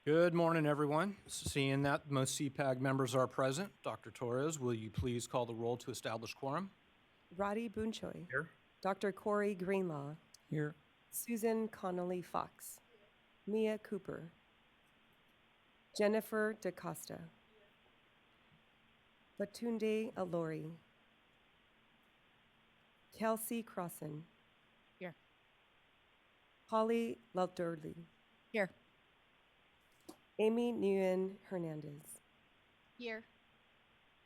Good morning, everyone. Seeing that most CPAG members are present, Dr. Torres, will you please call the roll to establish quorum? Roddy Bunchoi. Here. Dr. Corey Greenlaw. Here. Susan Connolly Fox. Mia Cooper. Jennifer DaCosta. Batunde Alori. Kelsey Crossan. Here. Holly Lalderly. Here. Amy Nguyen Hernandez. Here.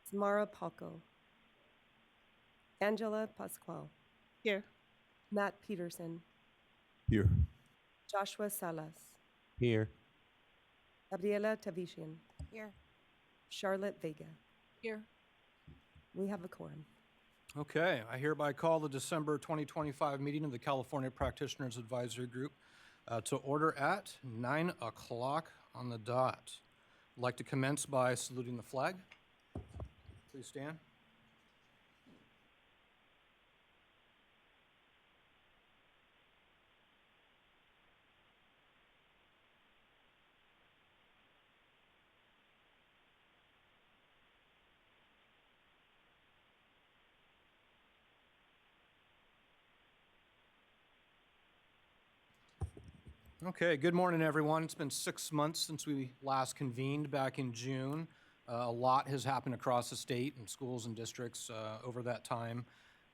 Samara Palco. Angela Pascual. Here. Matt Peterson. Here. Joshua Salas. Here. Gabriela Tavishian. Here. Charlotte Vega. Here. We have a quorum. Okay, I hereby call the December 2025 meeting of the California Practitioners Advisory Group to order at 9 o'clock on the dot. I'd like to commence by saluting the flag. Please stand. Okay, good morning, everyone. It's been 6 months since we last convened back in June. A lot has happened across the state and schools and districts over that time.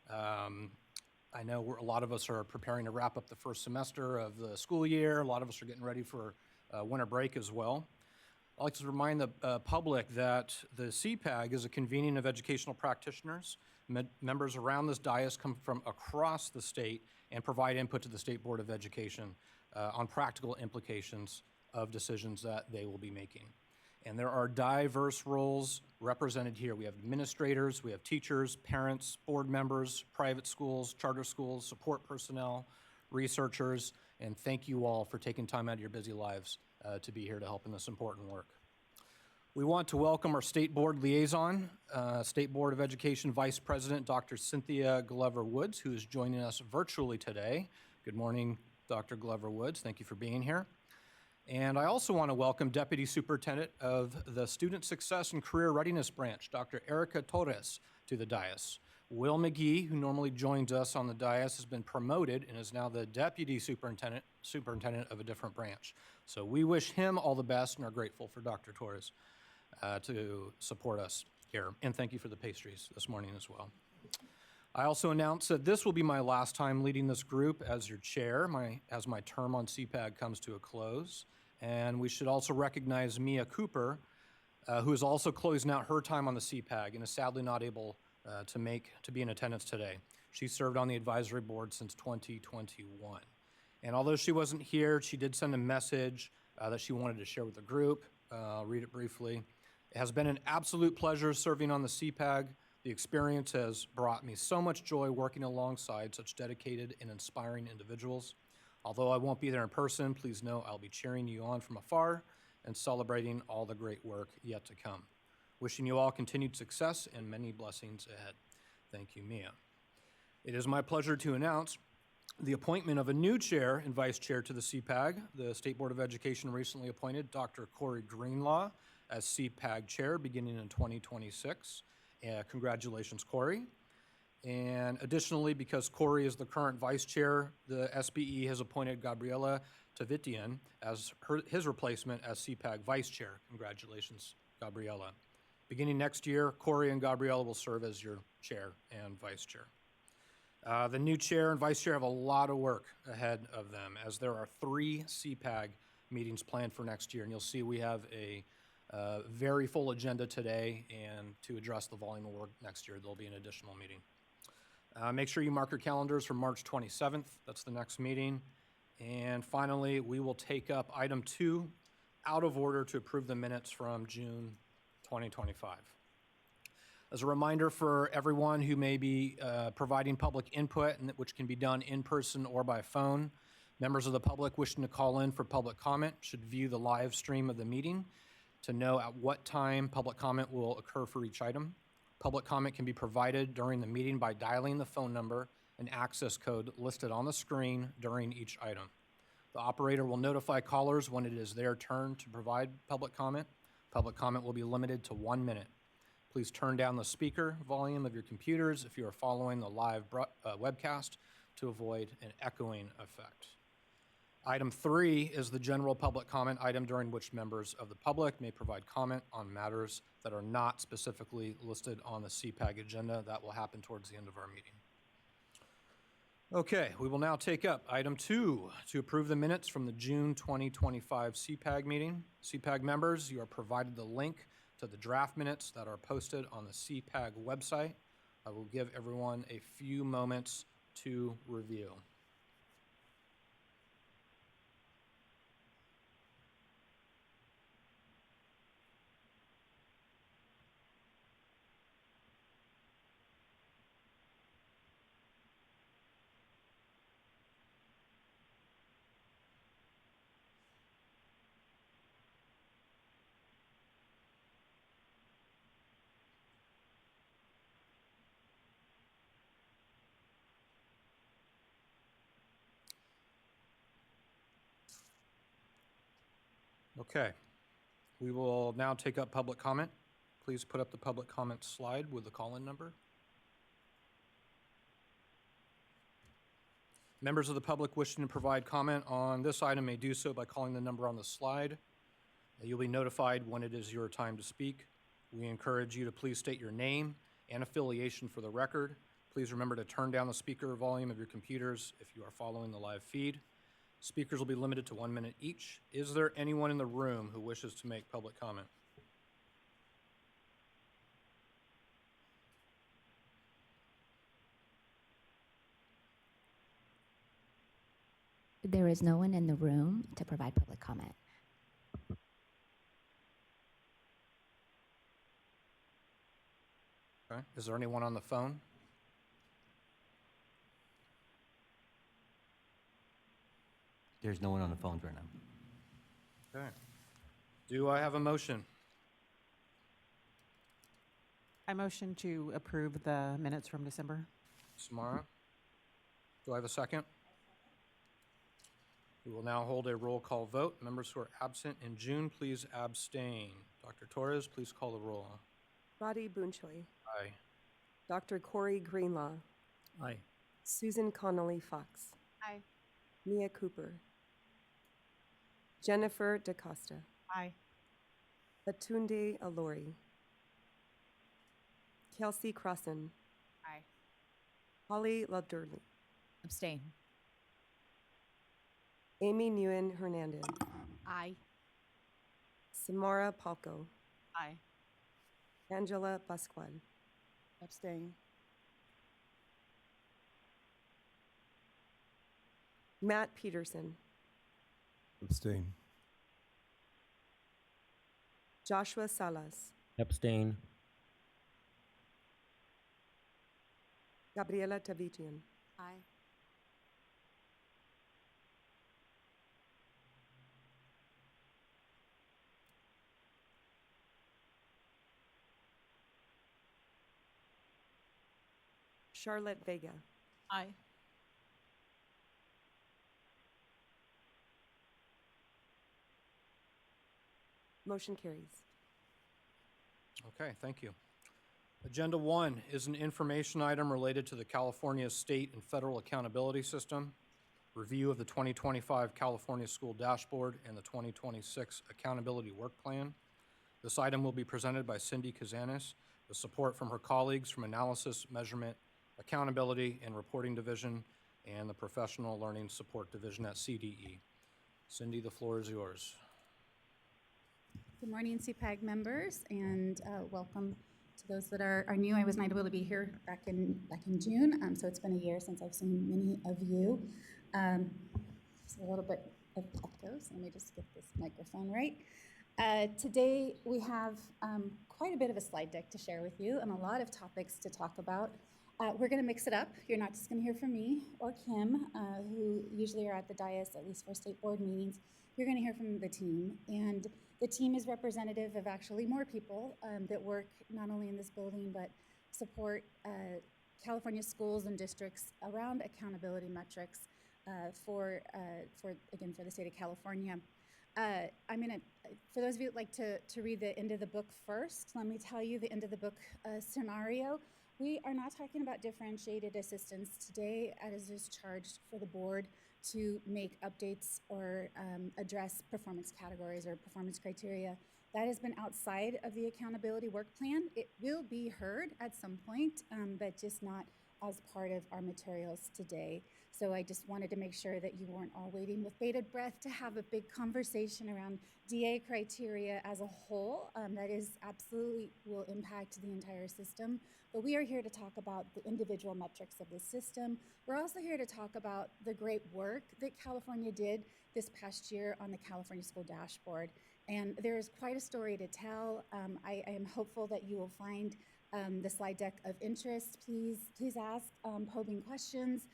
I know a lot of us are preparing to wrap up the first semester of the school year. A lot of us are getting ready for winter break as well. I'd like to remind the public that the CPAG is a convening of educational practitioners. Members around this dais come from across the state and provide input to the State Board of Education on practical implications of decisions that they will be making. And there are diverse roles represented here. We have administrators, we have teachers, parents, board members, private schools, charter schools, support personnel, researchers, and thank you all for taking time out of your busy lives to be here to help in this important work. We want to welcome our State Board Liaison, State Board of Education Vice President, Dr. Cynthia Glover-Woods, who is joining us virtually today. Good morning, Dr. Glover-Woods. Thank you for being here. And I also want to welcome Deputy Superintendent of the Student Success and Career Readiness Branch, Dr. Erica Torres, to the dais. Will McGee, who normally joins us on the dais, has been promoted and is now the Deputy Superintendent of a different branch. So we wish him all the best and are grateful for Dr. Torres to support us here. And thank you for the pastries this morning as well. I also announce that this will be my last time leading this group as your chair, as my term on CPAG comes to a close. And we should also recognize Mia Cooper, who is also closing out her time on the CPAG and is sadly not able to be in attendance today. She served on the advisory board since 2021. And although she wasn't here, she did send a message that she wanted to share with the group. I'll read it briefly. It has been an absolute pleasure serving on the CPAG. The experience has brought me so much joy working alongside such dedicated and inspiring individuals. Although I won't be there in person, please know I'll be cheering you on from afar and celebrating all the great work yet to come. Wishing you all continued success and many blessings ahead. Thank you, Mia. It is my pleasure to announce the appointment of a new chair and vice chair to the CPAG. The State Board of Education recently appointed Dr. Corey Greenlaw as CPAG chair beginning in 2026. Congratulations, Corey. And additionally, because Corey is the current vice chair, the SBE has appointed Gabriela Tavitian as his replacement as CPAG vice chair. Congratulations, Gabriela. Beginning next year, Corey and Gabriela will serve as your chair and vice chair. The new chair and vice chair have a lot of work ahead of them, as there are 3 CPAG meetings planned for next year. And you'll see we have a very full agenda today, and to address the volume of work next year, there'll be an additional meeting. Make sure you mark your calendars for March 27th. That's the next meeting. And finally, we will take up item 2 out of order to approve the minutes from June 2025. As a reminder for everyone who may be providing public input, which can be done in person or by phone, members of the public wishing to call in for public comment should view the live stream of the meeting to know at what time public comment will occur for each item. Public comment can be provided during the meeting by dialing the phone number and access code listed on the screen during each item. The operator will notify callers when it is their turn to provide public comment. Public comment will be limited to 1 minute. Please turn down the speaker volume of your computers if you are following the live webcast to avoid an echoing effect. Item 3 is the general public comment item during which members of the public may provide comment on matters that are not specifically listed on the CPAG agenda. That will happen towards the end of our meeting. Okay, we will now take up item 2 to approve the minutes from the June 2025 CPAG meeting. CPAG members, you are provided the link to the draft minutes that are posted on the CPAG website. I will give everyone a few moments to review. Okay, we will now take up public comment. Please put up the public comment slide with the call-in number. Members of the public wishing to provide comment on this item may do so by calling the number on the slide. You'll be notified when it is your time to speak. We encourage you to please state your name and affiliation for the record. Please remember to turn down the speaker volume of your computers if you are following the live feed. Speakers will be limited to 1 minute each. Is there anyone in the room who wishes to make public comment? There is no one in the room to provide public comment. Okay. Is there anyone on the phone? There's no one on the phones right now. Okay. Do I have a motion? I motion to approve the minutes from December. Samara? Do I have a second? We will now hold a roll call vote. Members who are absent in June, please abstain. Dr. Torres, please call the roll. Roddy Boonchoy, Aye. Dr. Corey Greenlaw, Aye. Susan Connolly Fox, Aye. Mia Cooper, Jennifer DaCosta, Aye. Atunde Alori, Kelsey Crossan, Aye. Holly Lovedurley, Abstain. Amy Nguyen Hernandez, Aye. Samara Palco, Aye. Angela Pascual, Abstain. Matt Peterson, Abstain. Joshua Salas, Abstain. Gabriela Tavichian, Aye. Charlotte Vega, Aye. motion carries. Okay, thank you. Agenda 1 is an information item related to the California State and Federal Accountability System, review of the 2025 California School Dashboard and the 2026 Accountability Work Plan. This item will be presented by Cindy Kazanis with support from her colleagues from Analysis, Measurement, Accountability, and Reporting Division and the Professional Learning Support Division at CDE. Cindy, the floor is yours. Good morning, CPAG members, and welcome to those that are new. I was not able to be here back in June, so it's been a year since I've seen many of you. Just a little bit of echoes. Let me just get this microphone right. Today we have quite a bit of a slide deck to share with you and a lot of topics to talk about. We're going to mix it up. You're not just going to hear from me or Kim, who usually are at the dais, at least for state board meetings. You're going to hear from the team, and the team is representative of actually more people that work not only in this building, but support California schools and districts around accountability metrics for the state of California. I'm gonna, for those of you that like to read the end of the book first, let me tell you the end of the book scenario. We are not talking about differentiated assistance today, as is charged for the board to make updates or address performance categories or performance criteria. That has been outside of the accountability work plan. It will be heard at some point, but just not as part of our materials today. So I just wanted to make sure that you weren't all waiting with bated breath to have a big conversation around DA criteria as a whole. That is absolutely will impact the entire system. But we are here to talk about the individual metrics of the system. We're also here to talk about the great work that California did this past year on the California School Dashboard. And there is quite a story to tell. I am hopeful that you will find the slide deck of interest. Please ask probing questions,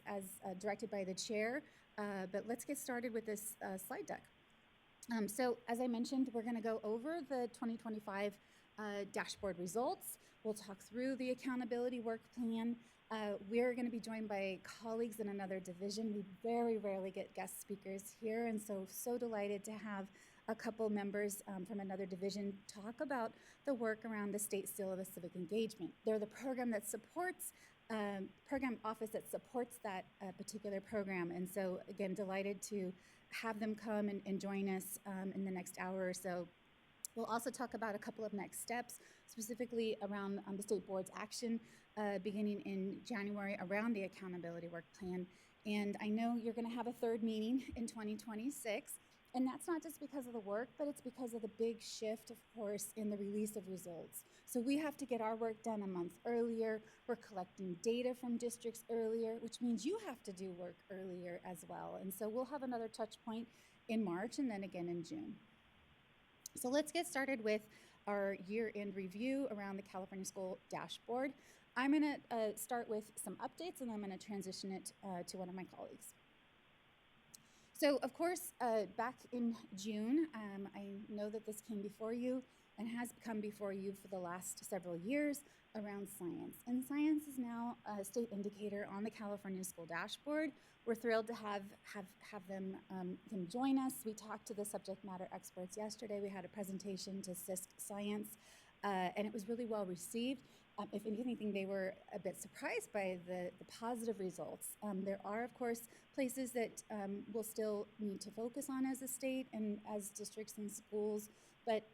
as directed by the chair. But let's get started with this slide deck. So as I mentioned, we're going to go over the 2025 dashboard results. We'll talk through the accountability work plan. We're going to be joined by colleagues in another division. We very rarely get guest speakers here, and so delighted to have a couple members from another division talk about the work around the State Seal of a Civic Engagement. They're the program that supports, program office that supports that particular program. And so again, delighted to have them come and join us in the next hour or so. We'll also talk about a couple of next steps, specifically around the state board's action beginning in January around the accountability work plan. And I know you're going to have a third meeting in 2026. And that's not just because of the work, but it's because of the big shift, of course, in the release of results. So we have to get our work done a month earlier. We're collecting data from districts earlier, which means you have to do work earlier as well. And so we'll have another touch point in March and then again in June. So let's get started with our year-end review around the California School Dashboard. I'm going to start with some updates, and then I'm going to transition it to one of my colleagues. So, of course, back in June, I know that this came before you and has come before you for the last several years around science. And science is now a state indicator on the California School Dashboard. We're thrilled to have them join us. We talked to the subject matter experts yesterday. We had a presentation to CISC Science, and it was really well received. If anything, they were a bit surprised by the positive results. There are, of course, places that we'll still need to focus on as a state and as districts and schools, but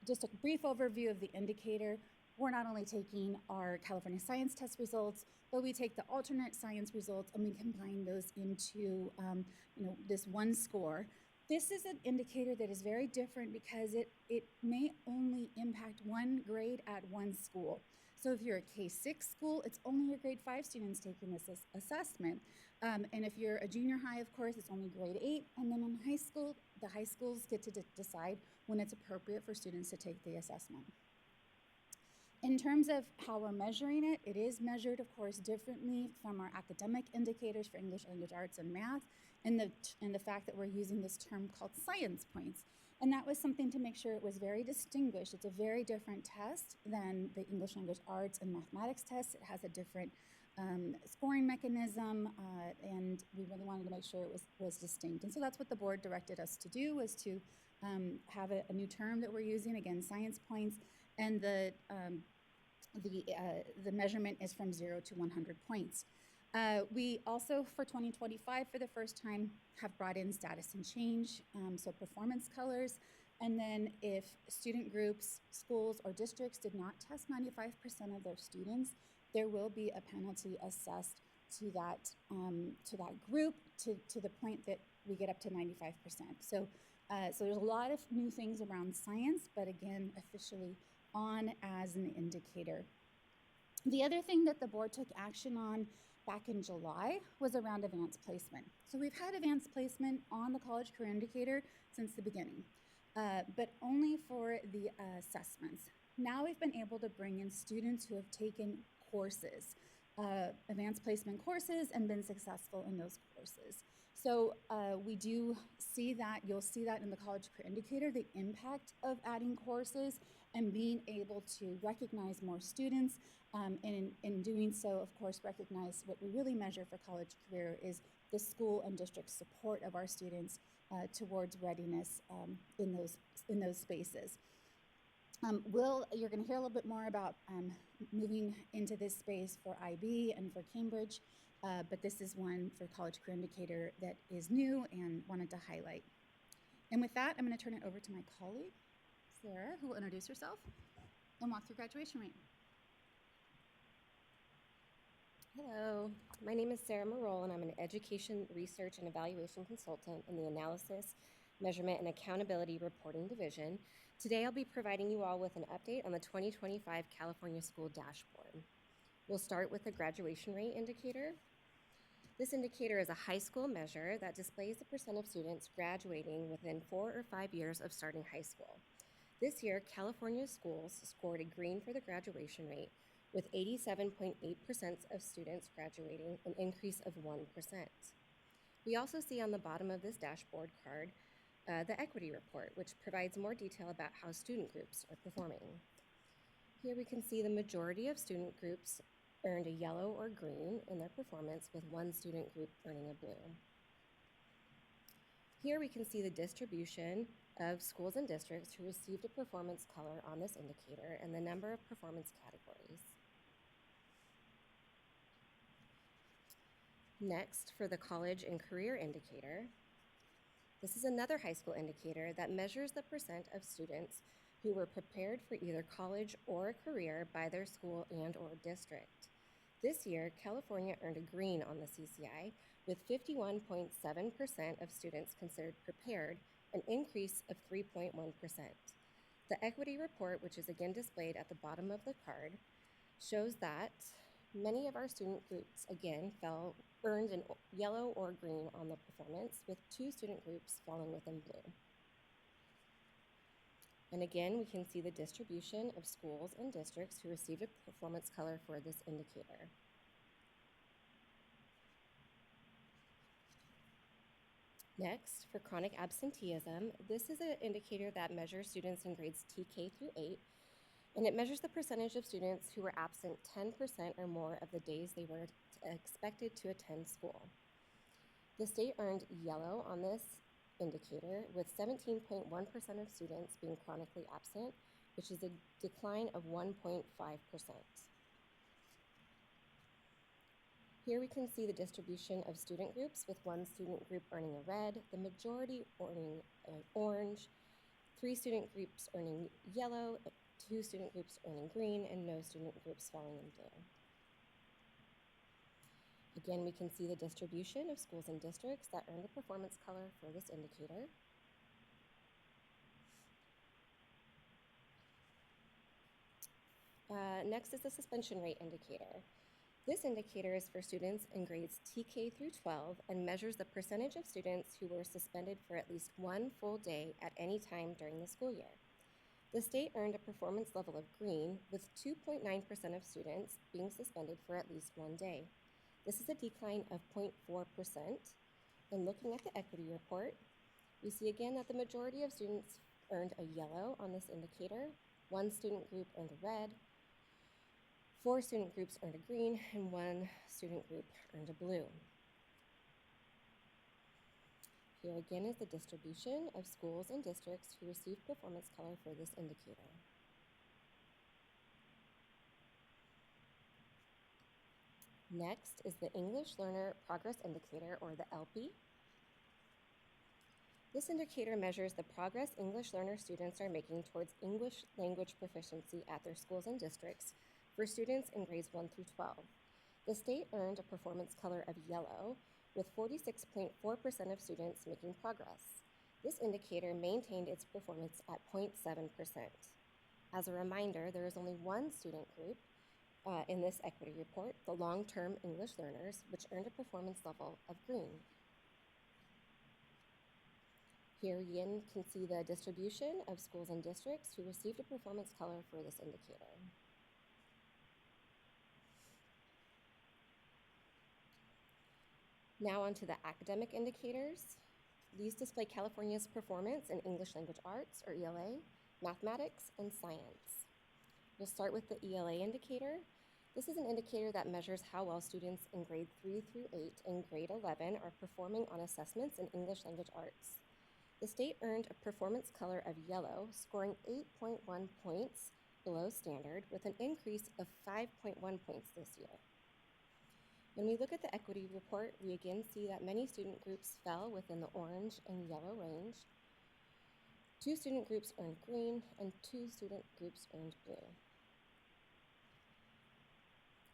just a brief overview of the indicator. We're not only taking our California Science Test results, but we take the alternate science results and we combine those into this one score. This is an indicator that is very different because it may only impact one grade at one school. So if you're a K-6 school, it's only your grade 5 students taking this assessment. And if you're a junior high, of course, it's only grade 8. And then in high school, the high schools get to decide when it's appropriate for students to take the assessment. In terms of how we're measuring it, it is measured, of course, differently from our academic indicators for English language arts and math, and the fact that we're using this term called science points. And that was something to make sure it was very distinguished. It's a very different test than the English language arts and mathematics test. It has a different scoring mechanism, and we really wanted to make sure it was distinct. And so that's what the board directed us to do, was to have a new term that we're using, again, science points, and the measurement is from 0 to 100 points. We also, for 2025, for the first time, have brought in status and change, so performance colors. And then if student groups, schools, or districts did not test 95% of their students, there will be a penalty assessed to that group to the point that we get up to 95%. So there's a lot of new things around science, but again, officially on as an indicator. The other thing that the board took action on back in July was around advanced placement. So we've had advanced placement on the college career indicator since the beginning, but only for the assessments. Now we've been able to bring in students who have taken courses, advanced placement courses, and been successful in those courses. So we do see that, you'll see that in the college career indicator, the impact of adding courses and being able to recognize more students And in doing so, of course, recognize what we really measure for college career is the school and district support of our students towards readiness in those spaces. You're going to hear a little bit more about moving into this space for IB and for Cambridge, but this is one for College Career Indicator that is new and wanted to highlight. And with that, I'm going to turn it over to my colleague, Sarah, who will introduce herself and walk through graduation rate. Hello, my name is Sarah Marole, and I'm an education research and evaluation consultant in the Analysis, Measurement, and Accountability Reporting Division. Today, I'll be providing you all with an update on the 2025 California School Dashboard. We'll start with the graduation rate indicator. This indicator is a high school measure that displays the percent of students graduating within 4 or 5 years of starting high school. This year, California schools scored a green for the graduation rate, with 87.8% of students graduating, an increase of 1%. We also see on the bottom of this dashboard card the equity report, which provides more detail about how student groups are performing. Here we can see the majority of student groups earned a yellow or green in their performance, with one student group earning a blue. Here we can see the distribution of schools and districts who received a performance color on this indicator and the number of performance categories. Next, for the college and career indicator, this is another high school indicator that measures the percent of students who were prepared for either college or a career by their school and or district. This year, California earned a green on the CCI, with 51.7% of students considered prepared, an increase of 3.1%. The equity report, which is again displayed at the bottom of the card, shows that many of our student groups, again, earned in yellow or green on the performance, with 2 student groups falling within blue. And again, we can see the distribution of schools and districts who received a performance color for this indicator. Next, for chronic absenteeism, this is an indicator that measures students in grades TK through 8, and it measures the percentage of students who were absent 10% or more of the days they were expected to attend school. The state earned yellow on this indicator, with 17.1% of students being chronically absent, which is a decline of 1.5%. Here we can see the distribution of student groups, with one student group earning a red, the majority earning an orange, 3 student groups earning yellow, 2 student groups earning green, and no student groups falling in blue. Again, we can see the distribution of schools and districts that earned a performance color for this indicator. Next is the suspension rate indicator. This indicator is for students in grades TK through 12 and measures the percentage of students who were suspended for at least 1 full day at any time during the school year. The state earned a performance level of green, with 2.9% of students being suspended for at least 1 day. This is a decline of 0.4%. And looking at the equity report, we see again that the majority of students earned a yellow on this indicator, 1 student group earned a red, 4 student groups earned a green, and 1 student group earned a blue. Here again is the distribution of schools and districts who received performance color for this indicator. Next is the English Learner Progress Indicator, or the ELPI. This indicator measures the progress English learner students are making towards English language proficiency at their schools and districts for students in grades 1 through 12. The state earned a performance color of yellow, with 46.4% of students making progress. This indicator maintained its performance at 0.7%. As a reminder, there is only 1 student group in this equity report, the long-term English learners, which earned a performance level of green. Here again can see the distribution of schools and districts who received a performance color for this indicator. Now on to the academic indicators. These display California's performance in English language arts, or ELA, mathematics, and science. We'll start with the ELA indicator. This is an indicator that measures how well students in grade 3 through 8 and grade 11 are performing on assessments in English language arts. The state earned a performance color of yellow, scoring 8.1 points below standard with an increase of 5.1 points this year. When we look at the equity report, we again see that many student groups fell within the orange and yellow range. 2 student groups earned green and 2 student groups earned blue.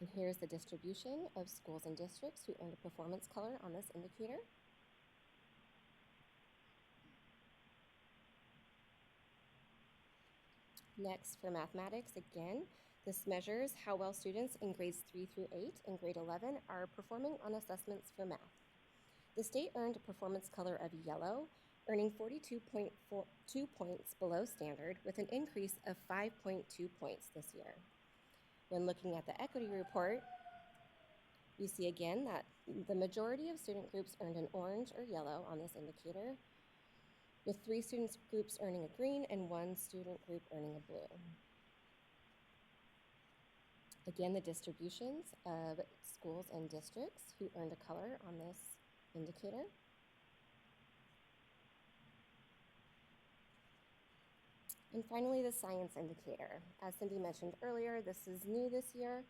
And here's the distribution of schools and districts who earned a performance color on this indicator. Next, for mathematics, again, this measures how well students in grades 3 through 8 and grade 11 are performing on assessments for math. The state earned a performance color of yellow, earning 42.2 points below standard with an increase of 5.2 points this year. When looking at the equity report, we see again that the majority of student groups earned an orange or yellow on this indicator, with 3 student groups earning a green and 1 student group earning a blue. Again, the distributions of schools and districts who earned a color on this indicator. And finally, the science indicator. As Cindy mentioned earlier, this is new this year,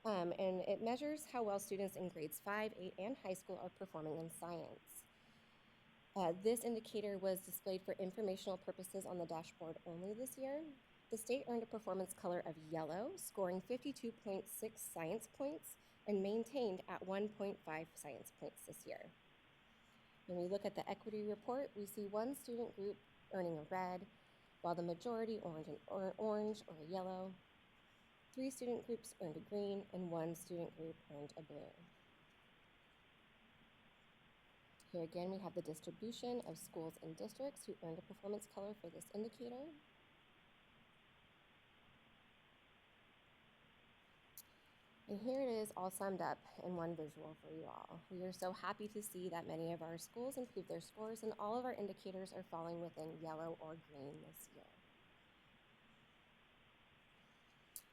and it measures how well students in grades 5, 8, and high school are performing in science. This indicator was displayed for informational purposes on the dashboard only this year. The state earned a performance color of yellow, scoring 52.6 science points and maintained at 1.5 science points this year. When we look at the equity report, we see 1 student group earning a red, while the majority earned an orange or a yellow. 3 student groups earned a green, and 1 student group earned a blue. Here again, we have the distribution of schools and districts who earned a performance color for this indicator. And here it is all summed up in one visual for you all. We are so happy to see that many of our schools improved their scores and all of our indicators are falling within yellow or green this year.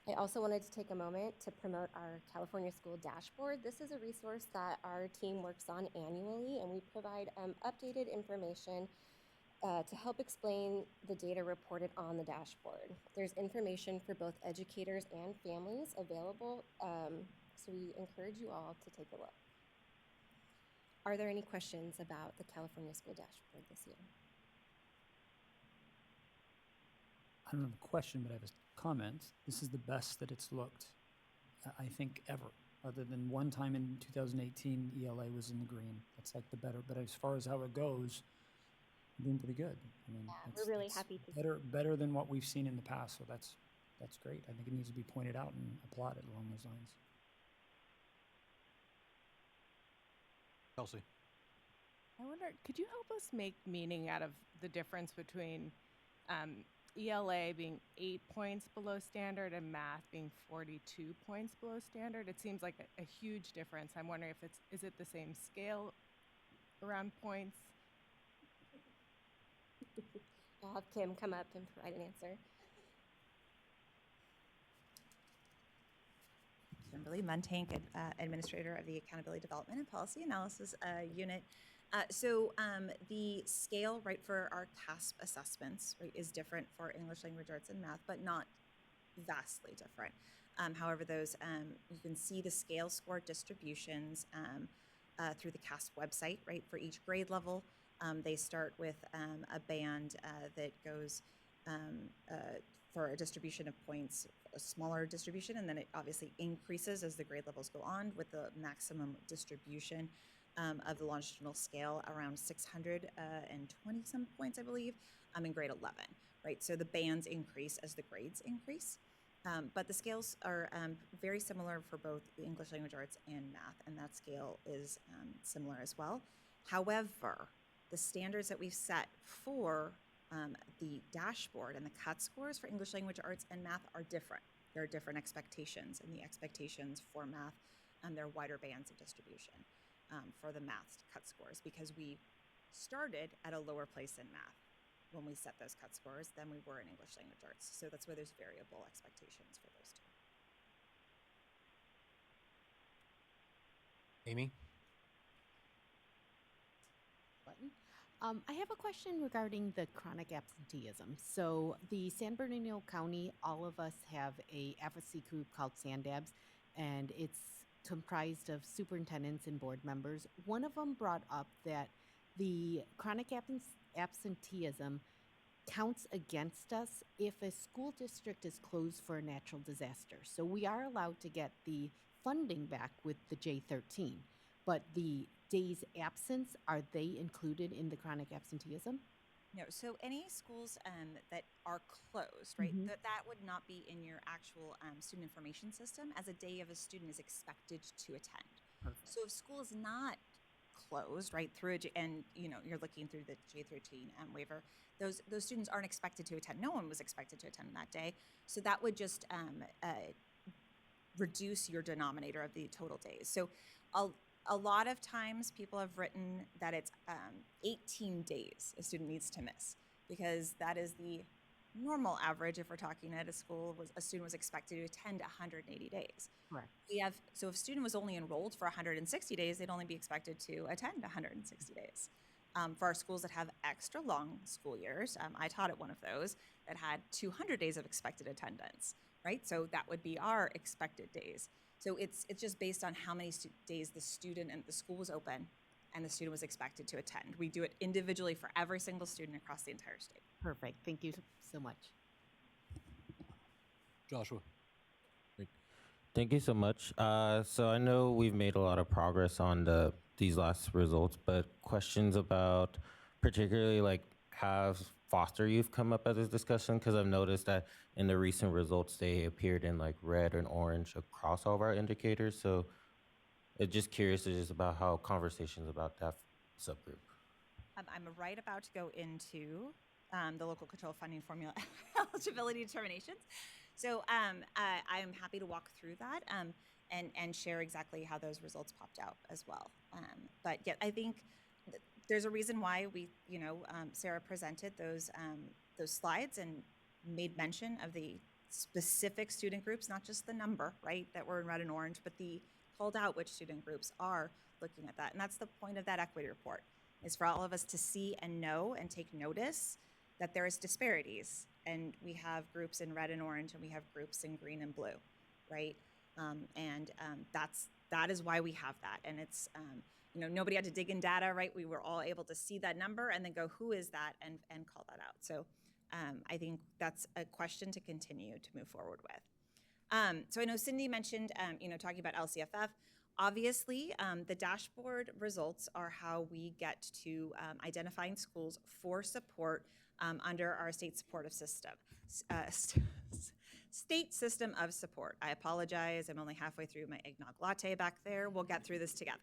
I also wanted to take a moment to promote our California School Dashboard. This is a resource that our team works on annually, and we provide updated information to help explain the data reported on the dashboard. There's information for both educators and families available, so we encourage you all to take a look. Are there any questions about the California School Dashboard this year? I don't have a question, but I have a comment. This is the best that it's looked, I think, ever. Other than one time in 2018, ELA was in the green. That's like the better. But as far as how it goes, we're doing pretty good. I mean, we're really happy to see. Better than what we've seen in the past. So that's great. I think it needs to be pointed out and applauded along those lines. Kelsey. I wonder, could you help us make meaning out of the difference between ELA being 8 points below standard and math being 42 points below standard? It seems like a huge difference. I'm wondering if is it the same scale around points? I'll have Kim come up and provide an answer. Kimberly Muntank, Administrator of the Accountability Development and Policy Analysis Unit. So the scale, right, for our CASP assessments, right, is different for English language arts and math, but not vastly different. However, those you can see the scale score distributions through the CASP website, right, for each grade level. They start with a band that goes for a distribution of points, a smaller distribution, and then it obviously increases as the grade levels go on with the maximum distribution of the longitudinal scale around 620 some points, I believe, in grade 11, right? So the bands increase as the grades increase. But the scales are very similar for both the English language arts and math, and that scale is similar as well. However, the standards that we've set for the dashboard and the cut scores for English language arts and math are different. There are different expectations, and the expectations for math, there are wider bands of distribution for the math cut scores because we started at a lower place in math when we set those cut scores than we were in English language arts. So that's where there's variable expectations for those two. Amy? Button. I have a question regarding the chronic absenteeism. So the San Bernardino County, all of us have a advocacy group called SANDABS, and it's comprised of superintendents and board members. One of them brought up that the chronic absenteeism counts against us if a school district is closed for a natural disaster. So we are allowed to get the funding back with the J13, but the days absence, are they included in the chronic absenteeism? No, so any schools that are closed, right, that would not be in your actual student information system as a day of a student is expected to attend. Perfect. So if school is not closed, right, and you're looking through the J13 waiver, those students aren't expected to attend. No one was expected to attend that day. So that would just reduce your denominator of the total days. So a lot of times people have written that it's 18 days a student needs to miss because that is the normal average if we're talking at a school a student was expected to attend 180 days. Correct. So if a student was only enrolled for 160 days, they'd only be expected to attend 160 days. For our schools that have extra long school years, I taught at one of those that had 200 days of expected attendance, right? So that would be our expected days. So it's just based on how many days the student and the school was open and the student was expected to attend. We do it individually for every single student across the entire state. Perfect. Thank you so much. Joshua? Thank you so much. So I know we've made a lot of progress on these last results, but questions about particularly like have foster youth come up as a discussion? Because I've noticed that in the recent results, they appeared in like red and orange across all of our indicators. So it's just curious just about how conversations about that subgroup. I'm right about to go into the local control funding formula eligibility determinations. So I am happy to walk through that and share exactly how those results popped out as well. But yeah, I think there's a reason why Sarah presented those slides and made mention of the specific student groups, not just the number, right, that were in red and orange, but the called out which student groups are looking at that. And that's the point of that equity report, is for all of us to see and know and take notice that there is disparities. And we have groups in red and orange, and we have groups in green and blue, right? That is why we have that. And it's, nobody had to dig in data, right? We were all able to see that number and then go, who is that, and call that out. So I think that's a question to continue to move forward with. So I know Cindy mentioned, talking about LCFF. Obviously, the dashboard results are how we get to identifying schools for support under our state supportive system. State system of support. I apologize. I'm only halfway through my eggnog latte back there. We'll get through this together.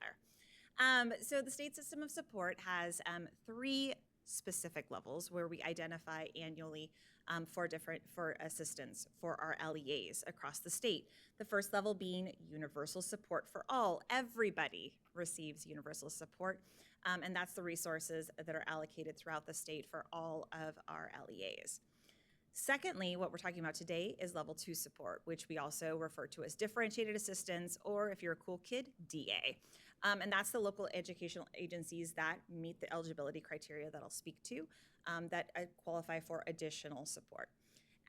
So the state system of support has 3 specific levels where we identify annually for assistance for our LEAs across the state. The first level being universal support for all. Everybody receives universal support, and that's the resources that are allocated throughout the state for all of our LEAs. Secondly, what we're talking about today is level 2 support, which we also refer to as differentiated assistance, or if you're a cool kid, DA. And that's the local educational agencies that meet the eligibility criteria that I'll speak to that qualify for additional support.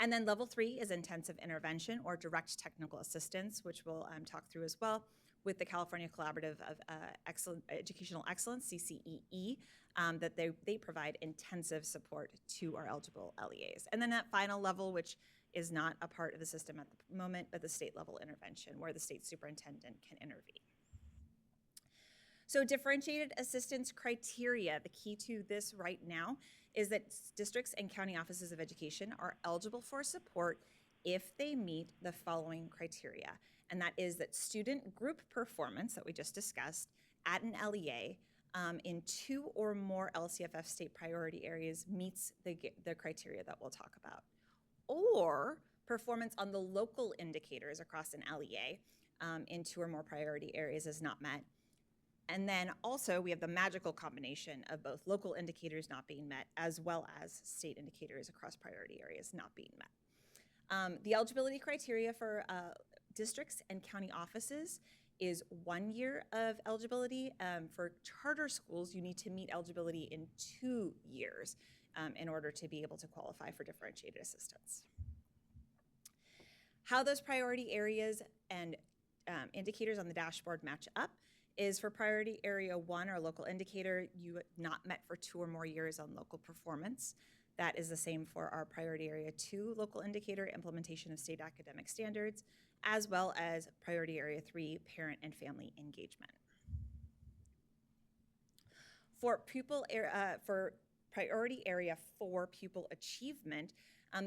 And then level 3 is intensive intervention or direct technical assistance, which we'll talk through as well with the California Collaborative of Educational Excellence, CCEE, that they provide intensive support to our eligible LEAs. And then that final level, which is not a part of the system at the moment, but the state level intervention where the state superintendent can intervene. So differentiated assistance criteria, the key to this right now is that districts and county offices of education are eligible for support if they meet the following criteria. And that is that student group performance that we just discussed at an LEA in 2 or more LCFF state priority areas meets the criteria that we'll talk about. Or performance on the local indicators across an LEA in 2 or more priority areas is not met. And then also we have the magical combination of both local indicators not being met as well as state indicators across priority areas not being met. The eligibility criteria for districts and county offices is 1 year of eligibility. For charter schools, you need to meet eligibility in 2 years in order to be able to qualify for differentiated assistance. How those priority areas and indicators on the dashboard match up is for priority area 1, our local indicator, you not met for 2 or more years on local performance. That is the same for our priority area 2 local indicator, implementation of state academic standards, as well as priority area 3, parent and family engagement. For priority area 4, pupil achievement,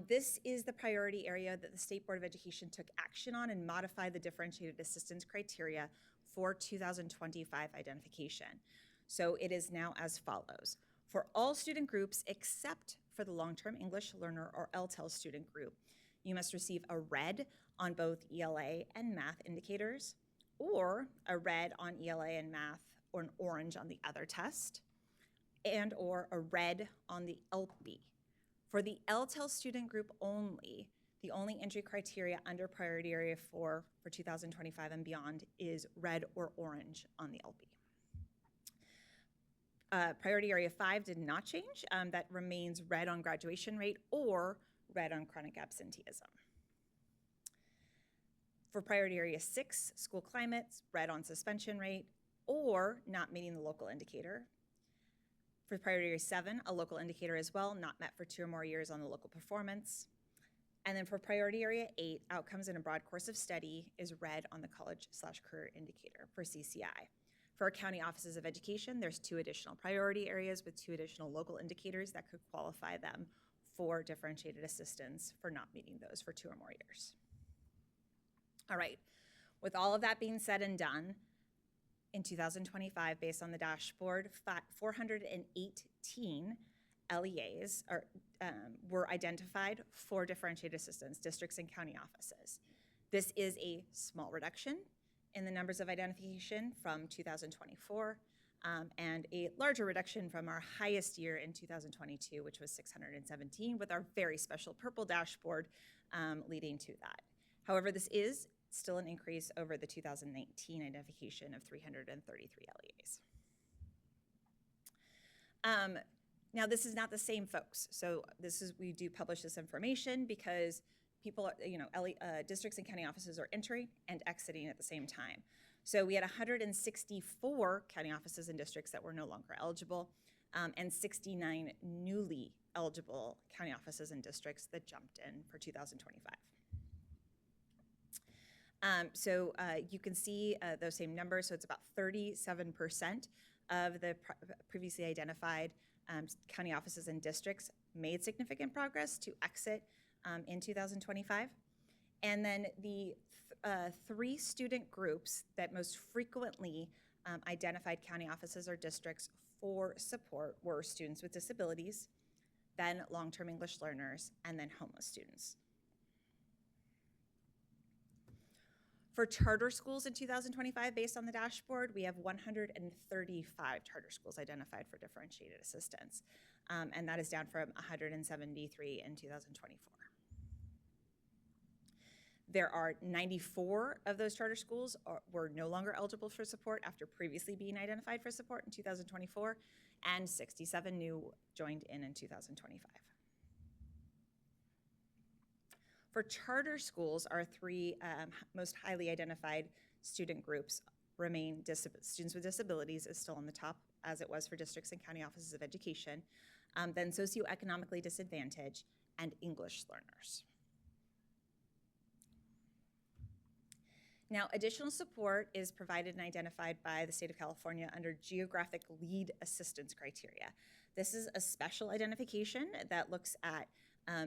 this is the priority area that the State Board of Education took action on and modified the differentiated assistance criteria for 2025 identification. So it is now as follows. For all student groups except for the long-term English learner or LTEL student group, you must receive a red on both ELA and math indicators, or a red on ELA and math, or an orange on the other test, and or a red on the ELPB. For the LTEL student group only, the only entry criteria under priority area 4 for 2025 and beyond is red or orange on the LP. Priority area 5 did not change. That remains red on graduation rate or red on chronic absenteeism. For priority area 6, school climates, red on suspension rate or not meeting the local indicator. For priority area 7, a local indicator as well, not met for 2 or more years on the local performance. And then for priority area 8, outcomes in a broad course of study is red on the college/career indicator for CCI. For our county offices of education, there's 2 additional priority areas with 2 additional local indicators that could qualify them for differentiated assistance for not meeting those for 2 or more years. All right, with all of that being said and done, in 2025, based on the dashboard, 418 LEAs were identified for differentiated assistance, districts and county offices. This is a small reduction in the numbers of identification from 2024, and a larger reduction from our highest year in 2022, which was 617, with our very special purple dashboard leading to that. However, this is still an increase over the 2019 identification of 333 LEAs. Now, this is not the same folks. So we do publish this information because people are, districts and county offices are entering and exiting at the same time. So we had 164 county offices and districts that were no longer eligible, and 69 newly eligible county offices and districts that jumped in for 2025. You can see those same numbers. So it's about 37% of the previously identified county offices and districts made significant progress to exit in 2025. And then the 3 student groups that most frequently identified county offices or districts for support were students with disabilities, then long-term English learners, and then homeless students. For charter schools in 2025, based on the dashboard, we have 135 charter schools identified for differentiated assistance, and that is down from 173 in 2024. There are 94 of those charter schools were no longer eligible for support after previously being identified for support in 2024, and 67 new joined in 2025. For charter schools, our 3 most highly identified student groups remain students with disabilities is still on the top, as it was for districts and county offices of education, then socioeconomically disadvantaged and English learners. Now, additional support is provided and identified by the state of California under geographic lead assistance criteria. This is a special identification that looks at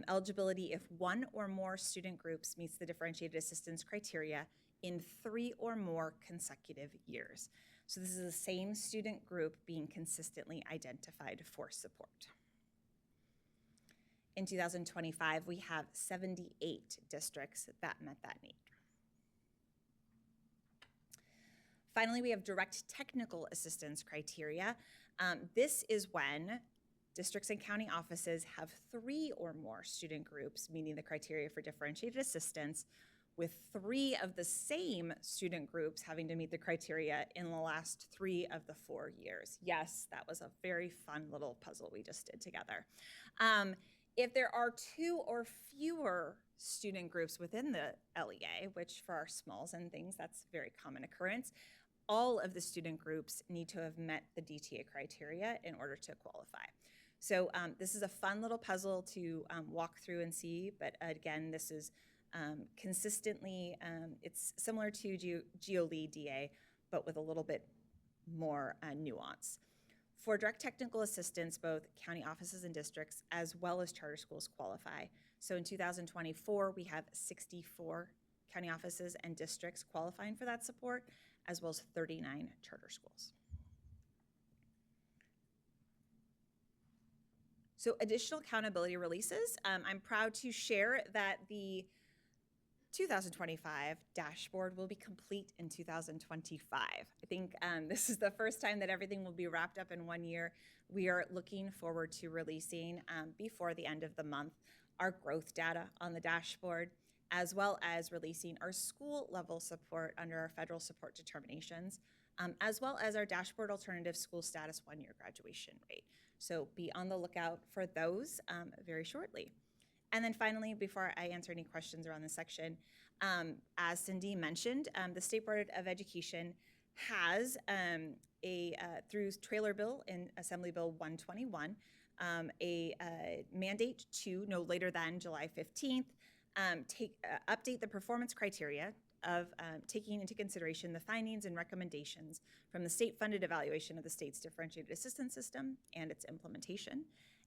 eligibility if 1 or more student groups meets the differentiated assistance criteria in 3 or more consecutive years. So this is the same student group being consistently identified for support. In 2025, we have 78 districts that met that need. Finally, we have direct technical assistance criteria. This is when districts and county offices have 3 or more student groups meeting the criteria for differentiated assistance with 3 of the same student groups having to meet the criteria in the last 3 of the 4 years. Yes, that was a very fun little puzzle we just did together. If there are 2 or fewer student groups within the LEA, which for our smalls and things, that's a very common occurrence, all of the student groups need to have met the DTA criteria in order to qualify. So this is a fun little puzzle to walk through and see, but again, this is consistently, it's similar to GeoLead DA, but with a little bit more nuance. For direct technical assistance, both county offices and districts, as well as charter schools qualify. So in 2024, we have 64 county offices and districts qualifying for that support, as well as 39 charter schools. So additional accountability releases. I'm proud to share that the 2025 dashboard will be complete in 2025. I think this is the first time that everything will be wrapped up in 1 year. We are looking forward to releasing before the end of the month our growth data on the dashboard, as well as releasing our school level support under our federal support determinations, as well as our dashboard alternative school status 1-year graduation rate. So be on the lookout for those very shortly. And then finally, before I answer any questions around this section, as Cindy mentioned, the State Board of Education has through trailer bill in Assembly Bill 121, a mandate to no later than July 15th, update the performance criteria of taking into consideration the findings and recommendations from the state-funded evaluation of the state's differentiated assistance system and its implementation,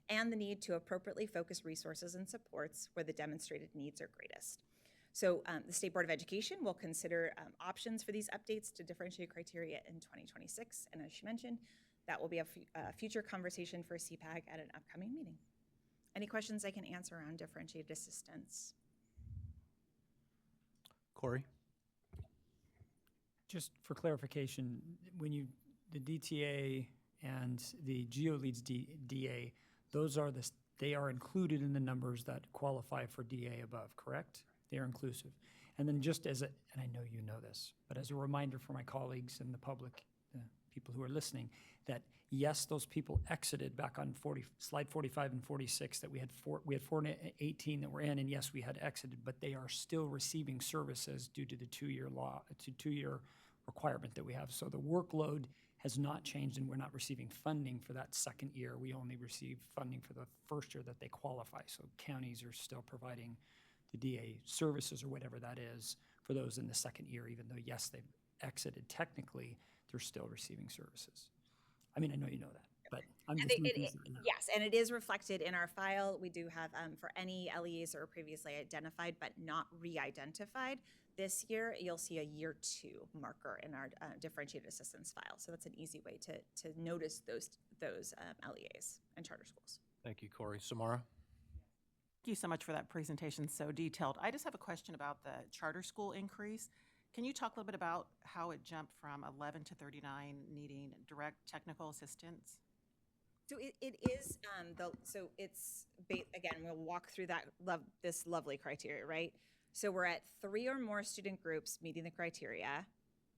and the need to appropriately focus resources and supports where the demonstrated needs are greatest. So the State Board of Education will consider options for these updates to differentiate criteria in 2026. And as she mentioned, that will be a future conversation for CPAG at an upcoming meeting. Any questions I can answer around differentiated assistance? Corey? Just for clarification, when the DTA and the GeoLeads DA, they are included in the numbers that qualify for DA above, correct? They are inclusive. And then just and I know you know this, but as a reminder for my colleagues and the public, people who are listening, that yes, those people exited back on slide 45 and 46, that we had 418 that were in, and yes, we had exited, but they are still receiving services due to the 2-year requirement that we have. So the workload has not changed, and we're not receiving funding for that second year. We only receive funding for the first year that they qualify. So counties are still providing the DA services or whatever that is for those in the second year, even though, yes, they've exited technically, they're still receiving services. I mean, I know you know that, but I'm just yes, and it is reflected in our file. We do have for any LEAs that were previously identified but not re-identified. This year, you'll see a year 2 marker in our differentiated assistance file. So that's an easy way to notice those LEAs and charter schools. Thank you, Corey. Samara? Thank you so much for that presentation, so detailed. I just have a question about the charter school increase. Can you talk a little bit about how it jumped from 11 to 39 needing direct technical assistance? So it is, again, we'll walk through this lovely criteria, right? So we're at 3 or more student groups meeting the criteria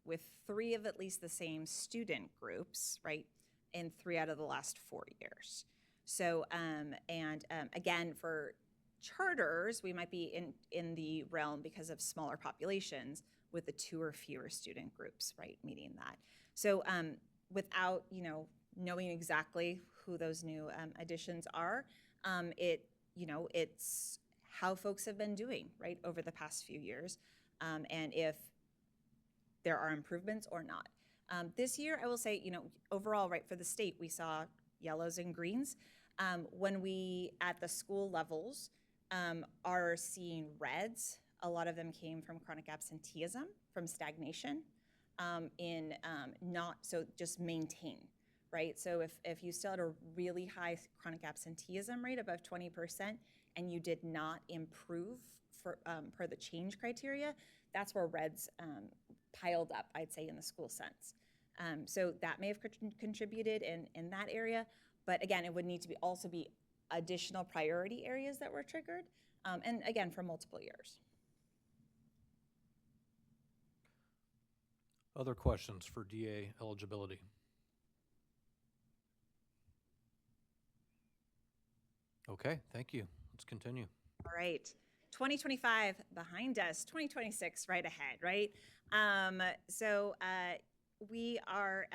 with 3 of at least the same student groups, right? In 3 out of the last 4 years. So, again, for charters, we might be in the realm because of smaller populations with the 2 or fewer student groups, right, meeting that. So without, knowing exactly who those new additions are, it's how folks have been doing, right, over the past few years, and if there are improvements or not. This year, I will say, overall, right, for the state, we saw yellows and greens. When we, at the school levels, are seeing reds, a lot of them came from chronic absenteeism, from stagnation, just maintain, right? So if you still had a really high chronic absenteeism rate above 20% and you did not improve per the change criteria, that's where reds piled up, I'd say, in the school sense. So that may have contributed in that area, but again, it would need to also be additional priority areas that were triggered, and again, for multiple years. Other questions for DA eligibility? Okay, thank you. Let's continue. All right. 2025 behind us, 2026 right ahead, right? We are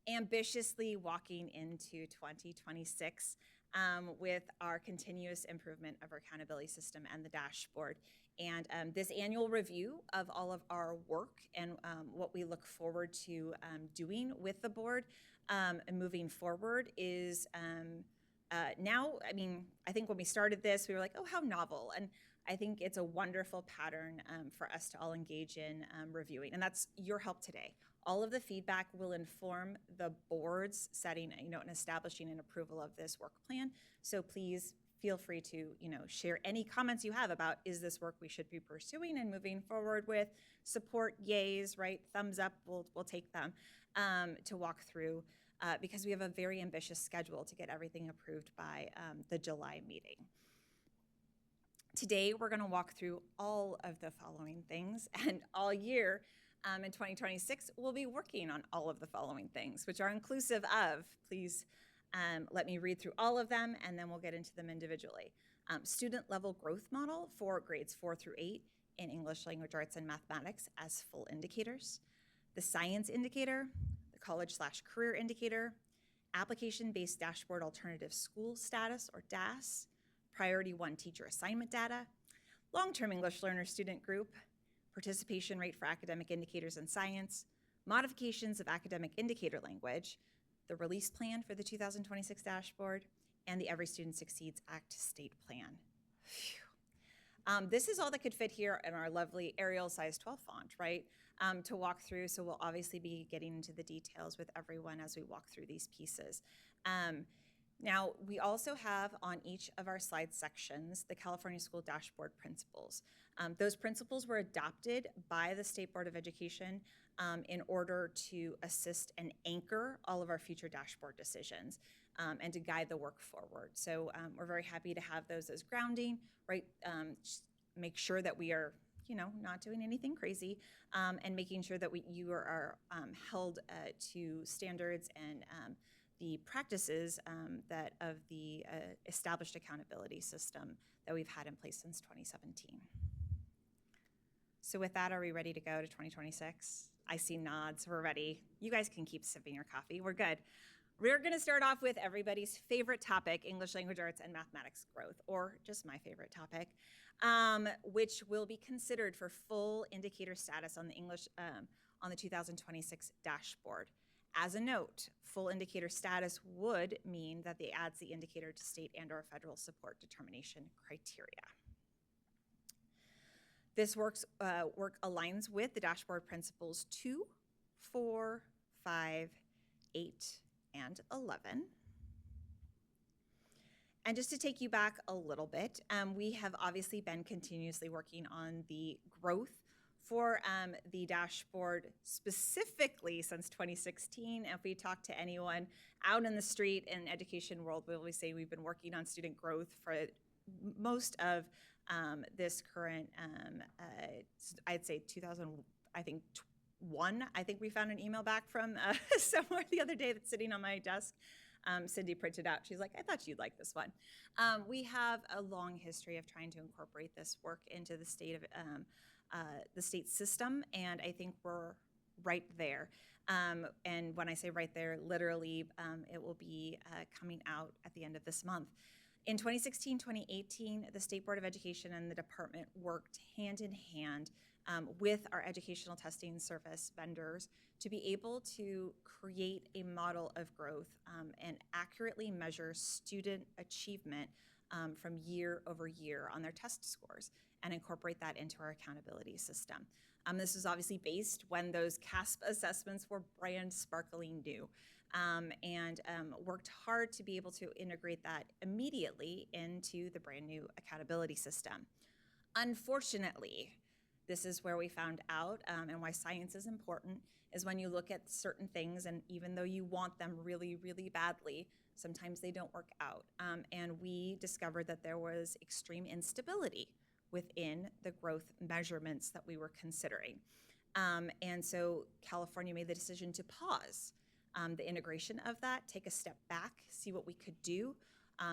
ambitiously walking into 2026 with our continuous improvement of our accountability system and the dashboard. And this annual review of all of our work and what we look forward to doing with the board and moving forward is now, I mean, I think when we started this, we were like, oh, how novel. And I think it's a wonderful pattern for us to all engage in reviewing. And that's your help today. All of the feedback will inform the board's setting, and establishing an approval of this work plan. So please feel free to, share any comments you have about, is this work we should be pursuing and moving forward with? Support, yays, right? Thumbs up, we'll take them to walk through. Because we have a very ambitious schedule to get everything approved by the July meeting. Today, we're going to walk through all of the following things, and all year in 2026, we'll be working on all of the following things, which are inclusive of, please let me read through all of them, and then we'll get into them individually. Student level growth model for grades 4 through 8 in English, language arts, and mathematics as full indicators. The science indicator, college/career indicator, application-based dashboard alternative school status or DAS, priority 1 teacher assignment data, long-term English learner student group, participation rate for academic indicators in science, modifications of academic indicator language, the release plan for the 2026 dashboard, and the Every Student Succeeds Act state plan. This is all that could fit here in our lovely Arial size 12 font, right? To walk through, so we'll obviously be getting into the details with everyone as we walk through these pieces. Now, we also have on each of our slide sections the California School Dashboard Principles. Those principles were adopted by the State Board of Education in order to assist and anchor all of our future dashboard decisions and to guide the work forward. So we're very happy to have those as grounding, right? Just make sure that we are not doing anything crazy, and making sure that you are held to standards and the practices that of the established accountability system that we've had in place since 2017. So with that, are we ready to go to 2026? I see nods, we're ready. You guys can keep sipping your coffee, we're good. We're gonna start off with everybody's favorite topic, English language arts and mathematics growth, or just my favorite topic, which will be considered for full indicator status on the English, on the 2026 dashboard. As a note, full indicator status would mean that they adds the indicator to state and/or federal support determination criteria. This work aligns with the dashboard principles 2, 4, 5, 8, and 11. And just to take you back a little bit, we have obviously been continuously working on the growth for the dashboard specifically since 2016. If we talk to anyone out in the street in education world, we always say we've been working on student growth for most of this current, I'd say 2001. I think we found an email back from somewhere the other day that's sitting on my desk. Cindy printed out. She's like, I thought you'd like this one. We have a long history of trying to incorporate this work into the state of the state system, and I think we're right there. And when I say right there, literally, it will be coming out at the end of this month. In 2016, 2018, the State Board of Education and the department worked hand in hand with our educational testing service vendors to be able to create a model of growth and accurately measure student achievement from year over year on their test scores and incorporate that into our accountability system. This is obviously based when those CASP assessments were brand sparkling new, and worked hard to be able to integrate that immediately into the brand new accountability system. Unfortunately, this is where we found out, and why science is important, is when you look at certain things, and even though you want them really, really badly, sometimes they don't work out. And we discovered that there was extreme instability within the growth measurements that we were considering. And so California made the decision to pause the integration of that, take a step back, see what we could do,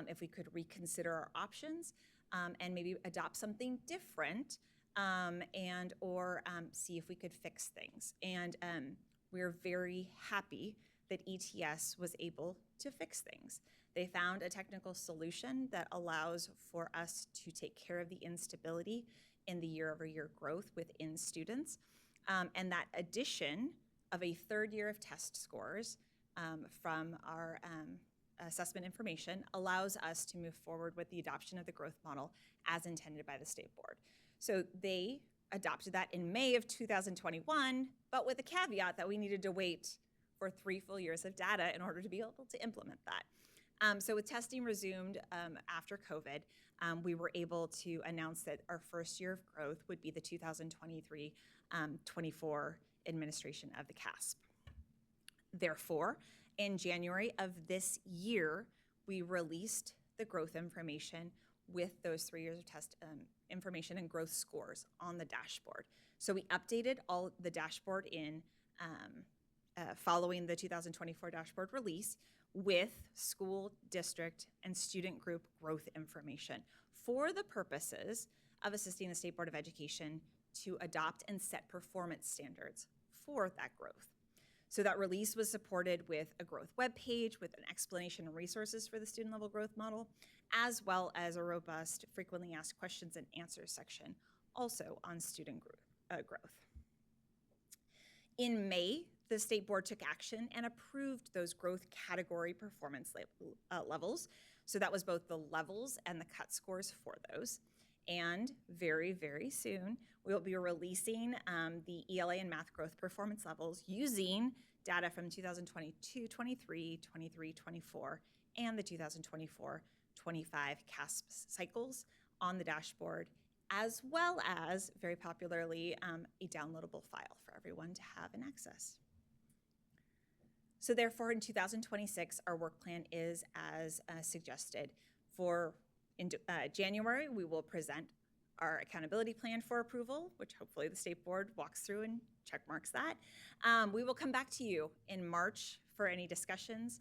if we could reconsider our options, and maybe adopt something different, and or see if we could fix things. And we're very happy that ETS was able to fix things. They found a technical solution that allows for us to take care of the instability in the year-over-year growth within students. And that addition of a third year of test scores from our assessment information allows us to move forward with the adoption of the growth model as intended by the state board. So they adopted that in May of 2021, but with a caveat that we needed to wait for 3 full years of data in order to be able to implement that. So with testing resumed after COVID, we were able to announce that our first year of growth would be the 2023-24 administration of the CASP. Therefore, in January of this year, we released the growth information with those 3 years of test information and growth scores on the dashboard. So we updated all the dashboard in following the 2024 dashboard release with school, district, and student group growth information for the purposes of assisting the State Board of Education to adopt and set performance standards for that growth. So that release was supported with a growth webpage with an explanation and resources for the student level growth model, as well as a robust frequently asked questions and answers section also on student growth. In May, the State Board took action and approved those growth category performance levels. So that was both the levels and the cut scores for those. And very, very soon, we'll be releasing the ELA and math growth performance levels using data from 2022, 23, 23, 24, and the 2024, 25 CASP cycles on the dashboard, as well as, very popularly, a downloadable file for everyone to have and access. So therefore, in 2026, our work plan is as suggested. In January, we will present our accountability plan for approval, which hopefully the State Board walks through and check marks that. We will come back to you in March for any discussions.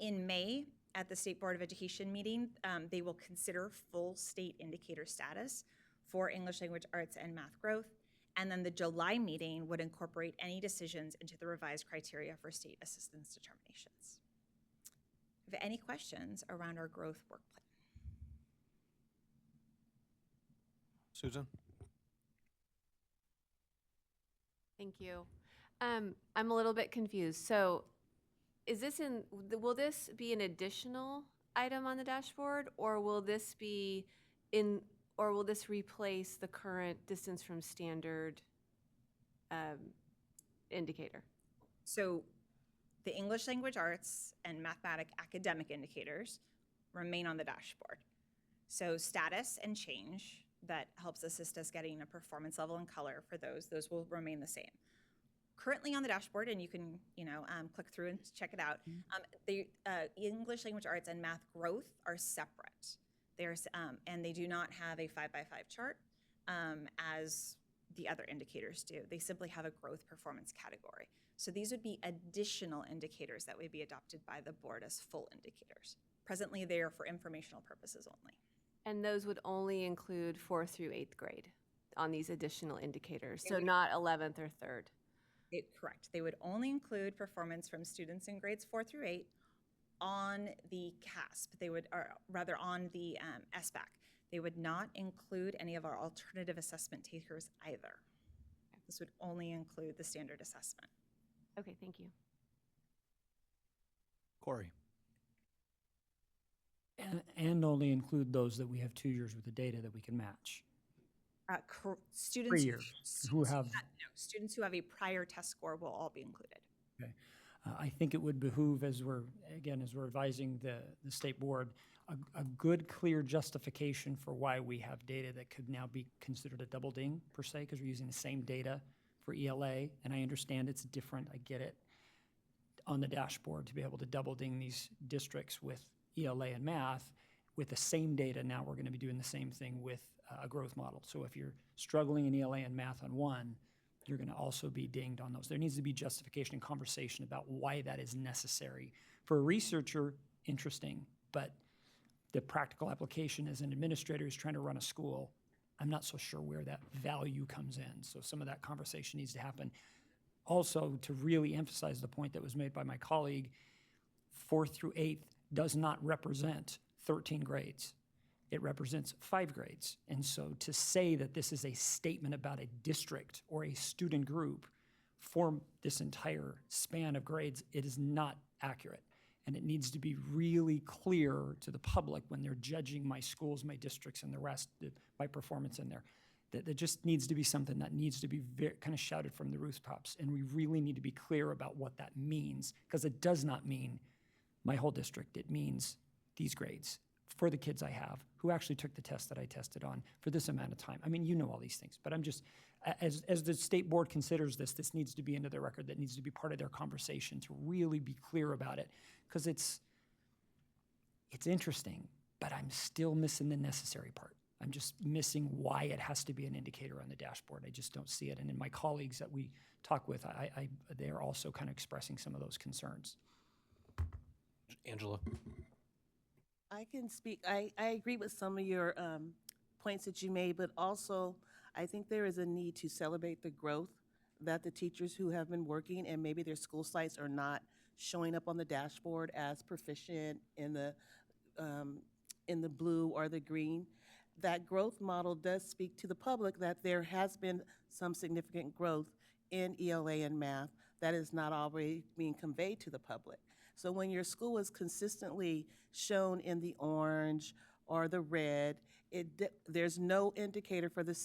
In May, at the State Board of Education meeting, they will consider full state indicator status for English language arts and math growth. And then the July meeting would incorporate any decisions into the revised criteria for state assistance determinations. If you have any questions around our growth work plan? Susan? Thank you. I'm a little bit confused. So will this be an additional item on the dashboard, or will this replace the current distance from standard indicator? So the English language arts and mathematic academic indicators remain on the dashboard. So status and change that helps assist us getting a performance level and color for those will remain the same. Currently on the dashboard, and you can click through and check it out, the English language arts and math growth are separate. And they do not have a 5x5 chart as the other indicators do. They simply have a growth performance category. So these would be additional indicators that would be adopted by the board as full indicators. Presently, they are for informational purposes only. And those would only include 4th through 8th grade on these additional indicators, so not 11th or 3rd? Correct. They would only include performance from students in grades 4 through 8 on the CASP. Or rather on the SBAC. They would not include any of our alternative assessment takers either. This would only include the standard assessment. Okay, thank you. Corey? And only include those that we have 2 years worth of data that we can match. Students 3 years who have students who have a prior test score will all be included. Okay. I think it would behoove, as we're advising the state board, a good, clear justification for why we have data that could now be considered a double ding, per se, because we're using the same data for ELA, and I understand it's different, I get it, on the dashboard to be able to double ding these districts with ELA and math. With the same data, now we're going to be doing the same thing with a growth model. So if you're struggling in ELA and math on one, you're going to also be dinged on those. There needs to be justification and conversation about why that is necessary. For a researcher, interesting, but the practical application as an administrator who's trying to run a school, I'm not so sure where that value comes in. So some of that conversation needs to happen. Also, to really emphasize the point that was made by my colleague, 4th through 8th does not represent 13 grades. It represents 5 grades. And so to say that this is a statement about a district or a student group for this entire span of grades, it is not accurate. And it needs to be really clear to the public when they're judging my schools, my districts, and the rest, my performance in there. That just needs to be something that needs to be kind of shouted from the rooftops. And we really need to be clear about what that means, because it does not mean my whole district. It means these grades for the kids I have who actually took the test that I tested on for this amount of time. I mean, you know all these things, but I'm just, as the state board considers this needs to be into their record. That needs to be part of their conversation to really be clear about it, because it's interesting, but I'm still missing the necessary part. I'm just missing why it has to be an indicator on the dashboard. I just don't see it. And in my colleagues that we talk with, they're also kind of expressing some of those concerns. Angela. I can speak. I agree with some of your points that you made, but also I think there is a need to celebrate the growth that the teachers who have been working and maybe their school sites are not showing up on the dashboard as proficient in the blue or the green. That growth model does speak to the public that there has been some significant growth in ELA and math that is not already being conveyed to the public. So when your school is consistently shown in the orange or the red, there's no indicator for the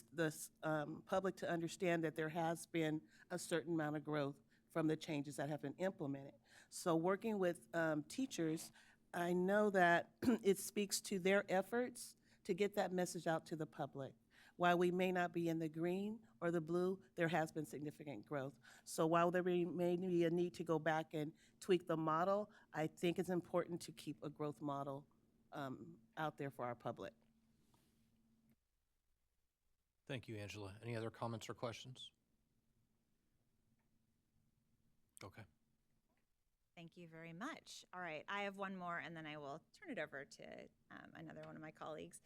public to understand that there has been a certain amount of growth from the changes that have been implemented. So working with teachers, I know that it speaks to their efforts to get that message out to the public. While we may not be in the green or the blue, there has been significant growth. So while there may be a need to go back and tweak the model, I think it's important to keep a growth model out there for our public. Thank you, Angela. Any other comments or questions? Okay. Thank you very much. All right, I have one more, and then I will turn it over to another one of my colleagues.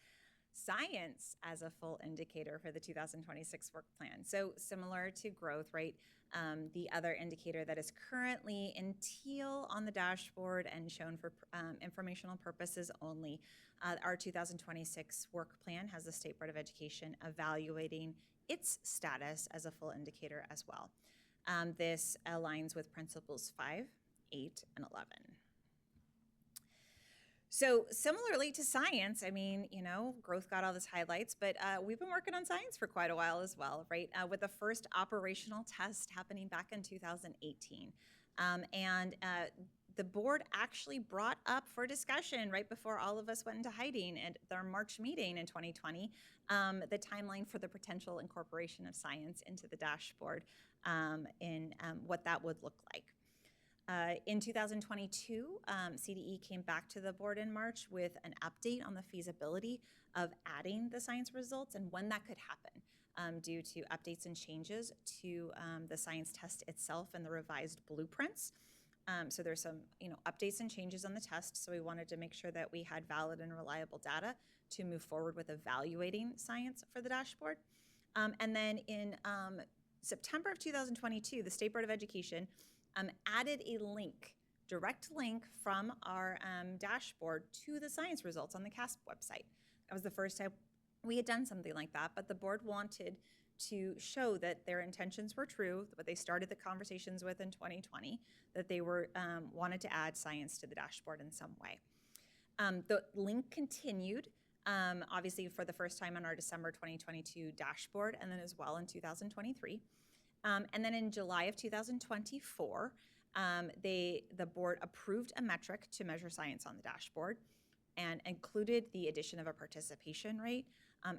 Science as a full indicator for the 2026 work plan. So similar to growth, right? The other indicator that is currently in teal on the dashboard and shown for informational purposes only. Our 2026 work plan has the State Board of Education evaluating its status as a full indicator as well. This aligns with principles 5, 8, and 11. So similarly to science, I mean, you know, growth got all these highlights, but we've been working on science for quite a while as well, right? With the first operational test happening back in 2018. The board actually brought up for discussion right before all of us went into hiding at their March meeting in 2020, the timeline for the potential incorporation of science into the dashboard and what that would look like. In 2022, CDE came back to the board in March with an update on the feasibility of adding the science results and when that could happen due to updates and changes to the science test itself and the revised blueprints. So there's some, updates and changes on the test. So we wanted to make sure that we had valid and reliable data to move forward with evaluating science for the dashboard. And then in September of 2022, the State Board of Education added a direct link from our dashboard to the science results on the CASP website. That was the first time we had done something like that, but the board wanted to show that their intentions were true, what they started the conversations with in 2020, that they were wanted to add science to the dashboard in some way. The link continued, obviously for the first time on our December 2022 dashboard, and then as well in 2023. And then in July of 2024, the board approved a metric to measure science on the dashboard and included the addition of a participation rate,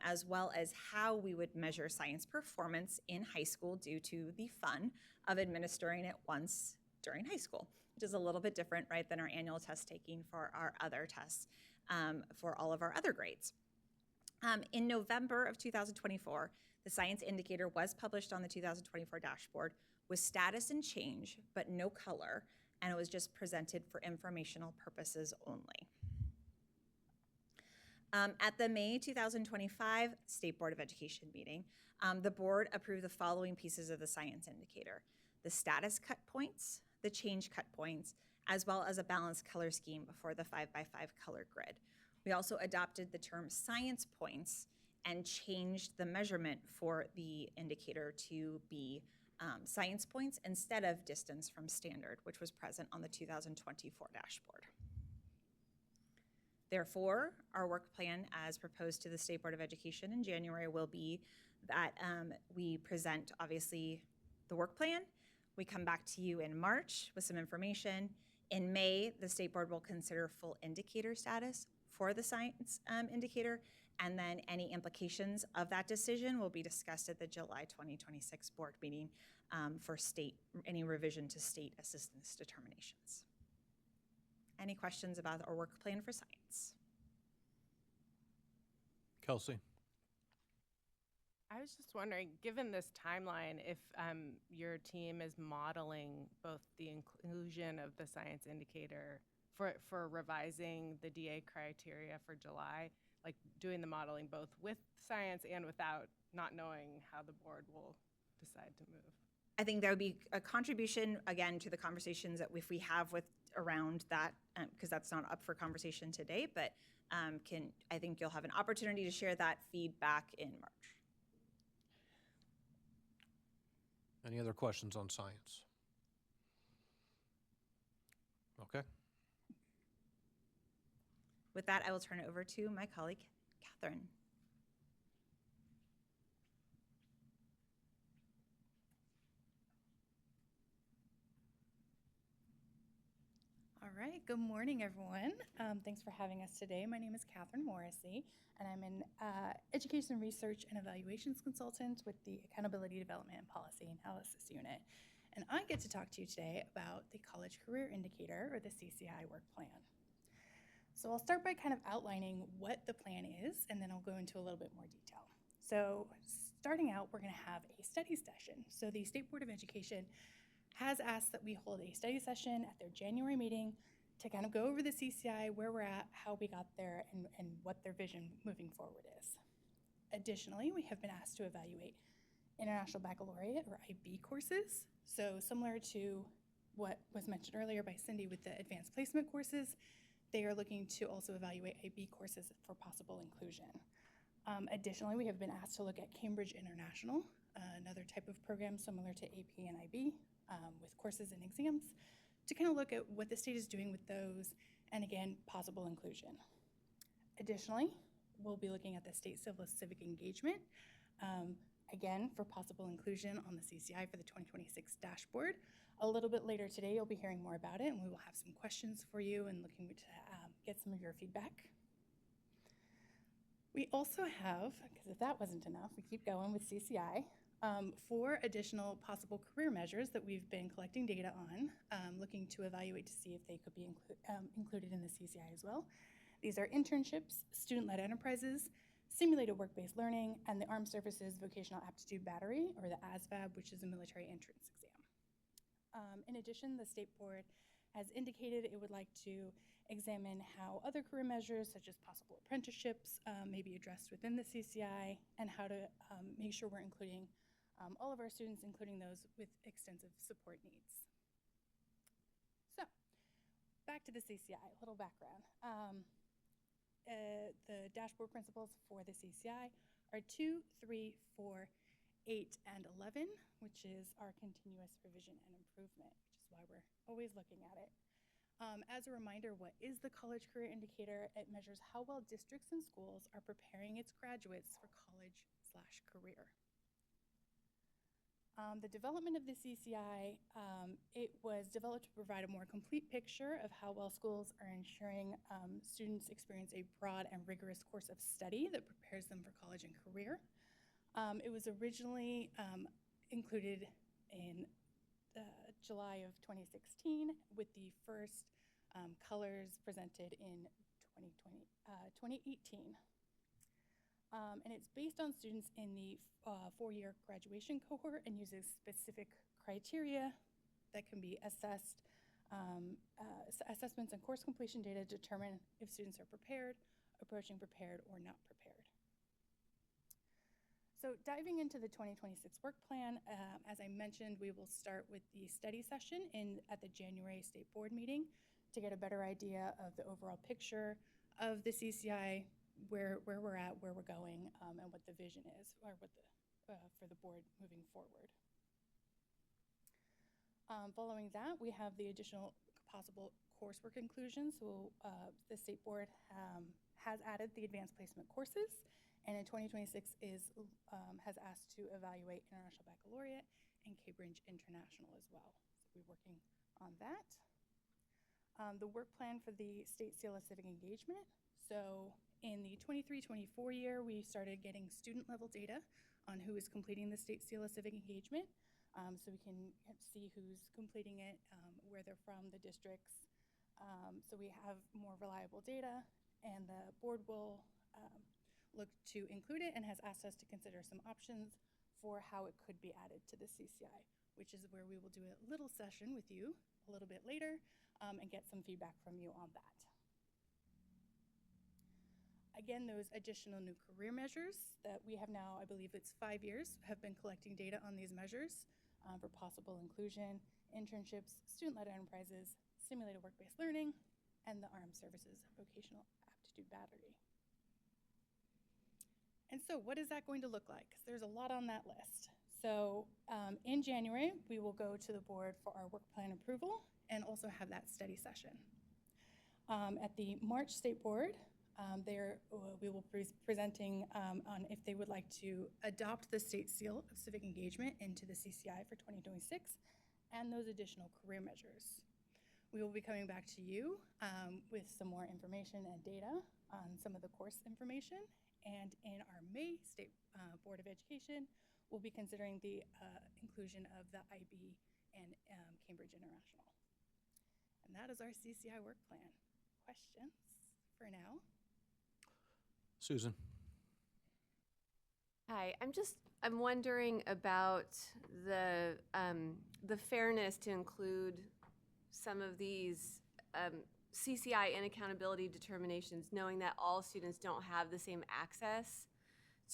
as well as how we would measure science performance in high school due to the fun of administering it once during high school, which is a little bit different, right, than our annual test taking for our other tests for all of our other grades. In November of 2024, the science indicator was published on the 2024 dashboard with status and change, but no color, and it was just presented for informational purposes only. At the May 2025 State Board of Education meeting, the board approved the following pieces of the science indicator: the status cut points, the change cut points, as well as a balanced color scheme for the 5x5 color grid. We also adopted the term science points and changed the measurement for the indicator to be science points instead of distance from standard, which was present on the 2024 dashboard. Therefore, our work plan as proposed to the State Board of Education in January will be that we present, obviously, the work plan. We come back to you in March with some information. In May, the State Board will consider full indicator status for the science indicator, and then any implications of that decision will be discussed at the July 2026 board meeting for any revision to state assistance determinations. Any questions about our work plan for science? Kelsey? I was just wondering, given this timeline, if your team is modeling both the inclusion of the science indicator for revising the DA criteria for July, like doing the modeling both with science and without, not knowing how the board will decide to move. I think that would be a contribution, again, to the conversations that if we have with around that, because that's not up for conversation today, but I think you'll have an opportunity to share that feedback in March. Any other questions on science? Okay. With that, I will turn it over to my colleague, Catherine. All right, good morning, everyone. Thanks for having us today. My name is Catherine Morrissey, and I'm an Education Research and Evaluations Consultant with the Accountability Development and Policy Analysis Unit. And I get to talk to you today about the College Career Indicator, or the CCI work plan. So I'll start by kind of outlining what the plan is, and then I'll go into a little bit more detail. So starting out, we're going to have a study session. So the State Board of Education has asked that we hold a study session at their January meeting to kind of go over the CCI, where we're at, how we got there, and what their vision moving forward is. Additionally, we have been asked to evaluate International Baccalaureate, or IB courses. So similar to what was mentioned earlier by Cindy with the advanced placement courses, they are looking to also evaluate IB courses for possible inclusion. Additionally, we have been asked to look at Cambridge International, another type of program similar to AP and IB, with courses and exams, to kind of look at what the state is doing with those, and again, possible inclusion. Additionally, we'll be looking at the state civic engagement, again, for possible inclusion on the CCI for the 2026 dashboard. A little bit later today, you'll be hearing more about it, and we will have some questions for you and looking to get some of your feedback. We also have, because if that wasn't enough, we keep going with CCI, 4 additional possible career measures that we've been collecting data on, looking to evaluate to see if they could be included in the CCI as well. These are internships, student-led enterprises, simulated work-based learning, and the Armed Services Vocational Aptitude Battery, or the ASVAB, which is a military entrance exam. In addition, the State Board has indicated it would like to examine how other career measures, such as possible apprenticeships, may be addressed within the CCI, and how to make sure we're including all of our students, including those with extensive support needs. So, back to the CCI, a little background. The dashboard principles for the CCI are 2, 3, 4, 8, and 11, which is our continuous revision and improvement, which is why we're always looking at it. As a reminder, what is the College Career Indicator? It measures how well districts and schools are preparing its graduates for college/career. The development of the CCI, it was developed to provide a more complete picture of how well schools are ensuring students experience a broad and rigorous course of study that prepares them for college and career. It was originally included in July of 2016, with the first colors presented in 2018. And it's based on students in the four-year graduation cohort and uses specific criteria that can be assessed. Assessments and course completion data determine if students are prepared, approaching prepared, or not prepared. So diving into the 2026 work plan, as I mentioned, we will start with the study session at the January State Board meeting to get a better idea of the overall picture of the CCI, where we're at, where we're going, and what the vision is, or what for the board moving forward. Following that, we have the additional possible coursework inclusions. So the State Board has added the advanced placement courses, and in 2026 has asked to evaluate International Baccalaureate and Cambridge International as well. So we're working on that. The work plan for the State Seal of Civic Engagement. So in the 23-24 year, we started getting student level data on who is completing the State Seal of Civic Engagement. So we can see who's completing it, where they're from, the districts. So we have more reliable data, and the board will look to include it and has asked us to consider some options for how it could be added to the CCI, which is where we will do a little session with you a little bit later and get some feedback from you on that. Again, those additional new career measures that we have now, I believe it's 5 years, have been collecting data on these measures for possible inclusion, internships, student-led enterprises, simulated work-based learning, and the Armed Services Vocational Aptitude Battery. And so what is that going to look like? There's a lot on that list. So in January, we will go to the board for our work plan approval and also have that study session. At the March State Board, we will be presenting on if they would like to adopt the State Seal of Civic Engagement into the CCI for 2026 and those additional career measures. We will be coming back to you with some more information and data on some of the course information. And in our May State Board of Education, we'll be considering the inclusion of the IB and Cambridge International. And that is our CCI work plan. Questions for now? Susan. Hi, I'm wondering about the fairness to include some of these CCI and accountability determinations, knowing that all students don't have the same access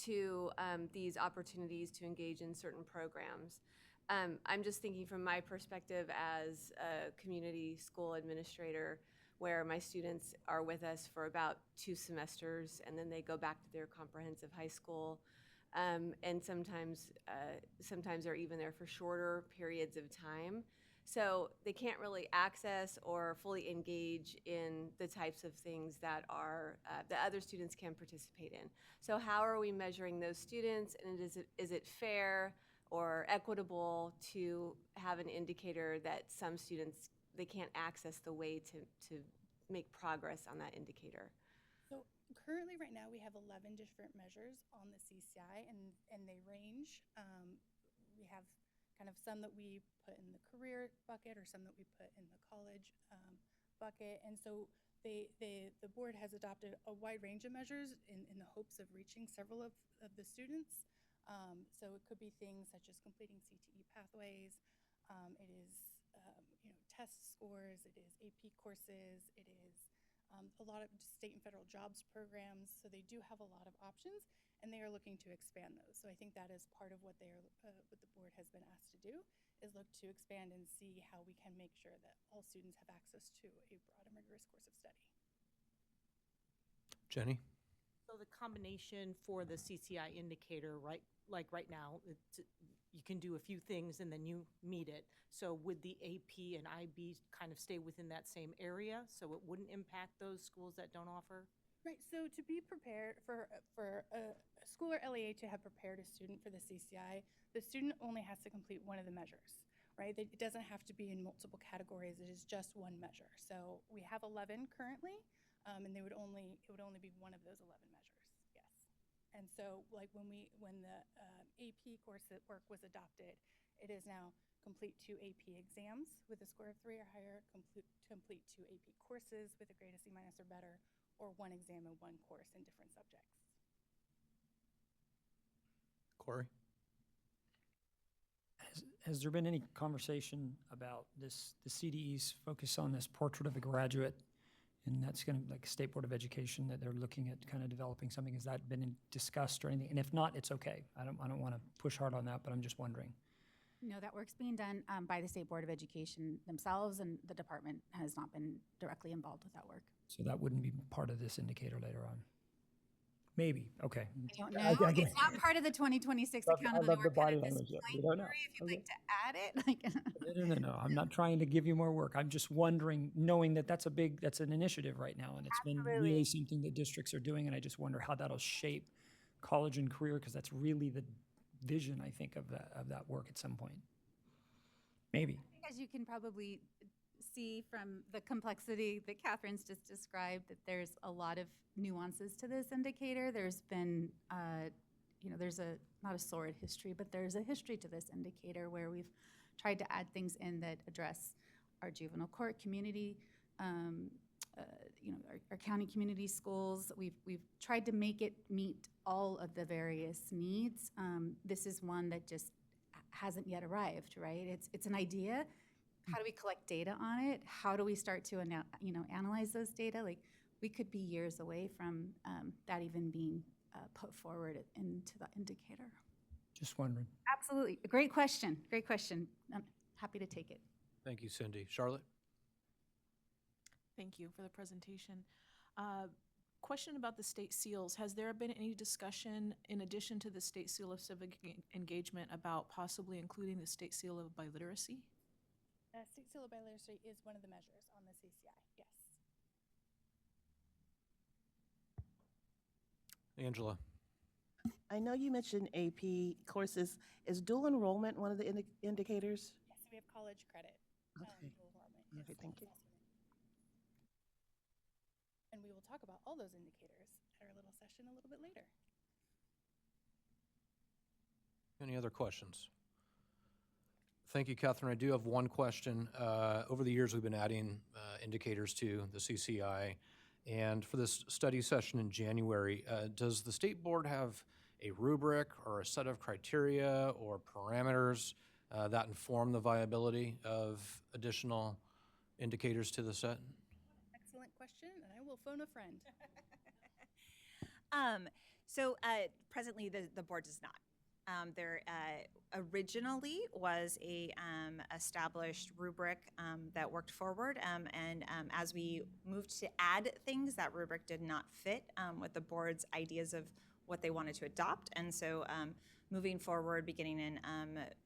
to these opportunities to engage in certain programs. I'm just thinking from my perspective as a community school administrator, where my students are with us for about 2 semesters and then they go back to their comprehensive high school. And sometimes they're even there for shorter periods of time. So they can't really access or fully engage in the types of things that that other students can participate in. So how are we measuring those students, and is it fair or equitable to have an indicator that some students, they can't access the way to make progress on that indicator? So currently right now we have 11 different measures on the CCI, and they range. We have kind of some that we put in the career bucket or some that we put in the college bucket. And so the board has adopted a wide range of measures in the hopes of reaching several of the students. So it could be things such as completing CTE pathways. It is test scores. It is AP courses. It is a lot of state and federal jobs programs. So they do have a lot of options, and they are looking to expand those. So I think that is part of what what the board has been asked to do, is look to expand and see how we can make sure that all students have access to a broad and rigorous course of study. Jenny? So the combination for the CCI indicator, right, like right now, you can do a few things and then you meet it. So would the AP and IB kind of stay within that same area, so it wouldn't impact those schools that don't offer? Right, so to be prepared for a school or LEA to have prepared a student for the CCI, the student only has to complete one of the measures, right? It doesn't have to be in multiple categories. It is just one measure. So we have 11 currently, and it would only be one of those 11 measures, yes. And so like when the AP course at work was adopted, it is now complete 2 AP exams with a score of 3 or higher, complete 2 AP courses with a grade of C- or better, or 1 exam and 1 course in different subjects. Corey? Has there been any conversation about this, the CDE's focus on this portrait of a graduate? And that's going to, like, State Board of Education, that they're looking at kind of developing something. Has that been discussed or anything? And if not, it's okay. I don't want to push hard on that, but I'm just wondering. No, that work's being done by the State Board of Education themselves, and the department has not been directly involved with that work. So that wouldn't be part of this indicator later on? Maybe, okay. I don't know. It's not part of the 2026 accountability work body at this language. point, We don't know. Corey, if you'd like to add it. Like, No. I'm not trying to give you more work. I'm just wondering, knowing that that's an initiative right now, and it's been really something that districts are doing, and I just wonder how that'll shape college and career, because that's really the vision, I think, of that work at some point. Maybe. as you can probably see from the complexity that Catherine's just described, that there's a lot of nuances to this indicator. There's been, there's not a sordid history, but there's a history to this indicator where we've tried to add things in that address our juvenile court community, our county community schools. We've tried to make it meet all of the various needs. This is one that just hasn't yet arrived, right? It's an idea. How do we collect data on it? How do we start to analyze those data? Like, we could be years away from that even being put forward into the indicator. Just wondering. Absolutely. Great question. Great question. I'm happy to take it. Thank you, Cindy. Charlotte? Thank you for the presentation. Question about the state seals. Has there been any discussion, in addition to the state seal of civic engagement, about possibly including the state seal of biliteracy? State seal of biliteracy is one of the measures on the CCI, yes. Angela? I know you mentioned AP courses. Is dual enrollment one of the indicators? Yes, we have college credit. Okay. Dual enrollment. Okay, thank you. And we will talk about all those indicators at our little session a little bit later. Any other questions? Thank you, Catherine. I do have one question. Over the years, we've been adding indicators to the CCI. And for this study session in January, does the state board have a rubric or a set of criteria or parameters that inform the viability of additional indicators to the set? Excellent question, and I will phone a friend. Presently, the board does not. There originally was a established rubric that worked forward, and as we moved to add things, that rubric did not fit with the board's ideas of what they wanted to adopt. And so moving forward, beginning in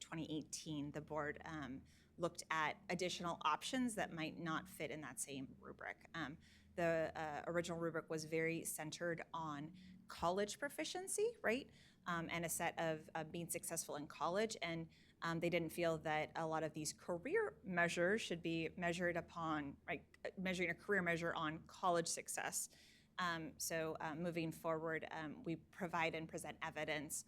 2018, the board looked at additional options that might not fit in that same rubric. The original rubric was very centered on college proficiency, right? And a set of being successful in college. And they didn't feel that a lot of these career measures should be measured upon, right, measuring a career measure on college success. So moving forward, we provide and present evidence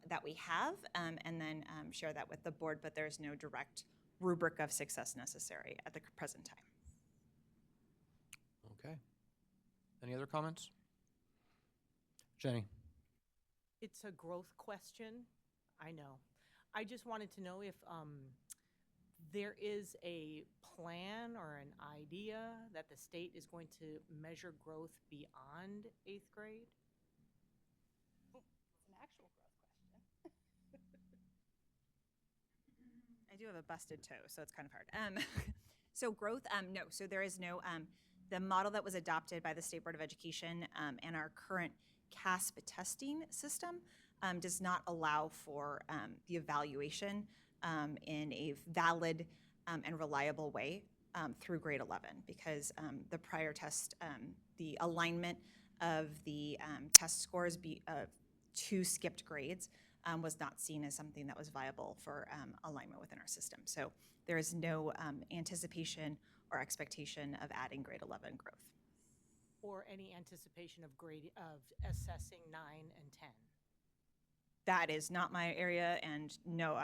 that we have, and then share that with the board, but there's no direct rubric of success necessary at the present time. Okay. Any other comments? Jenny? It's a growth question, I know. I just wanted to know if there is a plan or an idea that the state is going to measure growth beyond 8th grade? It's an actual growth question. I do have a busted toe, so it's kind of hard. So growth, no. So there is no, the model that was adopted by the State Board of Education and our current CASP testing system does not allow for the evaluation in a valid and reliable way through grade 11, because the prior test, the alignment of the test scores to skipped grades was not seen as something that was viable for alignment within our system. So there is no anticipation or expectation of adding grade 11 growth. Or any anticipation of assessing 9 and 10? That is not my area, and no,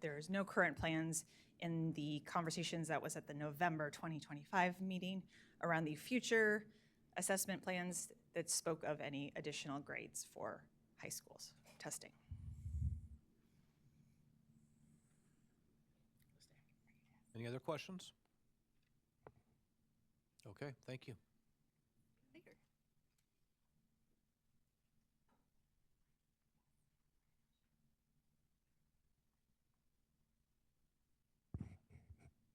there's no current plans in the conversations that was at the November 2025 meeting around the future assessment plans that spoke of any additional grades for high schools testing. Any other questions? Okay, thank you. Later.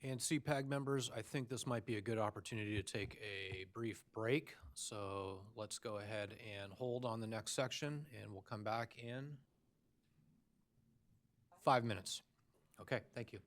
And CPAG members, I think this might be a good opportunity to take a brief break. So let's go ahead and hold on the next section, and we'll come back in 5 minutes. Okay, thank you.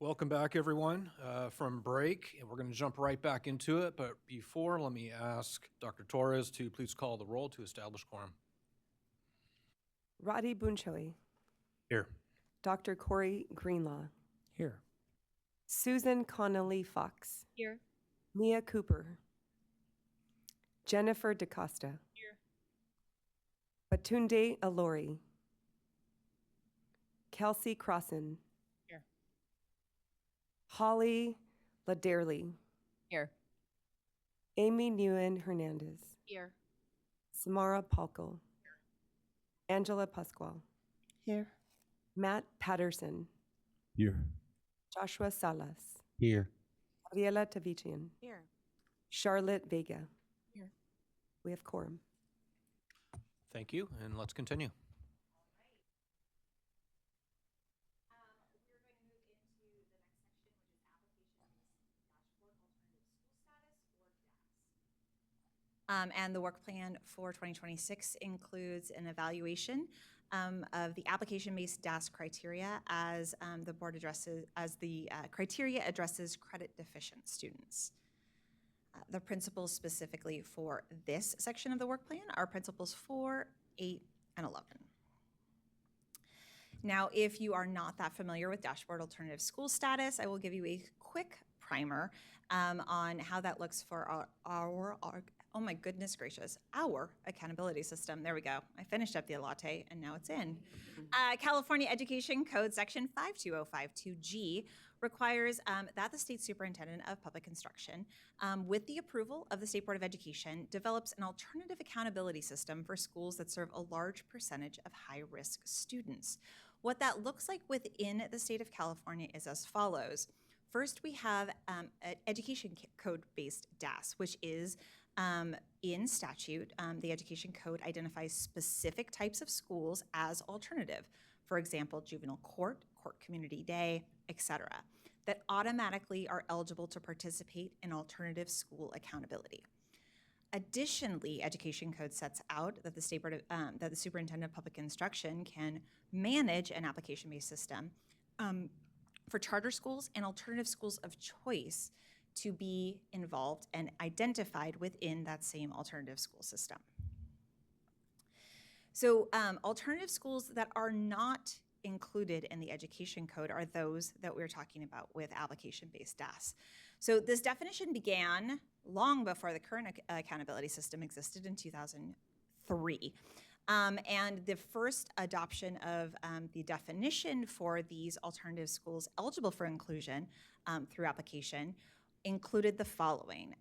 Welcome back, everyone, from break. And we're going to jump right back into it. But before, let me ask Dr. Torres to please call the roll to establish quorum. Roddy Bunchoy. Here. Dr. Corey Greenlaw. Here. Susan Connolly Fox. Here. Mia Cooper. Jennifer DaCosta. Here. Batunde Alori. Kelsey Crossan. Here. Holly Laderley. Here. Amy Nguyen Hernandez. Here. Samara Palko. Angela Pascual. Here. Matt Patterson. Here. Joshua Salas. Here. Gabriela Tavichian. Here. Charlotte Vega. Here. We have quorum. Thank you, and let's continue. And the work plan for 2026 includes an evaluation of the application-based DAS criteria as the board addresses, as the criteria addresses credit deficient students. The principles specifically for this section of the work plan are principles 4, 8, and 11. Now, if you are not that familiar with Dashboard Alternative School Status, I will give you a quick primer on how that looks for our oh my goodness gracious, our accountability system. There we go. I finished up the latte and now it's in. California Education Code Section 52052G requires that the state superintendent of public instruction, with the approval of the State Board of Education, develops an alternative accountability system for schools that serve a large percentage of high-risk students. What that looks like within the state of California is as follows. First, we have an education code-based DAS, which is in statute. The education code identifies specific types of schools as alternative. For example, juvenile court, court community day, etc., that automatically are eligible to participate in alternative school accountability. Additionally, education code sets out that the state board of, that the superintendent of public instruction can manage an application-based system for charter schools and alternative schools of choice to be involved and identified within that same alternative school system. So alternative schools that are not included in the education code are those that we're talking about with application-based DAS. So this definition began long before the current accountability system existed in 2003. And the first adoption of the definition for these alternative schools eligible for inclusion through application included the following.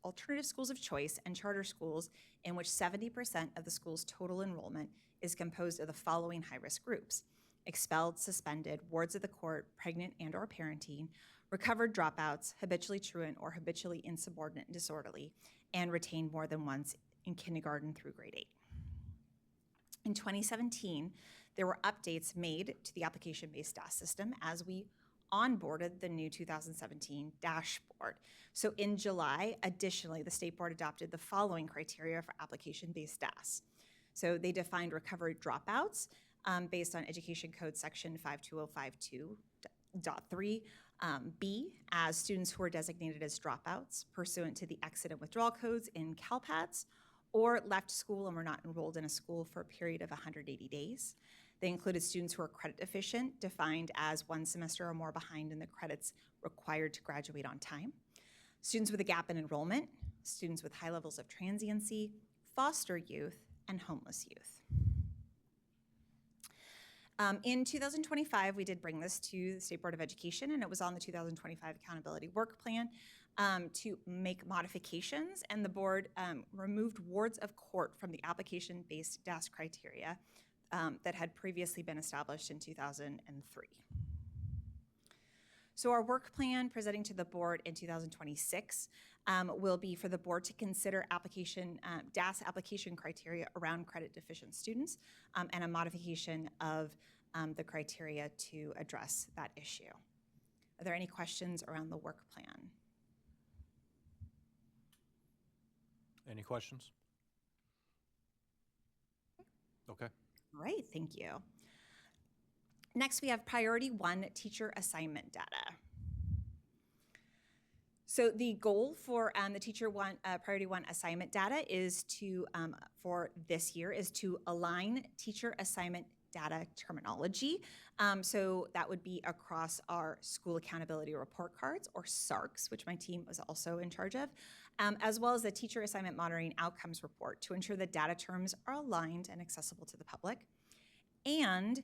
Alternative schools of choice and charter schools in which 70% of the school's total enrollment is composed of the following high-risk groups: expelled, suspended, wards of the court, pregnant and or parenting, recovered dropouts, habitually truant or habitually insubordinate and disorderly, and retained more than once in kindergarten through grade 8. In 2017, there were updates made to the application-based DAS system as we onboarded the new 2017 dashboard. So in July, additionally, the State Board adopted the following criteria for application-based DAS. So they defined recovered dropouts based on Education Code Section 52052.3 B as students who are designated as dropouts pursuant to the exit and withdrawal codes in CalPADS, or left school and were not enrolled in a school for a period of 180 days. They included students who are credit deficient, defined as 1 semester or more behind in the credits required to graduate on time, students with a gap in enrollment, students with high levels of transiency, foster youth, and homeless youth. In 2025, we did bring this to the State Board of Education, and it was on the 2025 Accountability Work Plan to make modifications, and the board removed wards of court from the application-based DAS criteria that had previously been established in 2003. So our work plan presenting to the board in 2026 will be for the board to consider DAS application criteria around credit deficient students and a modification of the criteria to address that issue. Are there any questions around the work plan? Any questions? Okay. All right, thank you. Next, we have priority 1 teacher assignment data. So the goal for the priority 1 assignment data is to, for this year, is to align teacher assignment data terminology. So that would be across our school accountability report cards, or SARCs, which my team was also in charge of, as well as the teacher assignment monitoring outcomes report to ensure that data terms are aligned and accessible to the public. And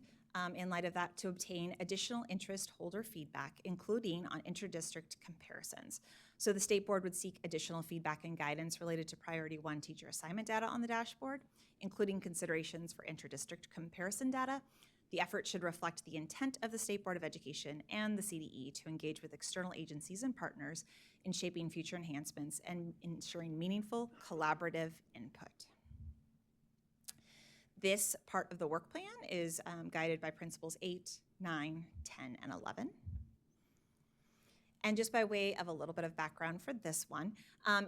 in light of that, to obtain additional interest holder feedback, including on interdistrict comparisons. So the state board would seek additional feedback and guidance related to priority 1 teacher assignment data on the dashboard, including considerations for interdistrict comparison data. The effort should reflect the intent of the State Board of Education and the CDE to engage with external agencies and partners in shaping future enhancements and ensuring meaningful collaborative input. This part of the work plan is guided by principles 8, 9, 10, and 11. And just by way of a little bit of background for this one,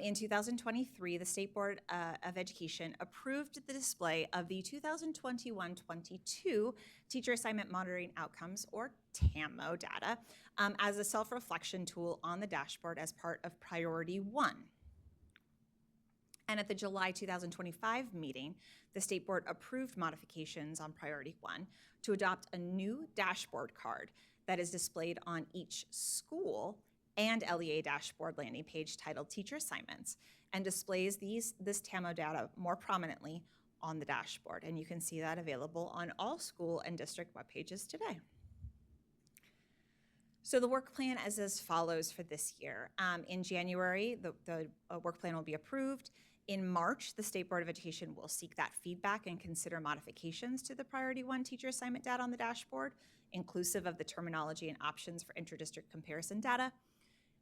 in 2023, the State Board of Education approved the display of the 2021-22 Teacher Assignment Monitoring Outcomes, or TAMO data, as a self-reflection tool on the dashboard as part of Priority 1. And at the July 2025 meeting, the State Board approved modifications on Priority 1 to adopt a new dashboard card that is displayed on each school and LEA dashboard landing page titled Teacher Assignments, and displays this TAMO data more prominently on the dashboard. And you can see that available on all school and district web pages today. So the work plan is as follows for this year. In January, the work plan will be approved. In March, the State Board of Education will seek that feedback and consider modifications to the Priority 1 teacher assignment data on the dashboard, inclusive of the terminology and options for interdistrict comparison data.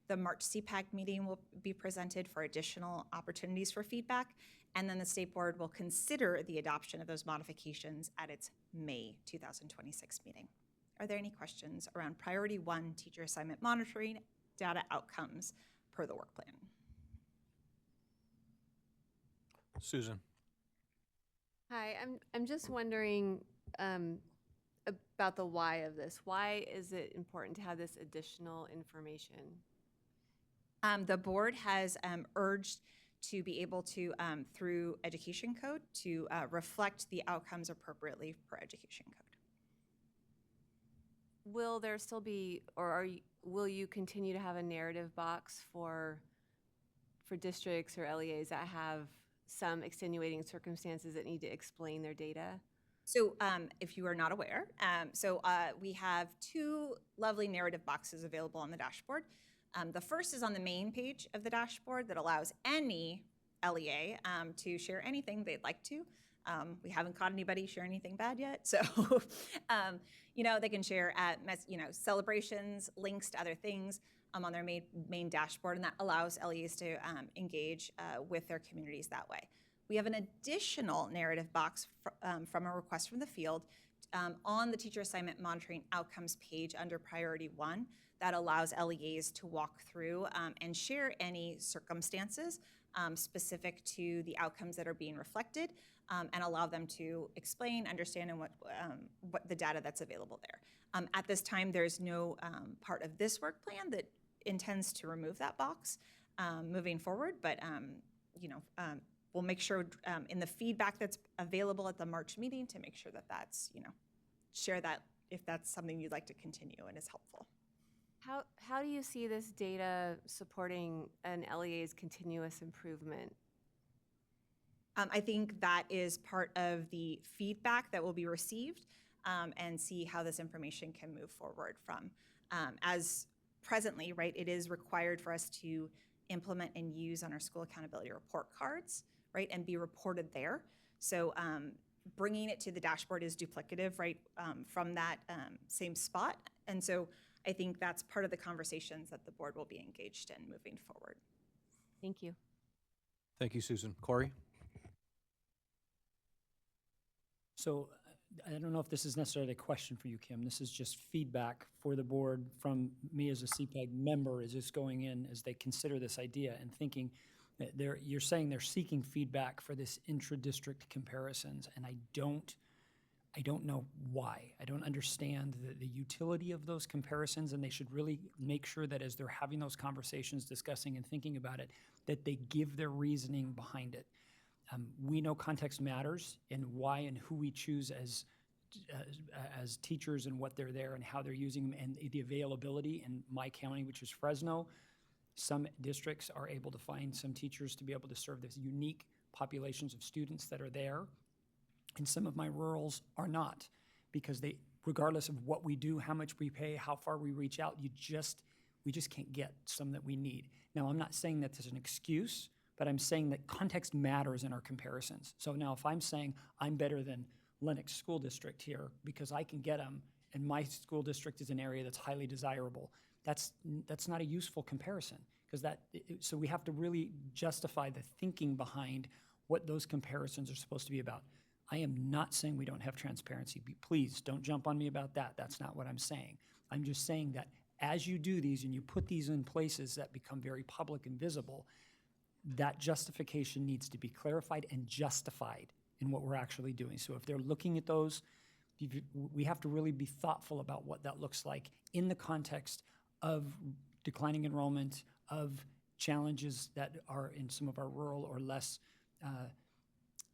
The March CPAG meeting will be presented for additional opportunities for feedback, and then the State Board will consider the adoption of those modifications at its May 2026 meeting. Are there any questions around Priority 1 teacher assignment monitoring data outcomes per the work plan? Susan. Hi, I'm just wondering about the why of this. Why is it important to have this additional information? The board has urged to be able to, through education code, to reflect the outcomes appropriately per education code. Will there still be, or will you continue to have a narrative box for districts or LEAs that have some extenuating circumstances that need to explain their data? So if you are not aware, we have 2 lovely narrative boxes available on the dashboard. The first is on the main page of the dashboard that allows any LEA to share anything they'd like to. We haven't caught anybody share anything bad yet, so they can share celebrations, links to other things on their main dashboard, and that allows LEAs to engage with their communities that way. We have an additional narrative box from a request from the field on the teacher assignment monitoring outcomes page under Priority 1 that allows LEAs to walk through and share any circumstances specific to the outcomes that are being reflected, and allow them to explain, understand, and what the data that's available there. At this time, there's no part of this work plan that intends to remove that box moving forward, but we'll make sure in the feedback that's available at the March meeting to make sure that that's, share that if that's something you'd like to continue and is helpful. How do you see this data supporting an LEA's continuous improvement? I think that is part of the feedback that will be received, and see how this information can move forward from. As presently, right, it is required for us to implement and use on our school accountability report cards, right, and be reported there. So bringing it to the dashboard is duplicative, right, from that same spot. And so I think that's part of the conversations that the board will be engaged in moving forward. Thank you. Thank you, Susan. Corey? So I don't know if this is necessarily a question for you, Kim. This is just feedback for the board from me as a CPAG member, is just going in as they consider this idea and thinking that you're saying they're seeking feedback for this intra-district comparisons, and I don't I don't know why. I don't understand the utility of those comparisons, and they should really make sure that as they're having those conversations, discussing and thinking about it, that they give their reasoning behind it. We know context matters and why and who we choose as teachers and what they're there and how they're using them and the availability. In my county, which is Fresno, some districts are able to find some teachers to be able to serve this unique populations of students that are there. And some of my rurals are not, because they, regardless of what we do, how much we pay, how far we reach out, we just can't get some that we need. Now, I'm not saying that there's an excuse, but I'm saying that context matters in our comparisons. So now if I'm saying I'm better than Lenox School District here because I can get them, and my school district is an area that's highly desirable, that's not a useful comparison, because so we have to really justify the thinking behind what those comparisons are supposed to be about. I am not saying we don't have transparency. Please don't jump on me about that. That's not what I'm saying. I'm just saying that as you do these and you put these in places that become very public and visible, that justification needs to be clarified and justified in what we're actually doing. So if they're looking at those, we have to really be thoughtful about what that looks like in the context of declining enrollment, of challenges that are in some of our rural or less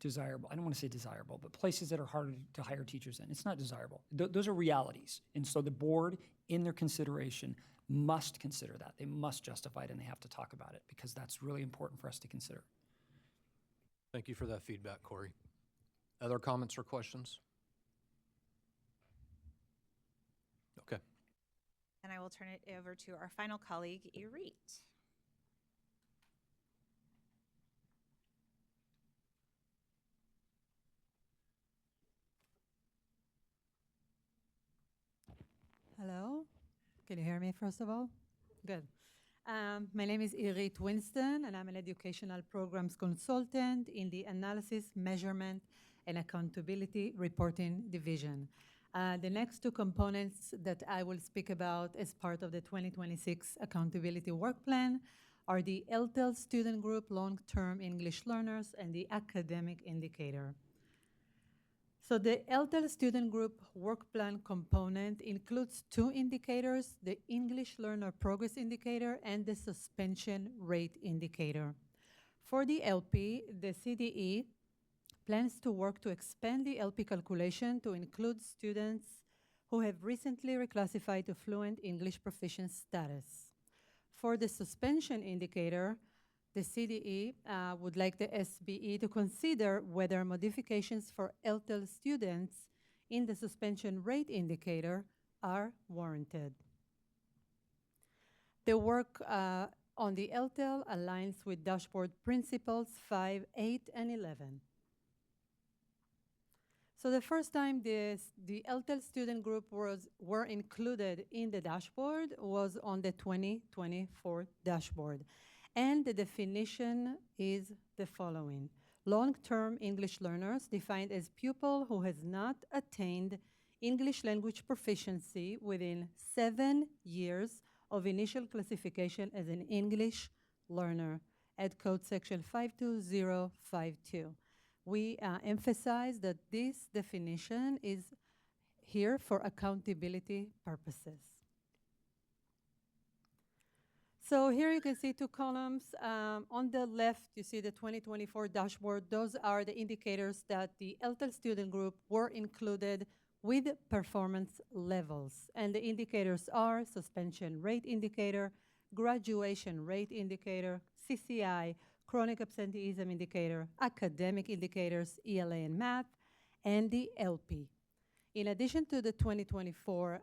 desirable, I don't want to say desirable, but places that are harder to hire teachers in. It's not desirable. Those are realities. And so the board, in their consideration, must consider that. They must justify it, and they have to talk about it, because that's really important for us to consider. Thank you for that feedback, Corey. Other comments or questions? Okay. And I will turn it over to our final colleague, Irit. Hello, can you hear me first of all? Good. My name is Irit Winston, and I'm an educational programs consultant in the Analysis, Measurement, and Accountability Reporting Division. The next two components that I will speak about as part of the 2026 Accountability Work Plan are the LTEL Student Group Long-Term English Learners and the Academic Indicator. So the LTEL Student Group Work Plan component includes two indicators, the English Learner Progress Indicator and the Suspension Rate Indicator. For the LP, the CDE plans to work to expand the LP calculation to include students who have recently reclassified to fluent English proficient status. For the suspension indicator, the CDE would like the SBE to consider whether modifications for LTEL students in the suspension rate indicator are warranted. The work on the LTEL aligns with dashboard principles 5, 8, and 11. So the first time the LTEL student group were included in the dashboard was on the 2024 dashboard. And the definition is the following. Long-term English learners defined as pupil who has not attained English language proficiency within 7 years of initial classification as an English learner at code section 52052. We emphasize that this definition is here for accountability purposes. So here you can see two columns. On the left, you see the 2024 dashboard. Those are the indicators that the LTEL student group were included with performance levels. And the indicators are suspension rate indicator, graduation rate indicator, CCI, chronic absenteeism indicator, academic indicators, ELA and math, and the LP. In addition to the 2024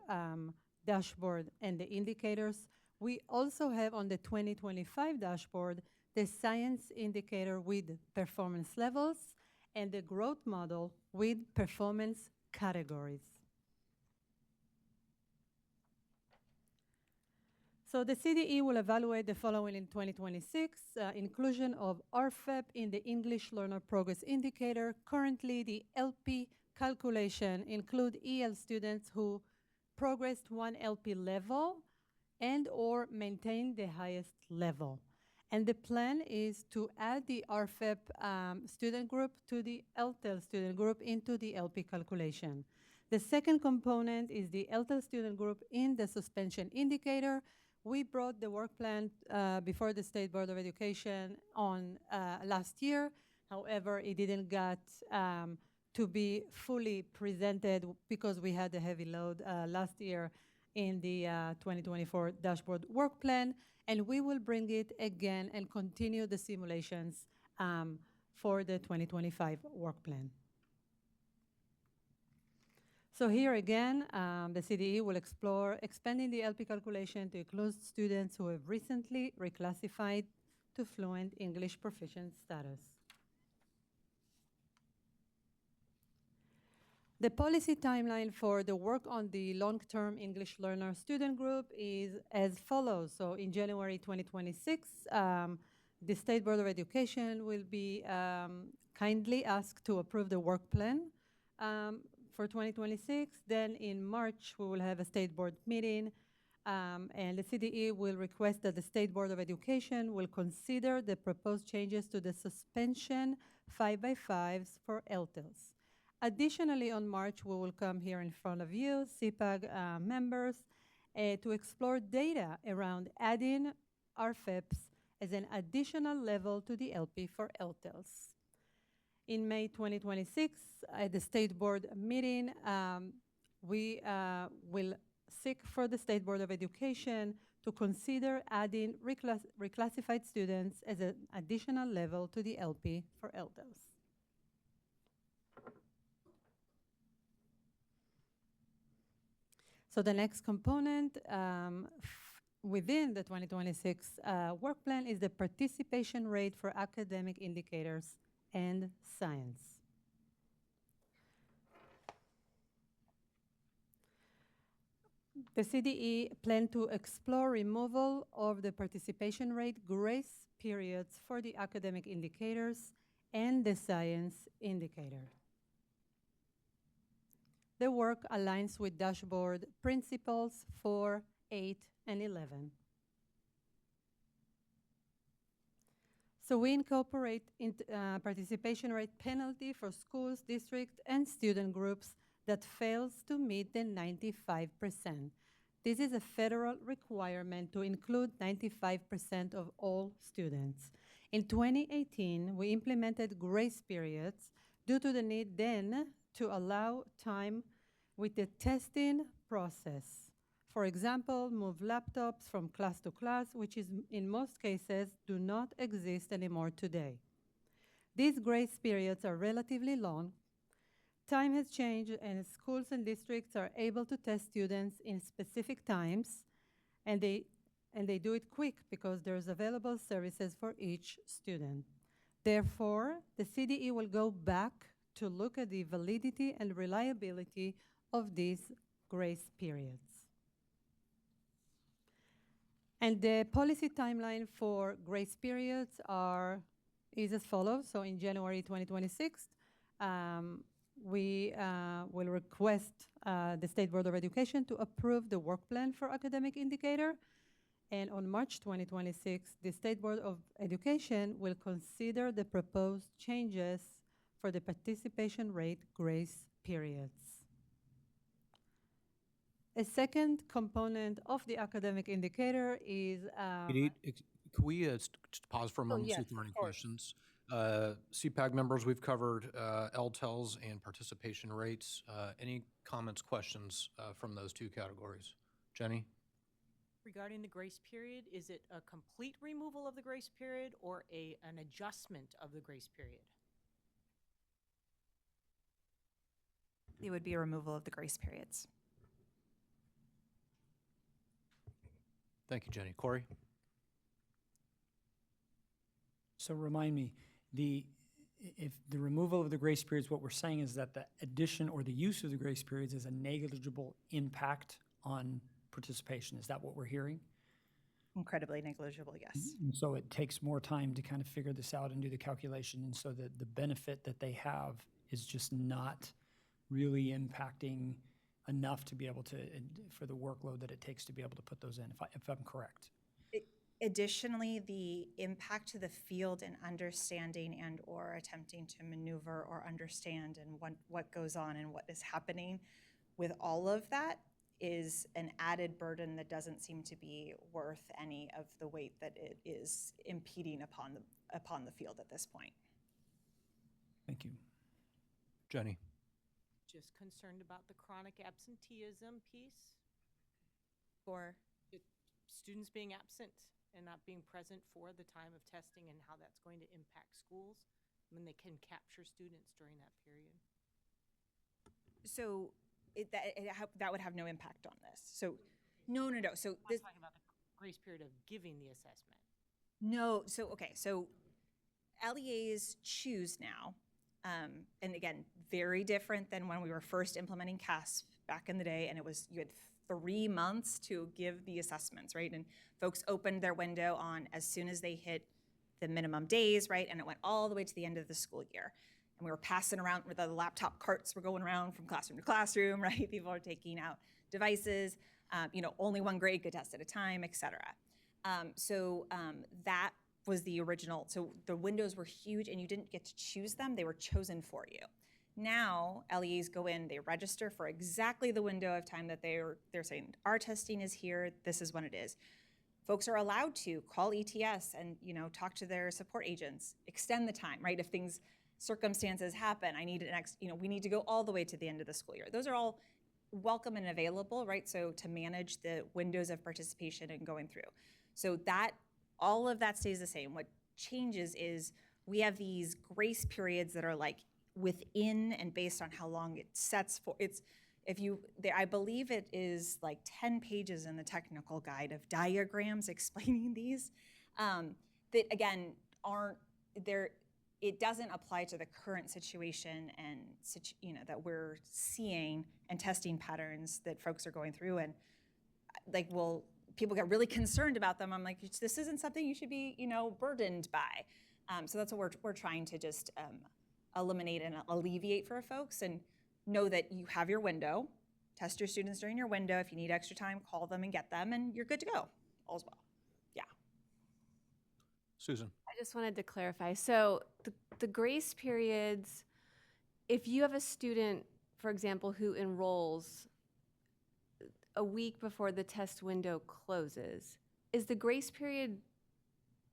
dashboard and the indicators, we also have on the 2025 dashboard the science indicator with performance levels and the growth model with performance categories. So the CDE will evaluate the following in 2026, inclusion of RFEP in the English Learner Progress Indicator. Currently, the LP calculation include EL students who progressed one LP level and or maintain the highest level. And the plan is to add the RFEP student group to the LTEL student group into the LP calculation. The second component is the LTEL student group in the suspension indicator. We brought the work plan before the State Board of Education on last year. However, it didn't get to be fully presented because we had a heavy load last year in the 2024 dashboard work plan, and we will bring it again and continue the simulations for the 2025 work plan. So here again, the CDE will explore expanding the LP calculation to include students who have recently reclassified to fluent English proficient status. The policy timeline for the work on the long-term English learner student group is as follows. So in January 2026, the State Board of Education will be kindly asked to approve the work plan for 2026. Then in March, we will have a State Board meeting, and the CDE will request that the State Board of Education will consider the proposed changes to the suspension 5x5s for LTELs. Additionally, on March, we will come here in front of you, CPAG members, to explore data around adding RFEPs as an additional level to the LP for LTELs. In May 2026, at the State Board meeting, we will seek for the State Board of Education to consider adding reclassified students as an additional level to the LP for LTELs. So the next component within the 2026 work plan is the participation rate for academic indicators and science. The CDE plan to explore removal of the participation rate grace periods for the academic indicators and the science indicator. The work aligns with dashboard principles 4, 8, and 11. So we incorporate participation rate penalty for schools, districts, and student groups that fails to meet the 95%. This is a federal requirement to include 95% of all students. In 2018, we implemented grace periods due to the need then to allow time with the testing process. For example, move laptops from class to class, which is in most cases do not exist anymore today. These grace periods are relatively long. Time has changed, and schools and districts are able to test students in specific times, and they do it quick because there's available services for each student. Therefore, the CDE will go back to look at the validity and reliability of these grace periods. And the policy timeline for grace periods is as follows. So in January 2026, we will request the State Board of Education to approve the work plan for academic indicator. And on March 2026, the State Board of Education will consider the proposed changes for the participation rate grace periods. A second component of the academic indicator is Can we just pause for a moment, see if there are any questions? CPAG members, we've covered LTELs and participation rates. Any comments, questions from those two categories? Jenny? Regarding the grace period, is it a complete removal of the grace period or an adjustment of the grace period? It would be a removal of the grace periods. Thank you, Jenny. Corey? So remind me, if the removal of the grace periods, what we're saying is that the addition or the use of the grace periods is a negligible impact on participation. Is that what we're hearing? Incredibly negligible, yes. And so it takes more time to kind of figure this out and do the calculation. And so the benefit that they have is just not really impacting enough to be able to, for the workload that it takes to be able to put those in, if I'm correct. Additionally, the impact to the field in understanding and or attempting to maneuver or understand and what goes on and what is happening with all of that is an added burden that doesn't seem to be worth any of the weight that it is impeding upon the field at this point. Thank you. Jenny? Just concerned about the chronic absenteeism piece. For Students being absent and not being present for the time of testing and how that's going to impact schools when they can capture students during that period. So that would have no impact on this. So no. So I'm this, talking about the grace period of giving the assessment. no. So okay. So LEAs choose now, and again, very different than when we were first implementing CASP back in the day, and it was you had 3 months to give the assessments, right? And folks opened their window on as soon as they hit the minimum days, right? And it went all the way to the end of the school year. And we were passing around, where the laptop carts were going around from classroom to classroom, right? People are taking out devices, only one grade could test at a time, et cetera. That was the original. So the windows were huge and you didn't get to choose them. They were chosen for you. Now, LEAs go in, they register for exactly the window of time that they're saying, our testing is here, this is when it is. Folks are allowed to call ETS and, talk to their support agents, extend the time, right? If circumstances happen, I need we need to go all the way to the end of the school year. Those are all welcome and available, right? So to manage the windows of participation and going through. So all of that stays the same. What changes is we have these grace periods that are like within and based on how long it sets for. I believe it is like 10 pages in the technical guide of diagrams explaining these that again aren't there. It doesn't apply to the current situation and that we're seeing and testing patterns that folks are going through, and people get really concerned about them. I'm like, this isn't something you should be burdened by. So that's what we're trying to just eliminate and alleviate for folks, and know that you have your window. Test your students during your window. If you need extra time, call them and get them, and you're good to go. All's well. Yeah. Susan? I just wanted to clarify. So the grace periods, if you have a student, for example, who enrolls a week before the test window closes, is the grace period,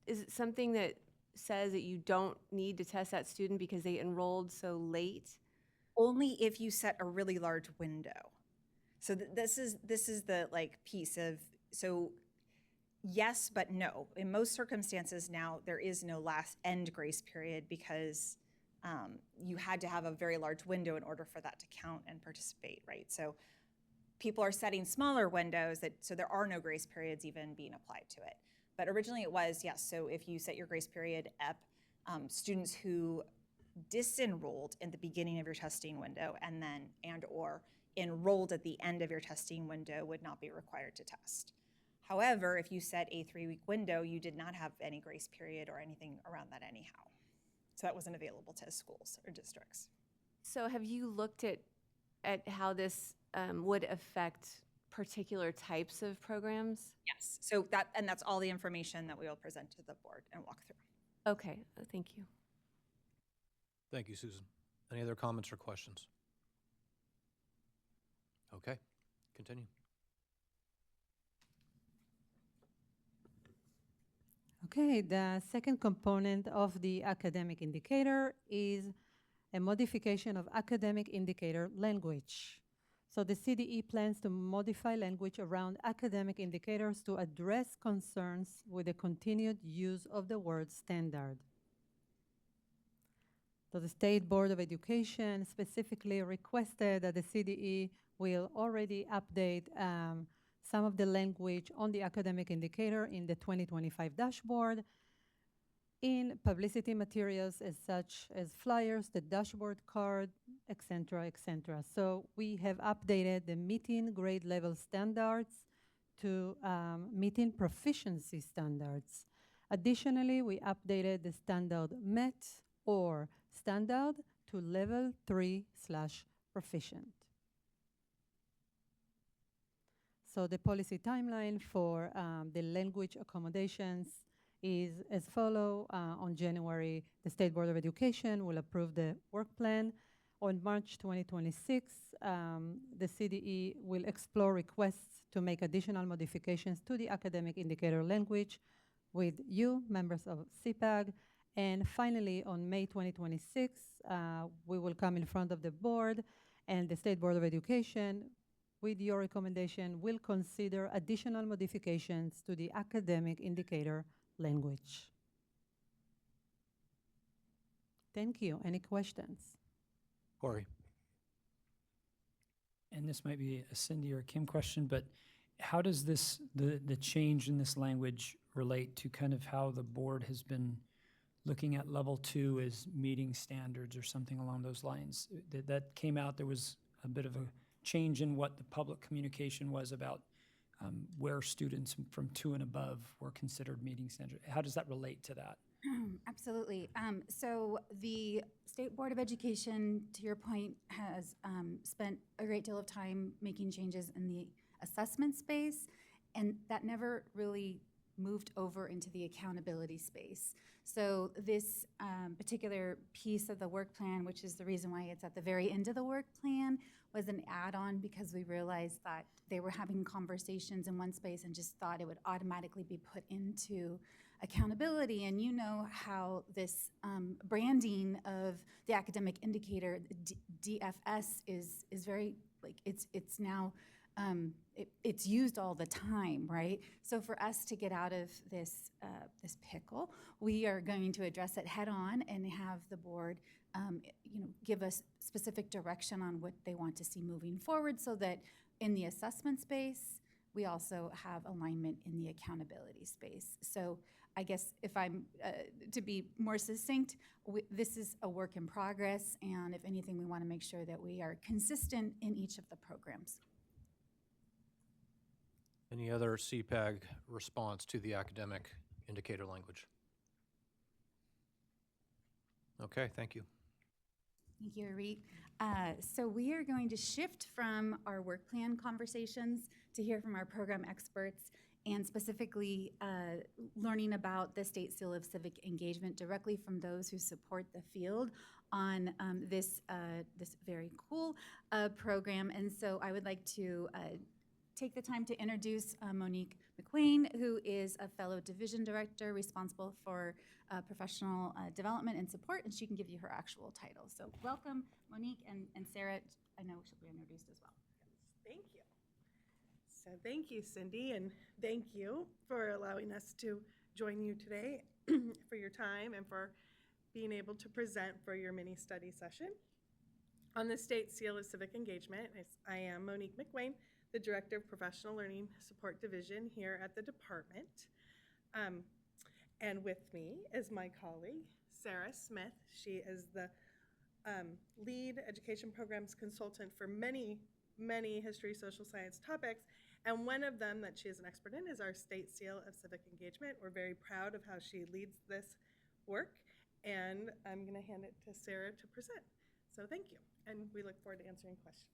is it something that says that you don't need to test that student because they enrolled so late? Only if you set a really large window. So this is the piece of, so yes, but no. In most circumstances now, there is no last end grace period because you had to have a very large window in order for that to count and participate, right? So people are setting smaller windows so there are no grace periods even being applied to it. But originally it was, yes, so if you set your grace period up, students who disenrolled in the beginning of your testing window and or enrolled at the end of your testing window would not be required to test. However, if you set a 3-week window, you did not have any grace period or anything around that anyhow. So that wasn't available to schools or districts. So have you looked at how this would affect particular types of programs? Yes. So that's all the information that we will present to the board and walk through. Okay, thank you. Thank you, Susan. Any other comments or questions? Okay, continue. Okay, the second component of the academic indicator is a modification of academic indicator language. So the CDE plans to modify language around academic indicators to address concerns with the continued use of the word standard. So the State Board of Education specifically requested that the CDE will already update some of the language on the academic indicator in the 2025 dashboard, in publicity materials such as flyers, the dashboard card, etc., etc. So we have updated the meeting grade level standards to meeting proficiency standards. Additionally, we updated the standard MET or standard to level 3/proficient. So the policy timeline for the language accommodations is as follow. On January, the State Board of Education will approve the work plan. On March 2026, the CDE will explore requests to make additional modifications to the academic indicator language with you, members of CPAG. And finally, on May 2026, we will come in front of the board, and the State Board of Education, with your recommendation, will consider additional modifications to the academic indicator language. Thank you. Any questions? Corey. And this might be a Cindy or Kim question, but how does this, the change in this language relate to kind of how the board has been looking at level 2 as meeting standards or something along those lines? That came out, there was a bit of a change in what the public communication was about where students from 2 and above were considered meeting standards. How does that relate to that? Absolutely. So the State Board of Education, to your point, has spent a great deal of time making changes in the assessment space, and that never really moved over into the accountability space. So this particular piece of the work plan, which is the reason why it's at the very end of the work plan, was an add-on because we realized that they were having conversations in one space and just thought it would automatically be put into accountability. And you know how this branding of the academic indicator, DFS, is very, like, it's now it's used all the time, right? So for us to get out of this this pickle, we are going to address it head on and have the board, give us specific direction on what they want to see moving forward, so that in the assessment space, we also have alignment in the accountability space. So I guess if I'm to be more succinct, this is a work in progress, and if anything, we want to make sure that we are consistent in each of the programs. Any other CPAG response to the academic indicator language? Okay, thank you. Thank you, Arit. So we are going to shift from our work plan conversations to hear from our program experts, and specifically learning about the State Seal of Civic Engagement directly from those who support the field on this very cool program. And so I would like to take the time to introduce Monique McQuain, who is a fellow division director responsible for professional development and support, and she can give you her actual title. So welcome, Monique, and Sarah, I know she'll be introduced as well. Thank you. So thank you, Cindy, and thank you for allowing us to join you today for your time and for being able to present for your mini study session on the State Seal of Civic Engagement. I am Monique McQuain, the Director of Professional Learning Support Division here at the department. And with me is my colleague, Sarah Smith. She is the lead education programs consultant for many history, social science topics. And one of them that she is an expert in is our State Seal of Civic Engagement. We're very proud of how she leads this work. And I'm going to hand it to Sarah to present. So thank you. And we look forward to answering questions.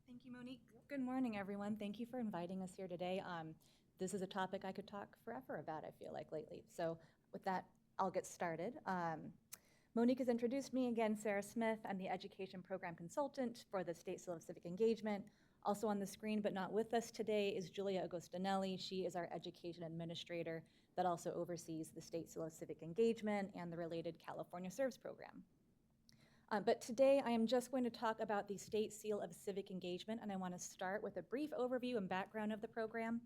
Thank you, Monique. Good morning, everyone. Thank you for inviting us here today. This is a topic I could talk forever about, I feel like, lately. So with that, I'll get started. Monique has introduced me again, Sarah Smith. I'm the Education Program Consultant for the State Seal of Civic Engagement. Also on the screen, but not with us today, is Julia Agostinelli. She is our Education Administrator that also oversees the State Seal of Civic Engagement and the related California Serves program. But today I am just going to talk about the State Seal of Civic Engagement, and I want to start with a brief overview and background of the program.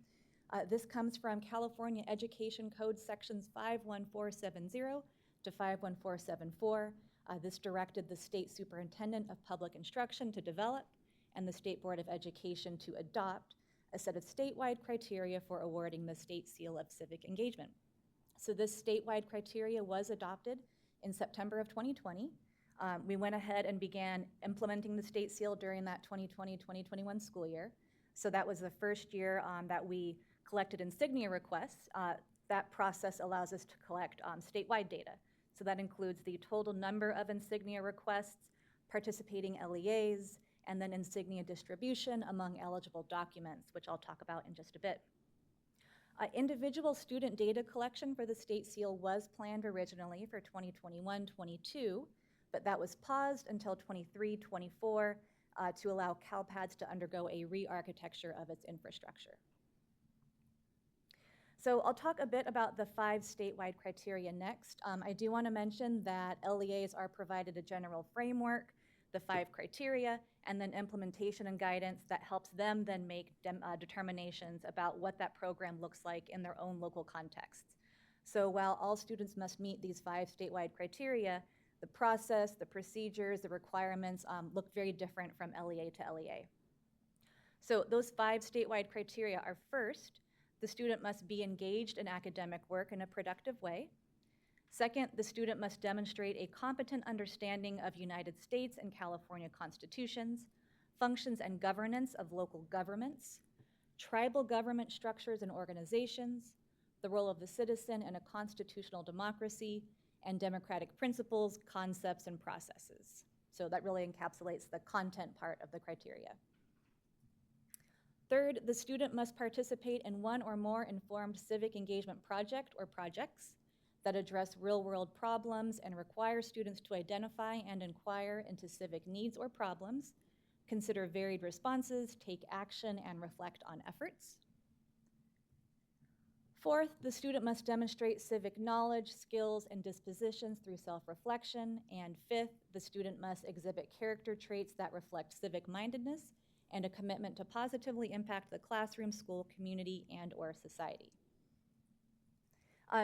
This comes from California Education Code sections 51470 to 51474. This directed the State Superintendent of Public Instruction to develop and the State Board of Education to adopt a set of statewide criteria for awarding the State Seal of Civic Engagement. So this statewide criteria was adopted in September of 2020. We went ahead and began implementing the State Seal during that 2020-2021 school year. So that was the first year that we collected insignia requests. That process allows us to collect statewide data. So that includes the total number of insignia requests, participating LEAs, and then insignia distribution among eligible documents, which I'll talk about in just a bit. Individual student data collection for the state seal was planned originally for 2021-22, but that was paused until 23-24 to allow CalPADS to undergo a re-architecture of its infrastructure. So I'll talk a bit about the 5 statewide criteria next. I do want to mention that LEAs are provided a general framework, the 5 criteria, and then implementation and guidance that helps them then make determinations about what that program looks like in their own local contexts. So while all students must meet these 5 statewide criteria, the process, the procedures, the requirements look very different from LEA to LEA. So those 5 statewide criteria are: first, the student must be engaged in academic work in a productive way. Second, the student must demonstrate a competent understanding of United States and California constitutions, functions and governance of local governments, tribal government structures and organizations, the role of the citizen in a constitutional democracy, and democratic principles, concepts, and processes. So that really encapsulates the content part of the criteria. Third, the student must participate in one or more informed civic engagement project or projects that address real-world problems and require students to identify and inquire into civic needs or problems, consider varied responses, take action, and reflect on efforts. Fourth, the student must demonstrate civic knowledge, skills, and dispositions through self-reflection. And fifth, the student must exhibit character traits that reflect civic-mindedness and a commitment to positively impact the classroom, school, community, and/or society.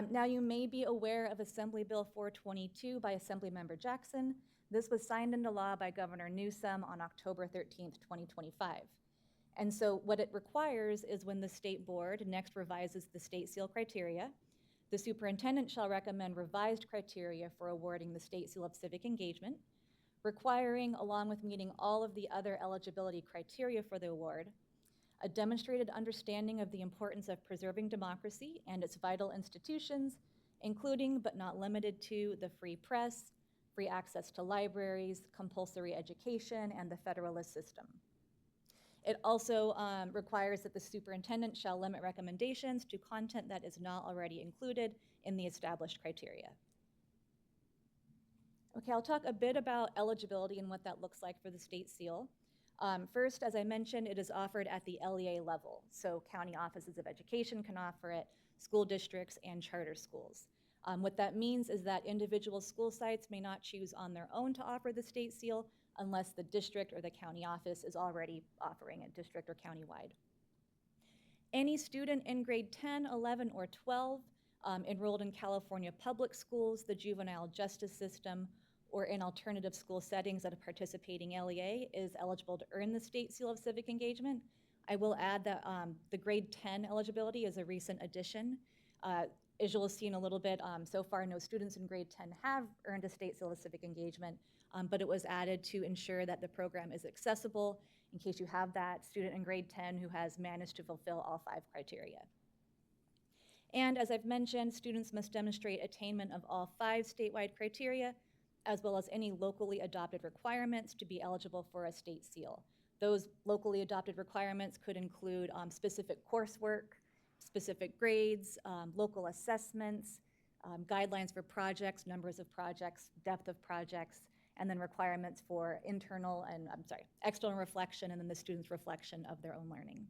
Now, you may be aware of Assembly Bill 422 by Assemblymember Jackson. This was signed into law by Governor Newsom on October 13th, 2025. And so what it requires is when the state board next revises the state seal criteria, the superintendent shall recommend revised criteria for awarding the state seal of civic engagement, requiring, along with meeting all of the other eligibility criteria for the award, a demonstrated understanding of the importance of preserving democracy and its vital institutions, including but not limited to the free press, free access to libraries, compulsory education, and the federalist system. It also requires that the superintendent shall limit recommendations to content that is not already included in the established criteria. Okay, I'll talk a bit about eligibility and what that looks like for the state seal. First, as I mentioned, it is offered at the LEA level. So county offices of education can offer it, school districts, and charter schools. What that means is that individual school sites may not choose on their own to offer the state seal unless the district or the county office is already offering it, district or countywide. Any student in grade 10, 11, or 12 enrolled in California public schools, the juvenile justice system, or in alternative school settings at a participating LEA is eligible to earn the state seal of civic engagement. I will add that the grade 10 eligibility is a recent addition. As you'll see in a little bit, so far no students in grade 10 have earned a state seal of civic engagement, but it was added to ensure that the program is accessible in case you have that student in grade 10 who has managed to fulfill all 5 criteria. And as I've mentioned, students must demonstrate attainment of all 5 statewide criteria, as well as any locally adopted requirements to be eligible for a state seal. Those locally adopted requirements could include specific coursework, specific grades, local assessments, guidelines for projects, numbers of projects, depth of projects, and then requirements for external reflection, and then the student's reflection of their own learning.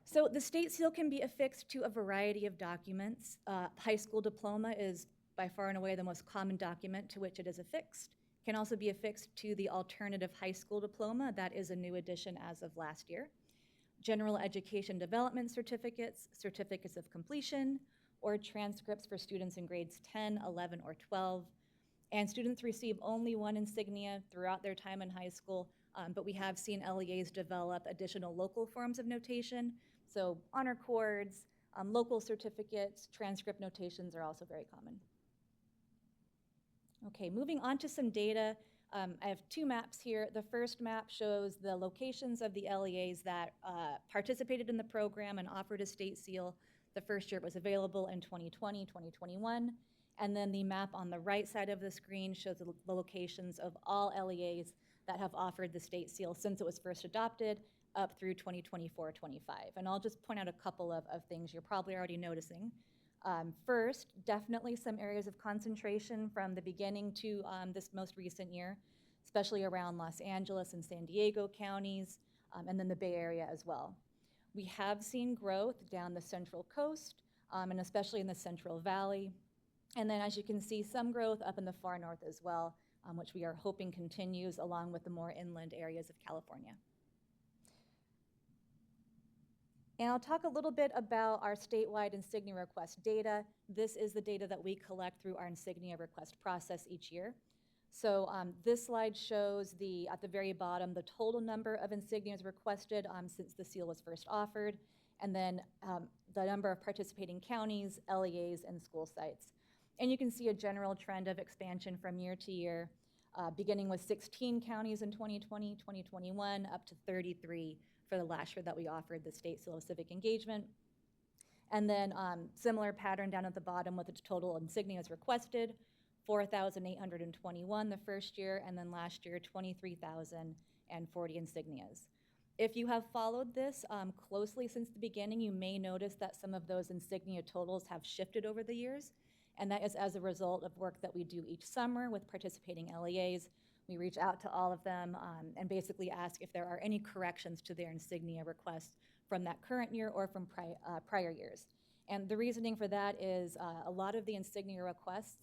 So the state seal can be affixed to a variety of documents. High school diploma is by far and away the most common document to which it is affixed. It can also be affixed to the alternative high school diploma. That is a new addition as of last year. General education development certificates, certificates of completion, or transcripts for students in grades 10, 11, or 12. And students receive only one insignia throughout their time in high school, but we have seen LEAs develop additional local forms of notation. So honor cords, local certificates, transcript notations are also very common. Okay, moving on to some data. I have 2 maps here. The first map shows the locations of the LEAs that participated in the program and offered a state seal the first year it was available in 2020, 2021. And then the map on the right side of the screen shows the locations of all LEAs that have offered the state seal since it was first adopted up through 2024-25. And I'll just point out a couple of things you're probably already noticing. First, definitely some areas of concentration from the beginning to this most recent year, especially around Los Angeles and San Diego counties, and then the Bay Area as well. We have seen growth down the Central Coast, and especially in the Central Valley. And then, as you can see, some growth up in the far north as well, which we are hoping continues along with the more inland areas of California. And I'll talk a little bit about our statewide insignia request data. This is the data that we collect through our insignia request process each year. So this slide shows at the very bottom, the total number of insignias requested since the seal was first offered, and then the number of participating counties, LEAs, and school sites. And you can see a general trend of expansion from year to year, beginning with 16 counties in 2020, 2021, up to 33 for the last year that we offered the State Seal of Civic Engagement. And then similar pattern down at the bottom with the total insignias requested, 4,821 the first year, and then last year, 23,040 insignias. If you have followed this closely since the beginning, you may notice that some of those insignia totals have shifted over the years, and that is as a result of work that we do each summer with participating LEAs. We reach out to all of them and basically ask if there are any corrections to their insignia requests from that current year or from prior years. And the reasoning for that is a lot of the insignia requests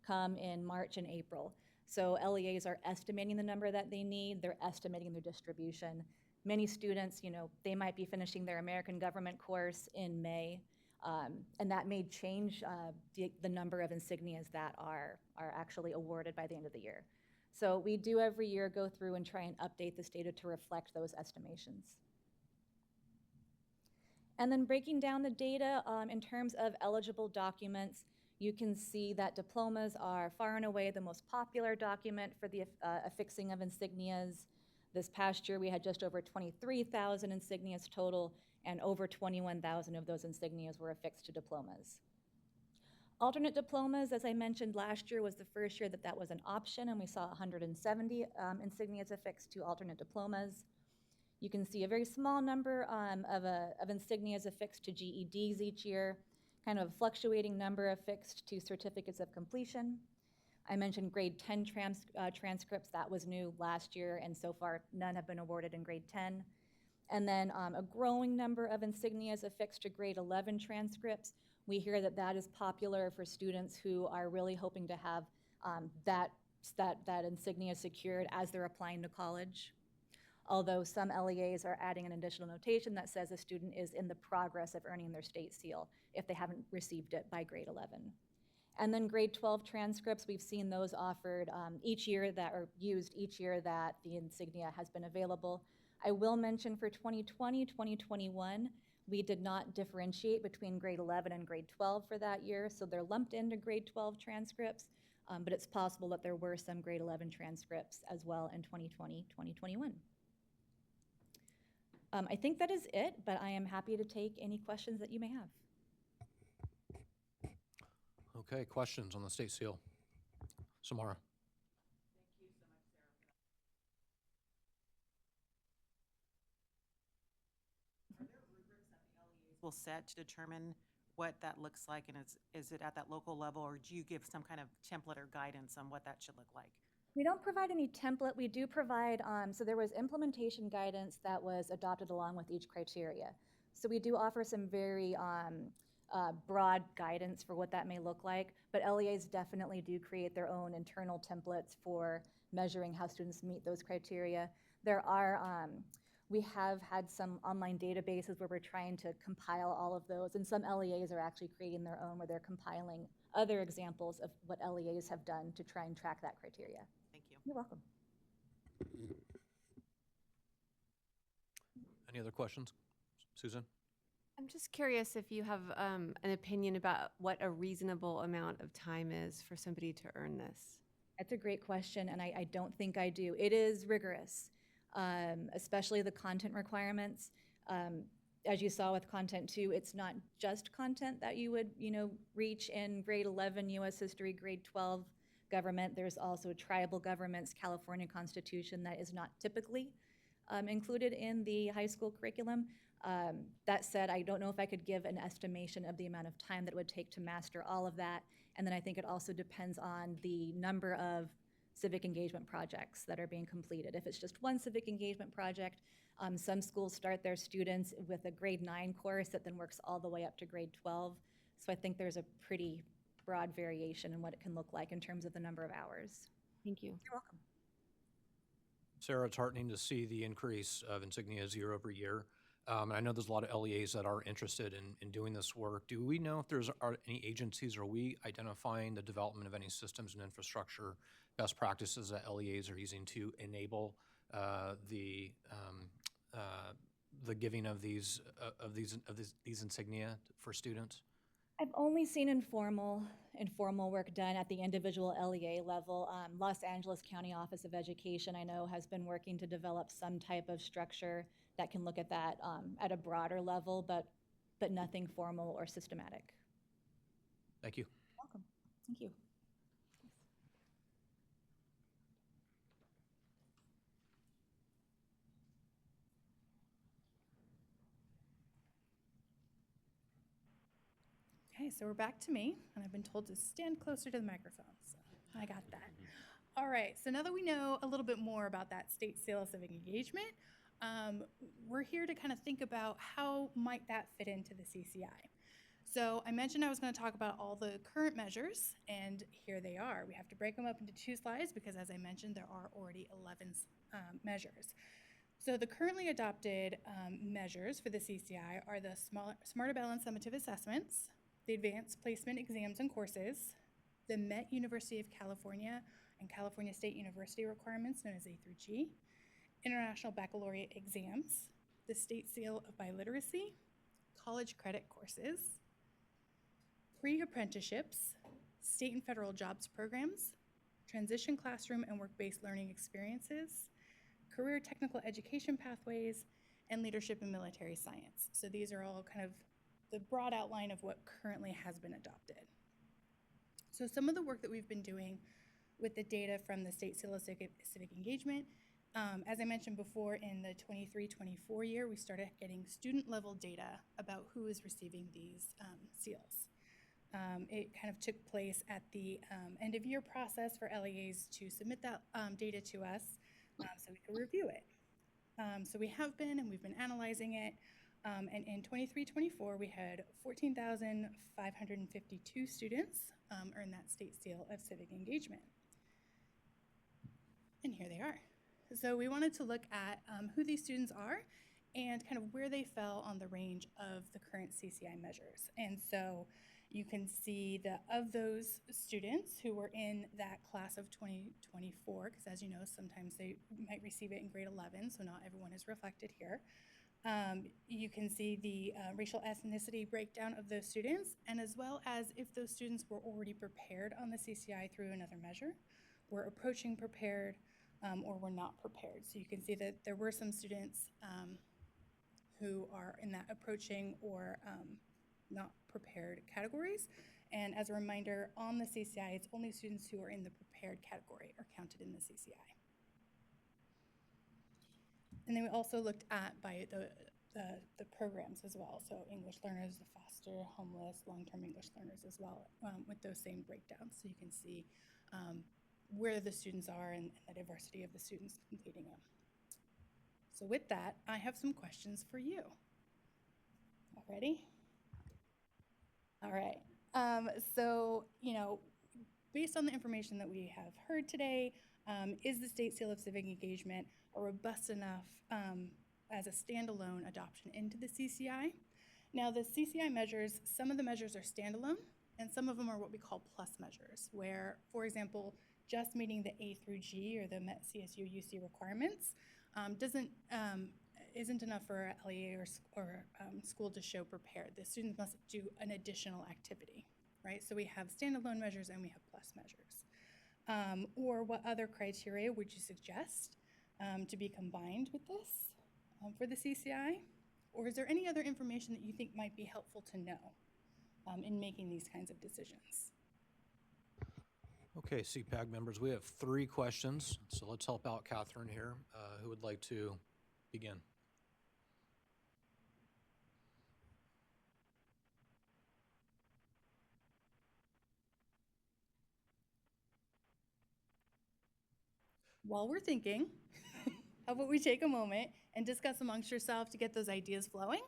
come in March and April. So LEAs are estimating the number that they need, they're estimating their distribution. Many students, they might be finishing their American government course in May, and that may change the number of insignias that are actually awarded by the end of the year. So we do every year go through and try and update this data to reflect those estimations. And then breaking down the data in terms of eligible documents, you can see that diplomas are far and away the most popular document for the affixing of insignias. This past year, we had just over 23,000 insignias total, and over 21,000 of those insignias were affixed to diplomas. Alternate diplomas, as I mentioned, last year was the first year that was an option, and we saw 170 insignias affixed to alternate diplomas. You can see a very small number of insignias affixed to GEDs each year, kind of a fluctuating number affixed to certificates of completion. I mentioned grade 10 transcripts. That was new last year, and so far none have been awarded in grade 10. And then a growing number of insignias affixed to grade 11 transcripts. We hear that is popular for students who are really hoping to have that insignia secured as they're applying to college. Although some LEAs are adding an additional notation that says a student is in the progress of earning their state seal if they haven't received it by grade 11. And then grade 12 transcripts, we've seen those offered each year used each year that the insignia has been available. I will mention for 2020, 2021, we did not differentiate between grade 11 and grade 12 for that year, so they're lumped into grade 12 transcripts, but it's possible that there were some grade 11 transcripts as well in 2020, 2021. I think that is it, but I am happy to take any questions that you may have. Okay, questions on the state seal? Samara. Will set to determine what that looks like, and is it at that local level, or do you give some kind of template or guidance on what that should look like? We don't provide any template. We do provide, so there was implementation guidance that was adopted along with each criteria. So we do offer some very broad guidance for what that may look like, but LEAs definitely do create their own internal templates for measuring how students meet those criteria. There are, we have had some online databases where we're trying to compile all of those, and some LEAs are actually creating their own where they're compiling other examples of what LEAs have done to try and track that criteria. Thank you. You're welcome. Any other questions? Susan? I'm just curious if you have an opinion about what a reasonable amount of time is for somebody to earn this. That's a great question, and I don't think I do. It is rigorous, especially the content requirements. As you saw with content 2, it's not just content that you would, reach in grade 11 U.S. history, grade 12 government. There's also tribal governments, California Constitution, that is not typically included in the high school curriculum. That said, I don't know if I could give an estimation of the amount of time that it would take to master all of that. And then I think it also depends on the number of civic engagement projects that are being completed. If it's just one civic engagement project, some schools start their students with a grade 9 course that then works all the way up to grade 12. So I think there's a pretty broad variation in what it can look like in terms of the number of hours. Thank you. You're welcome. Sarah, it's heartening to see the increase of insignias year over year. And I know there's a lot of LEAs that are interested in doing this work. Do we know if are any agencies, are we identifying the development of any systems and infrastructure best practices that LEAs are using to enable the giving of these insignia for students? I've only seen informal work done at the individual LEA level. Los Angeles County Office of Education, I know, has been working to develop some type of structure that can look at that at a broader level, but nothing formal or systematic. Thank you. Welcome. Thank you. Okay, so we're back to me, and I've been told to stand closer to the microphone, so I got that. All right, so now that we know a little bit more about that state seal of civic engagement, we're here to kind of think about how might that fit into the CCI. So I mentioned I was going to talk about all the current measures, and here they are. We have to break them up into 2 slides because, as I mentioned, there are already 11 measures. So the currently adopted measures for the CCI are the Smarter Balanced Summative Assessments, the Advanced Placement Exams and Courses, the Met University of California and California State University requirements known as A through G, International Baccalaureate Exams, the State Seal of Biliteracy, college credit courses, pre-apprenticeships, state and federal jobs programs, transition classroom and work-based learning experiences, career technical education pathways, and leadership in military science. So these are all kind of the broad outline of what currently has been adopted. So some of the work that we've been doing with the data from the State Seal of Civic Engagement, as I mentioned before, in the 23-24 year, we started getting student-level data about who is receiving these seals. It kind of took place at the end-of-year process for LEAs to submit that data to us so we could review it. So we have been, and we've been analyzing it. And in 23-24, we had 14,552 students earn that State Seal of Civic Engagement. And here they are. So we wanted to look at who these students are and kind of where they fell on the range of the current CCI measures. And so you can see that of those students who were in that class of 2024, because as you know, sometimes they might receive it in grade 11, so not everyone is reflected here. You can see the racial ethnicity breakdown of those students, and as well as if those students were already prepared on the CCI through another measure, were approaching prepared, or were not prepared. So you can see that there were some students who are in that approaching or not prepared categories. And as a reminder, on the CCI, it's only students who are in the prepared category are counted in the CCI. And then we also looked at by the programs as well. So English learners, the foster, homeless, long-term English learners as well, with those same breakdowns. So you can see where the students are and the diversity of the students completing them. So with that, I have some questions for you. All ready? All right. So, based on the information that we have heard today, is the State Seal of Civic Engagement a robust enough as a standalone adoption into the CCI? Now, the CCI measures, some of the measures are standalone, and some of them are what we call plus measures, where, for example, just meeting the A through G or the Met CSU UC requirements isn't enough for a LEA or school to show prepared. The students must do an additional activity, right? So we have standalone measures and we have plus measures. Or what other criteria would you suggest to be combined with this for the CCI? Or is there any other information that you think might be helpful to know in making these kinds of decisions? Okay, CPAG members, we have 3 questions, so let's help out Catherine here. Who would like to begin? While we're thinking, how about we take a moment and discuss amongst yourselves to get those ideas flowing?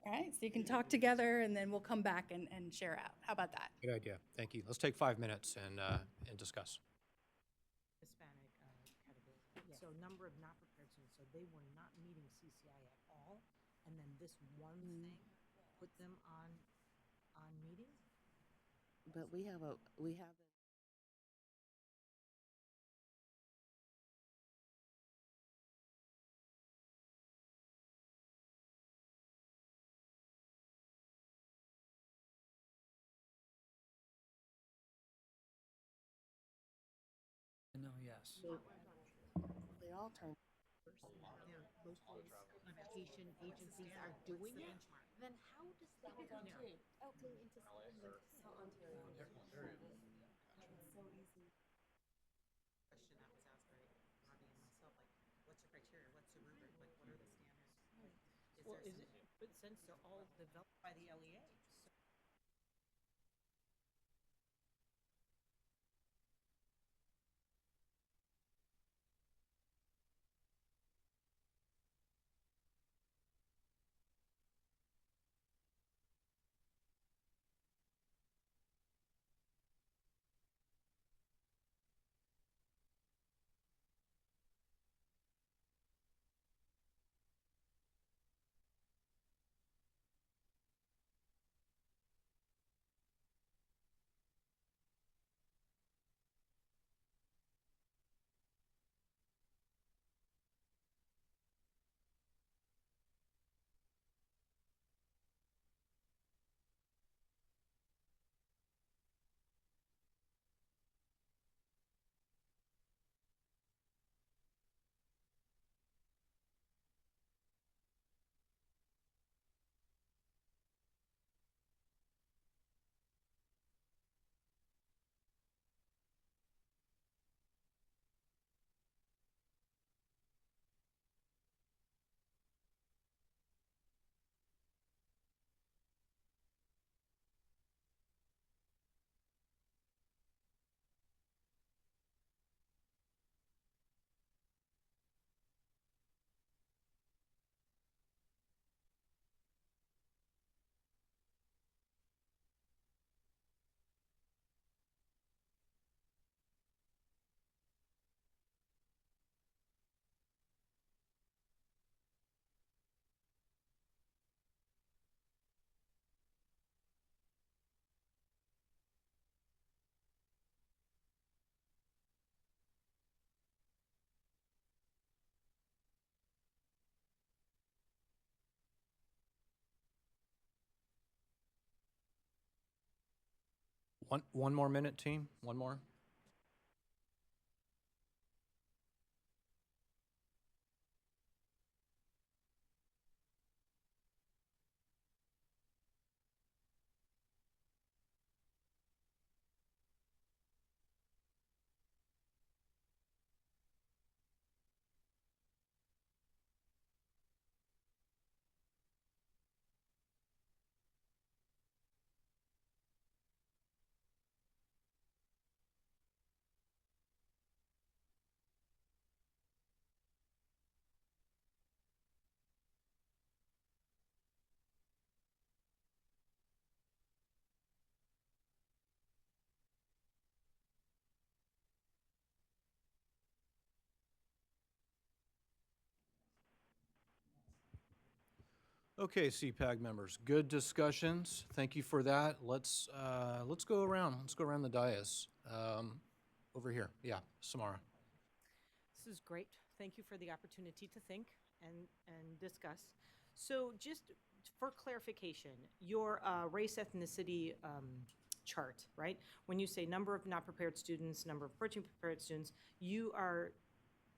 All right, so you can talk together and then we'll come back and share out. How about that? Good idea. Thank you. Let's take 5 minutes and discuss. Hispanic category. So number of not prepared students, so they were not meeting CCI at all, and then this one thing put them on meeting? But we have No, yes. they all turn. Local education agencies are doing it, then how does that go into Question that was asked by Robbie and myself, like, what's your criteria? What's the rubric? Like, what are the standards? Well, is it, but since they're all developed by the LEA, so One more minute, team. One more. Okay, CPAG members, good discussions. Thank you for that. Let's go around. Let's go around the dais. Over here, yeah, Samara. this is great. Thank you for the opportunity to think and discuss. So just for clarification, your race ethnicity chart, right? When you say number of not prepared students, number of approaching prepared students, you are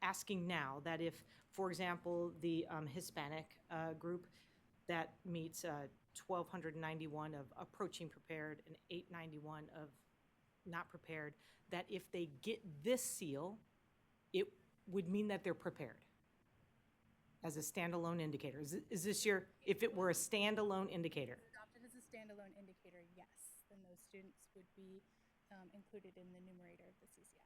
asking now that if, for example, the Hispanic group, that meets 1,291 of approaching prepared and 891 of not prepared, that if they get this seal, it would mean that they're prepared as a standalone indicator. Is this your, if it were a standalone indicator? Adopted as a standalone indicator, yes, then those students would be included in the numerator of the CCI.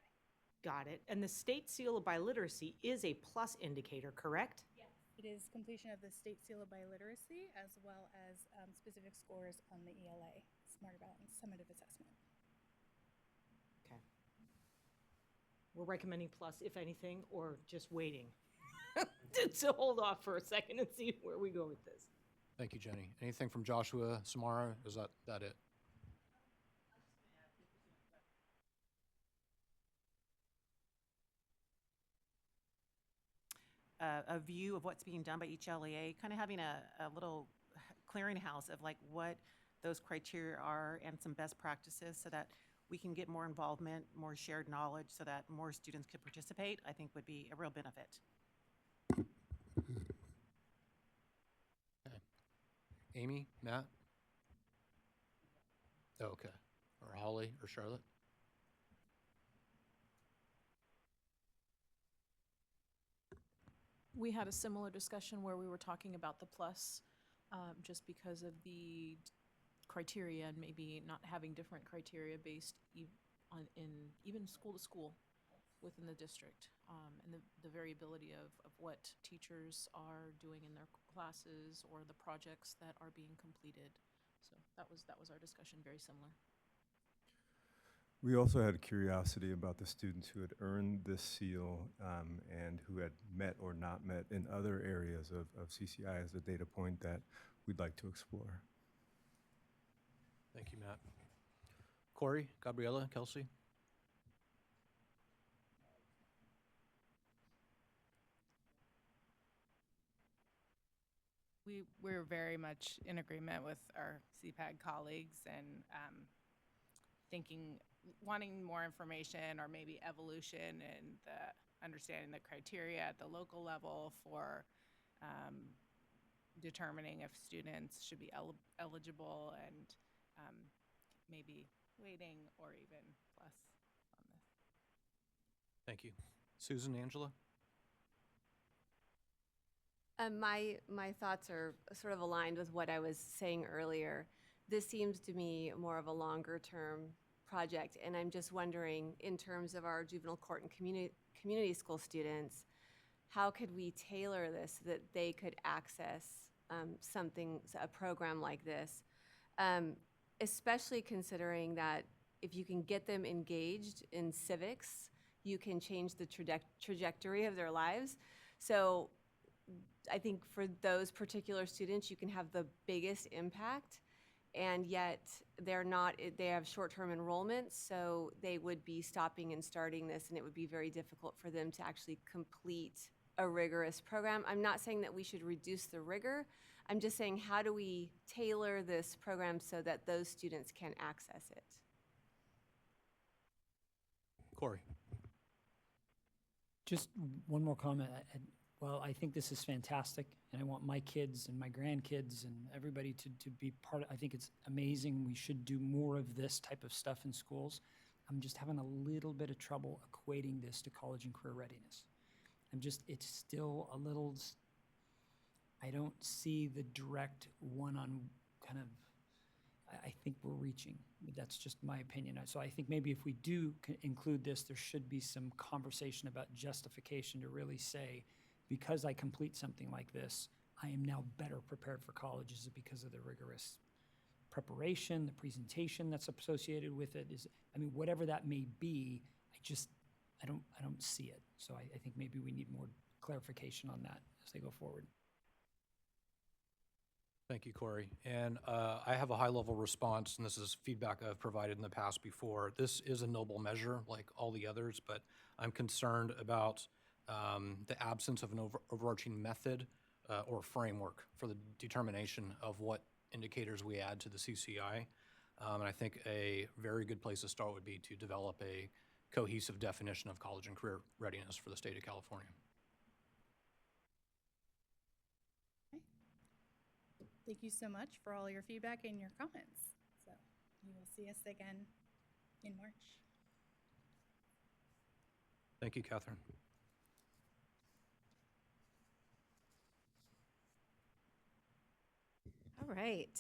Got it. And the state seal of biliteracy is a plus indicator, correct? Yes. It is completion of the state seal of biliteracy as well as specific scores on the ELA, Smarter Balance Summative Assessment. Okay. We're recommending plus, if anything, or just waiting to hold off for a second and see where we go with this. Thank you, Jenny. Anything from Joshua, Samara? Is that it? A view of what's being done by each LEA, kind of having a little clearinghouse of like what those criteria are and some best practices so that we can get more involvement, more shared knowledge so that more students could participate, I think would be a real benefit. Okay. Amy, Matt? Oh, okay. Or Holly or Charlotte? We had a similar discussion where we were talking about the plus, just because of the criteria and maybe not having different criteria based in even school to school within the district, and the variability of what teachers are doing in their classes or the projects that are being completed. So that was our discussion, very similar. We also had curiosity about the students who had earned this seal and who had met or not met in other areas of CCI as a data point that we'd like to explore. Thank you, Matt. Corey, Gabriella, Kelsey? We're very much in agreement with our CPAG colleagues and wanting more information or maybe evolution and understanding the criteria at the local level for determining if students should be eligible and maybe waiting or even plus on this. Thank you. Susan, Angela? My thoughts are sort of aligned with what I was saying earlier. This seems to me more of a longer term project, and I'm just wondering, in terms of our juvenile court and community school students, how could we tailor this so that they could access a program like this, especially considering that if you can get them engaged in civics, you can change the trajectory of their lives. So I think for those particular students, you can have the biggest impact, and yet they have short-term enrollments, so they would be stopping and starting this, and it would be very difficult for them to actually complete a rigorous program. I'm not saying that we should reduce the rigor. I'm just saying, how do we tailor this program so that those students can access it? Corey? Just one more comment. Well, I think this is fantastic, and I want my kids and my grandkids and everybody to be part of. I think it's amazing. We should do more of this type of stuff in schools. I'm just having a little bit of trouble equating this to college and career readiness. It's still a little, I don't see the direct one-on kind of, I think we're reaching. That's just my opinion. So I think maybe if we do include this, there should be some conversation about justification to really say, because I complete something like this, I am now better prepared for college. Is it because of the rigorous preparation, the presentation that's associated with it? Whatever that may be, I don't see it. So I think maybe we need more clarification on that as they go forward. Thank you, Corey. And I have a high-level response, and this is feedback I've provided in the past before. This is a noble measure, like all the others, but I'm concerned about the absence of an overarching method or framework for the determination of what indicators we add to the CCI. And I think a very good place to start would be to develop a cohesive definition of college and career readiness for the state of California. Thank you so much for all your feedback and your comments. So you will see us again in March. Thank you, Catherine. All right,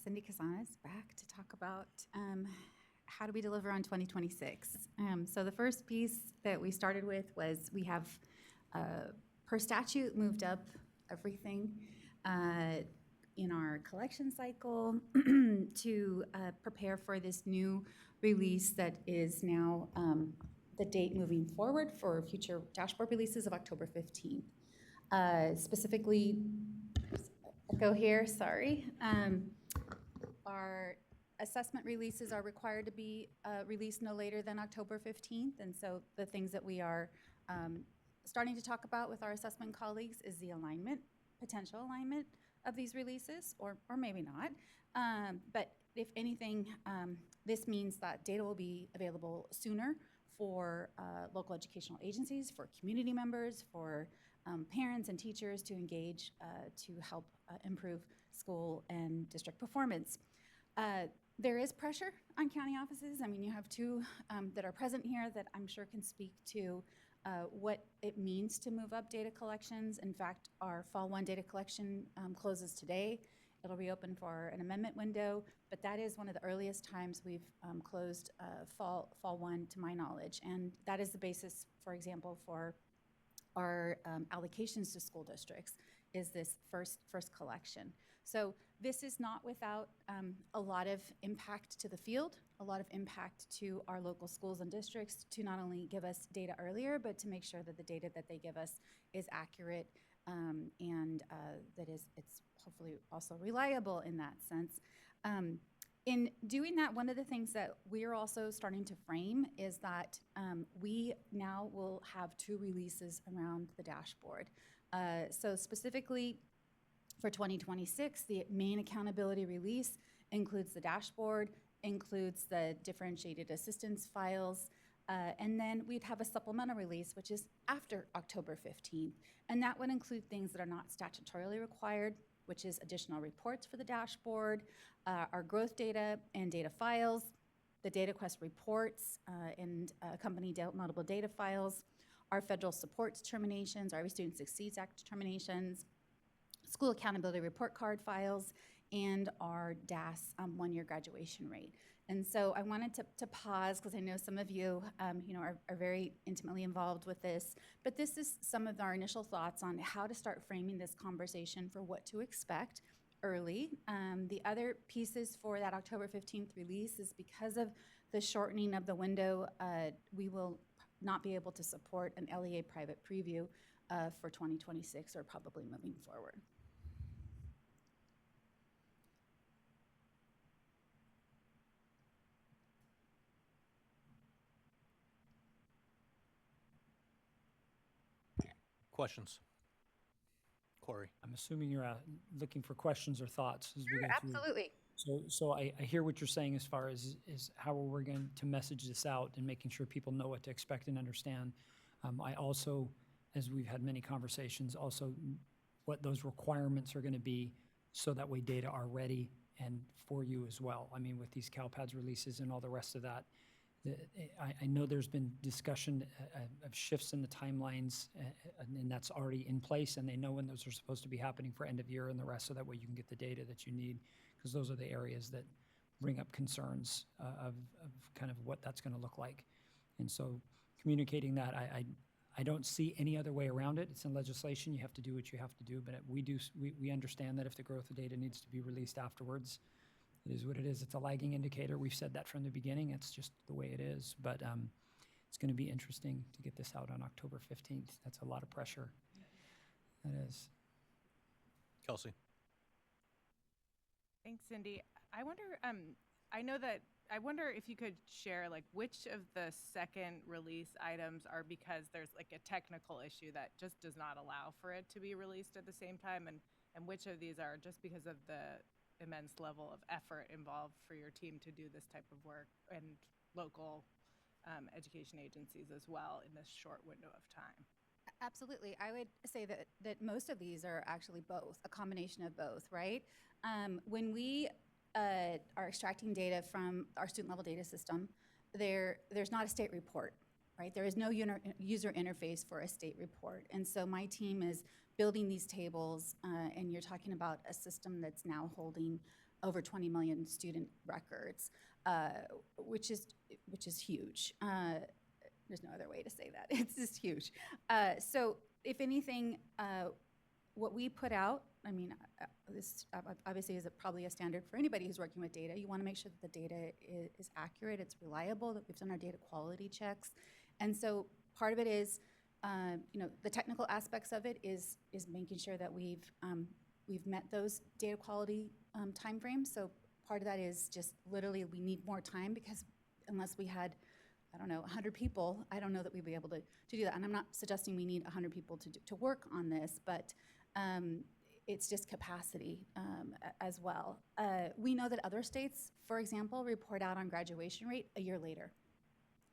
Cindy Casanas back to talk about how do we deliver on 2026. So the first piece that we started with was we have, per statute, moved up everything in our collection cycle to prepare for this new release that is now the date moving forward for future dashboard releases of October 15th. Specifically, go here, sorry. Our assessment releases are required to be released no later than October 15th. And so the things that we are starting to talk about with our assessment colleagues is the alignment, potential alignment of these releases, or maybe not. But if anything, this means that data will be available sooner for local educational agencies, for community members, for parents and teachers to engage to help improve school and district performance. There is pressure on county offices. I mean, you have two that are present here that I'm sure can speak to what it means to move up data collections. In fact, our Fall 1 data collection closes today. It'll reopen for an amendment window, but that is one of the earliest times we've closed Fall 1 to my knowledge. And that is the basis, for example, for our allocations to school districts, is this first collection. So this is not without a lot of impact to the field, a lot of impact to our local schools and districts to not only give us data earlier, but to make sure that the data that they give us is accurate and that it's hopefully also reliable in that sense. In doing that, one of the things that we're also starting to frame is that we now will have two releases around the dashboard. So specifically for 2026, the main accountability release includes the dashboard, includes the differentiated assistance files, and then we'd have a supplemental release, which is after October 15th. And that would include things that are not statutorily required, which is additional reports for the dashboard, our growth data and data files, the data quest reports and accompanying notable data files, our federal support determinations, our Every Student Succeeds Act determinations, school accountability report card files, and our DAS one-year graduation rate. And so I wanted to pause because I know some of you, are very intimately involved with this, but this is some of our initial thoughts on how to start framing this conversation for what to expect early. The other pieces for that October 15th release is because of the shortening of the window, we will not be able to support an LEA private preview for 2026 or probably moving forward. Questions? Corey. I'm assuming you're looking for questions or thoughts as we go through. Absolutely. So I hear what you're saying as far as how we're going to message this out and making sure people know what to expect and understand. I also, as we've had many conversations, also what those requirements are going to be so that way data are ready and for you as well. I mean, with these CalPADS releases and all the rest of that, I know there's been discussion of shifts in the timelines, and that's already in place, and they know when those are supposed to be happening for end of year and the rest, so that way you can get the data that you need, because those are the areas that bring up concerns of kind of what that's going to look like. And so communicating that, I don't see any other way around it. It's in legislation. You have to do what you have to do, but we understand that if the growth of data needs to be released afterwards, it is what it is. It's a lagging indicator. We've said that from the beginning. It's just the way it is. But it's going to be interesting to get this out on October 15th. That's a lot of pressure. That is. Kelsey. Thanks, Cindy. I wonder if you could share like which of the second release items are because there's like a technical issue that just does not allow for it to be released at the same time, and which of these are just because of the immense level of effort involved for your team to do this type of work and local education agencies as well in this short window of time. Absolutely. I would say that most of these are actually both, a combination of both, right? When we are extracting data from our student level data system, there's not a state report, right? There is no user interface for a state report. And so my team is building these tables, and you're talking about a system that's now holding over 20 million student records, which is huge. There's no other way to say that. It's just huge. So if anything, what we put out, I mean, this obviously is probably a standard for anybody who's working with data. You want to make sure that the data is accurate, it's reliable, that we've done our data quality checks. And so part of it is, the technical aspects of it is making sure that we've met those data quality timeframes. So part of that is just literally we need more time, because unless we had, I don't know, 100 people, I don't know that we'd be able to do that. And I'm not suggesting we need 100 people to work on this, but it's just capacity as well. We know that other states, for example, report out on graduation rate a year later.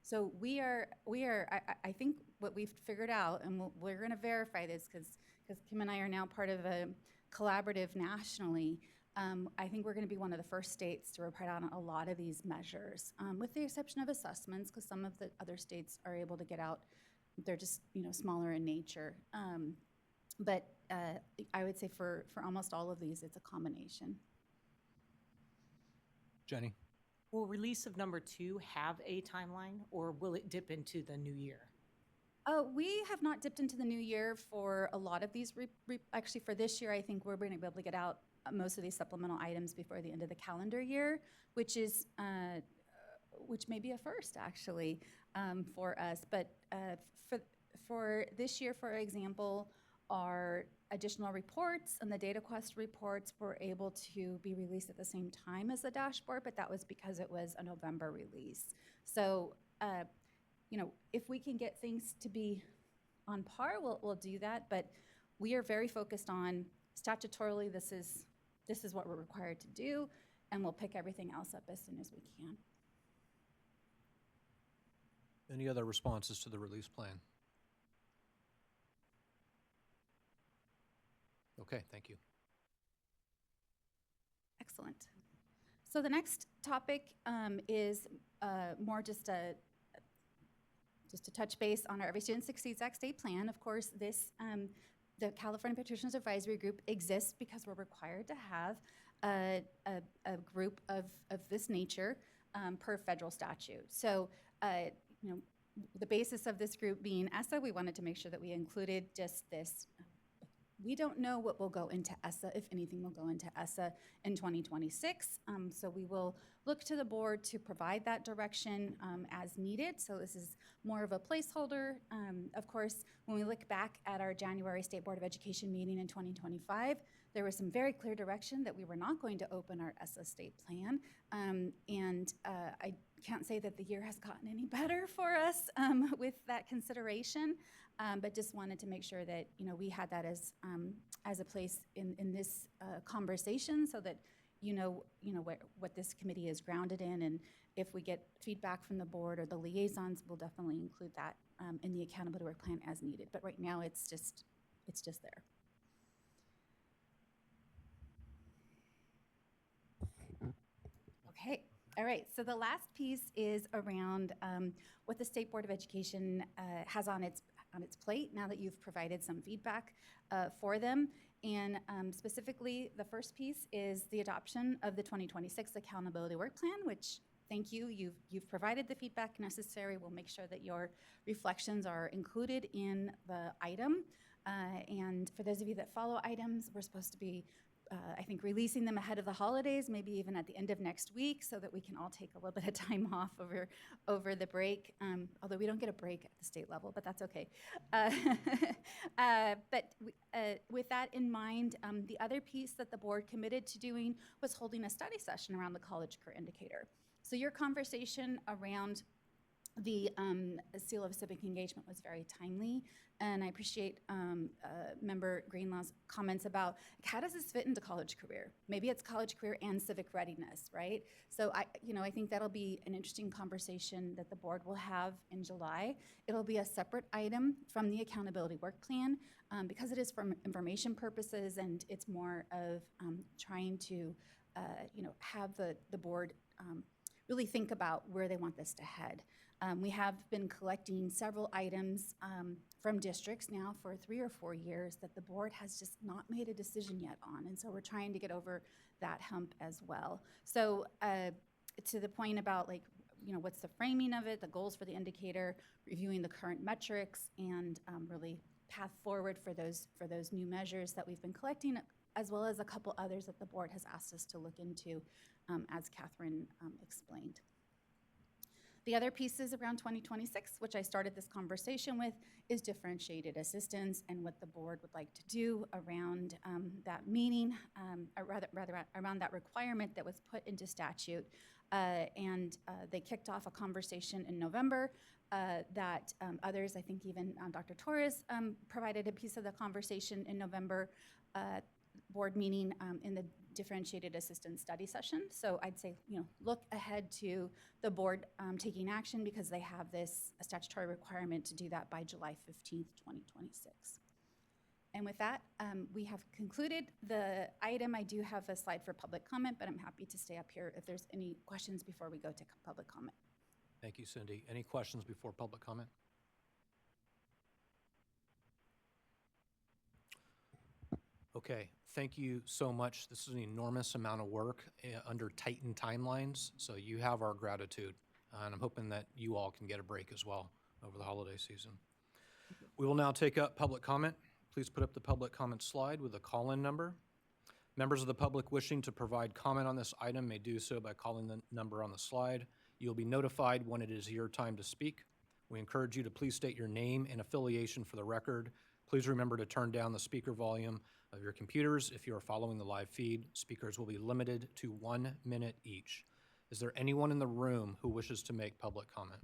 So I think what we've figured out, and we're going to verify this because Kim and I are now part of a collaborative nationally. I think we're going to be one of the first states to report out on a lot of these measures, with the exception of assessments, because some of the other states are able to get out. They're just smaller in nature. But I would say for almost all of these, it's a combination. Jenny? Will release of number 2 have a timeline, or will it dip into the new year? We have not dipped into the new year for a lot of these. Actually, for this year, I think we're going to be able to get out most of these supplemental items before the end of the calendar year, which may be a first, actually, for us. But for this year, for example, our additional reports and the data quest reports were able to be released at the same time as the dashboard, but that was because it was a November release. So, if we can get things to be on par, we'll do that. But we are very focused on statutorily, this is what we're required to do, and we'll pick everything else up as soon as we can. Any other responses to the release plan? Okay, thank you. Excellent. So the next topic is more just to touch base on our Every Student Succeeds Act state plan. Of course, the California Petitioners Advisory Group exists because we're required to have a group of this nature per federal statute. So, the basis of this group being ESSA, we wanted to make sure that we included just this. We don't know what will go into ESSA, if anything will go into ESSA in 2026. So we will look to the board to provide that direction as needed. So this is more of a placeholder. Of course, when we look back at our January State Board of Education meeting in 2025, there was some very clear direction that we were not going to open our ESSA state plan. I can't say that the year has gotten any better for us with that consideration. But just wanted to make sure that we had that as a place in this conversation, so that what this committee is grounded in, and if we get feedback from the board or the liaisons, we'll definitely include that in the accountability work plan as needed. But right now, it's just there. Okay. All right, so the last piece is around what the State Board of Education has on its plate now that you've provided some feedback for them. And specifically, the first piece is the adoption of the 2026 Accountability Work Plan, which, thank you, you've provided the feedback necessary. We'll make sure that your reflections are included in the item. And for those of you that follow items, we're supposed to be I think releasing them ahead of the holidays, maybe even at the end of next week, so that we can all take a little bit of time off over the break, although we don't get a break at the state level, but that's okay. But with that in mind, the other piece that the board committed to doing was holding a study session around the College Career Indicator. So your conversation around The Seal of Civic Engagement was very timely, and I appreciate Member Greenlaw's comments about how does this fit into college career? Maybe it's college career and civic readiness, right? So I think that'll be an interesting conversation that the board will have in July. It'll be a separate item from the accountability work plan because it is for information purposes, and it's more of trying to have the board really think about where they want this to head. We have been collecting several items from districts now for 3 or 4 years that the board has just not made a decision yet on. And so we're trying to get over that hump as well. So to the point about what's the framing of it, the goals for the indicator, reviewing the current metrics, and really path forward for those new measures that we've been collecting, as well as a couple others that the board has asked us to look into, as Catherine explained. The other pieces around 2026, which I started this conversation with, is differentiated assistance and what the board would like to do around that meaning, or rather around that requirement that was put into statute. And they kicked off a conversation in November that others, I think even Dr. Torres provided a piece of the conversation in November board meeting in the differentiated assistance study session. So I'd say, look ahead to the board taking action because they have this statutory requirement to do that by July 15th, 2026. And with that, we have concluded the item. I do have a slide for public comment, but I'm happy to stay up here if there's any questions before we go to public comment. Thank you, Cindy. Any questions before public comment? Okay, thank you so much. This is an enormous amount of work under tightened timelines, so you have our gratitude, and I'm hoping that you all can get a break as well over the holiday season. We will now take up public comment. Please put up the public comment slide with a call-in number. Members of the public wishing to provide comment on this item may do so by calling the number on the slide. You'll be notified when it is your time to speak. We encourage you to please state your name and affiliation for the record. Please remember to turn down the speaker volume of your computers. If you are following the live feed, speakers will be limited to 1 minute each. Is there anyone in the room who wishes to make public comment?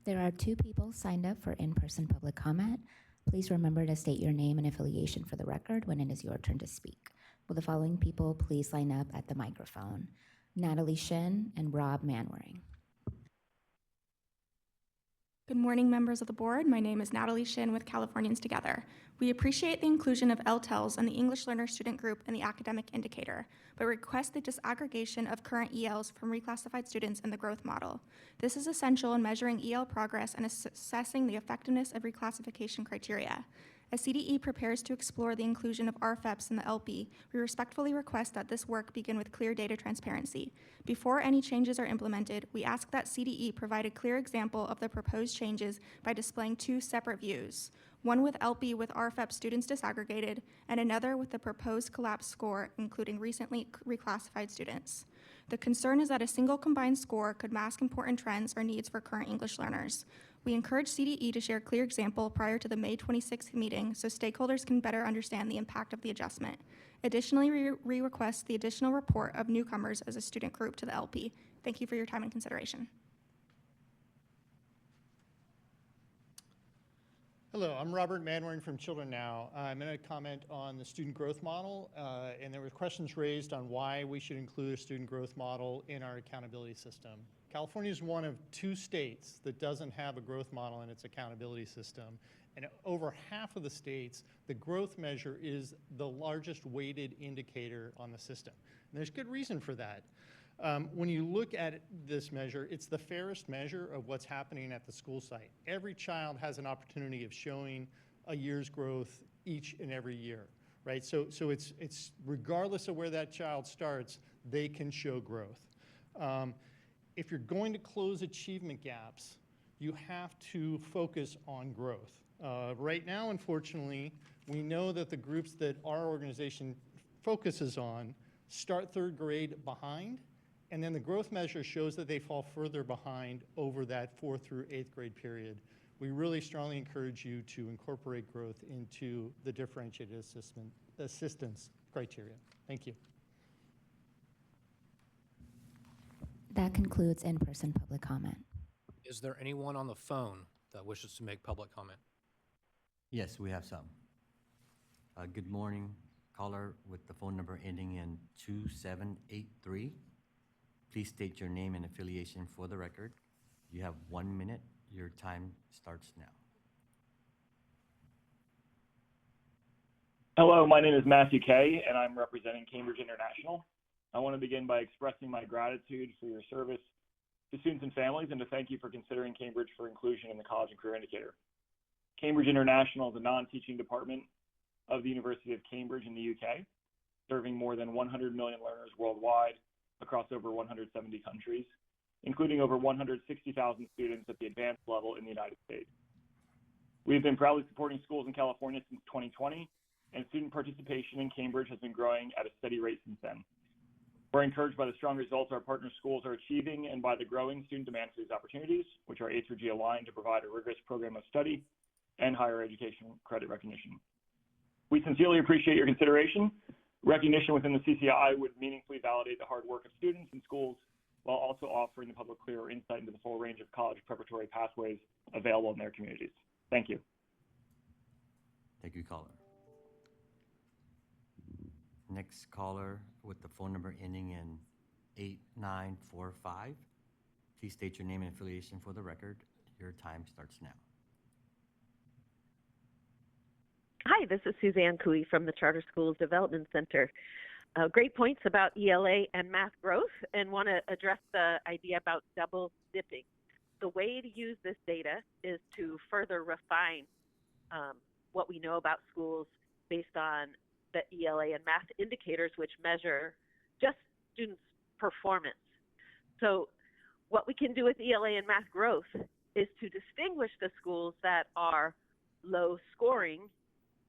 There are 2 people signed up for in-person public comment. Please remember to state your name and affiliation for the record when it is your turn to speak. Will the following people please line up at the microphone? Natalie Shin and Rob Manwaring. Good morning, members of the board. My name is Natalie Shin with Californians Together. We appreciate the inclusion of LTELs and the English Learner Student Group in the academic indicator, but request the disaggregation of current ELs from reclassified students in the growth model. This is essential in measuring EL progress and assessing the effectiveness of reclassification criteria. As CDE prepares to explore the inclusion of RFEPs in the LP, we respectfully request that this work begin with clear data transparency. Before any changes are implemented, we ask that CDE provide a clear example of the proposed changes by displaying 2 separate views, one with LP with RFEP students disaggregated, and another with the proposed collapse score, including recently reclassified students. The concern is that a single combined score could mask important trends or needs for current English learners. We encourage CDE to share a clear example prior to the May 26th meeting so stakeholders can better understand the impact of the adjustment. Additionally, we request the additional report of newcomers as a student group to the LP. Thank you for your time and consideration. Hello, I'm Robert Manwaring from Children Now. I'm going to comment on the student growth model, and there were questions raised on why we should include a student growth model in our accountability system. California is one of 2 states that doesn't have a growth model in its accountability system, and over half of the states, the growth measure is the largest weighted indicator on the system. And there's good reason for that. When you look at this measure, it's the fairest measure of what's happening at the school site. Every child has an opportunity of showing a year's growth each and every year, right? So it's regardless of where that child starts, they can show growth. If you're going to close achievement gaps, you have to focus on growth. Right now, unfortunately, we know that the groups that our organization focuses on start 3rd grade behind, and then the growth measure shows that they fall further behind over that 4th through 8th grade period. We really strongly encourage you to incorporate growth into the differentiated assistance criteria. Thank you. That concludes in-person public comment. Is there anyone on the phone that wishes to make public comment? Yes, we have some. Good morning, caller with the phone number ending in 2783. Please state your name and affiliation for the record. You have 1 minute. Your time starts now. Hello, my name is Matthew Kay, and I'm representing Cambridge International. I want to begin by expressing my gratitude for your service to students and families, and to thank you for considering Cambridge for inclusion in the College and Career Indicator. Cambridge International is a non-teaching department of the University of Cambridge in the UK, serving more than 100 million learners worldwide across over 170 countries, including over 160,000 students at the advanced level in the United States. We have been proudly supporting schools in California since 2020, and student participation in Cambridge has been growing at a steady rate since then. We're encouraged by the strong results our partner schools are achieving and by the growing student demand for these opportunities, which are A through G aligned to provide a rigorous program of study and higher education credit recognition. We sincerely appreciate your consideration. Recognition within the CCI would meaningfully validate the hard work of students and schools while also offering the public clearer insight into the full range of college preparatory pathways available in their communities. Thank you. Thank you, caller. Next caller with the phone number ending in 8945. Please state your name and affiliation for the record. Your time starts now. Hi, this is Suzanne Cooey from the Charter Schools Development Center. Great points about ELA and math growth, and want to address the idea about double dipping. The way to use this data is to further refine what we know about schools based on the ELA and math indicators, which measure just students' performance. So what we can do with ELA and math growth is to distinguish the schools that are low scoring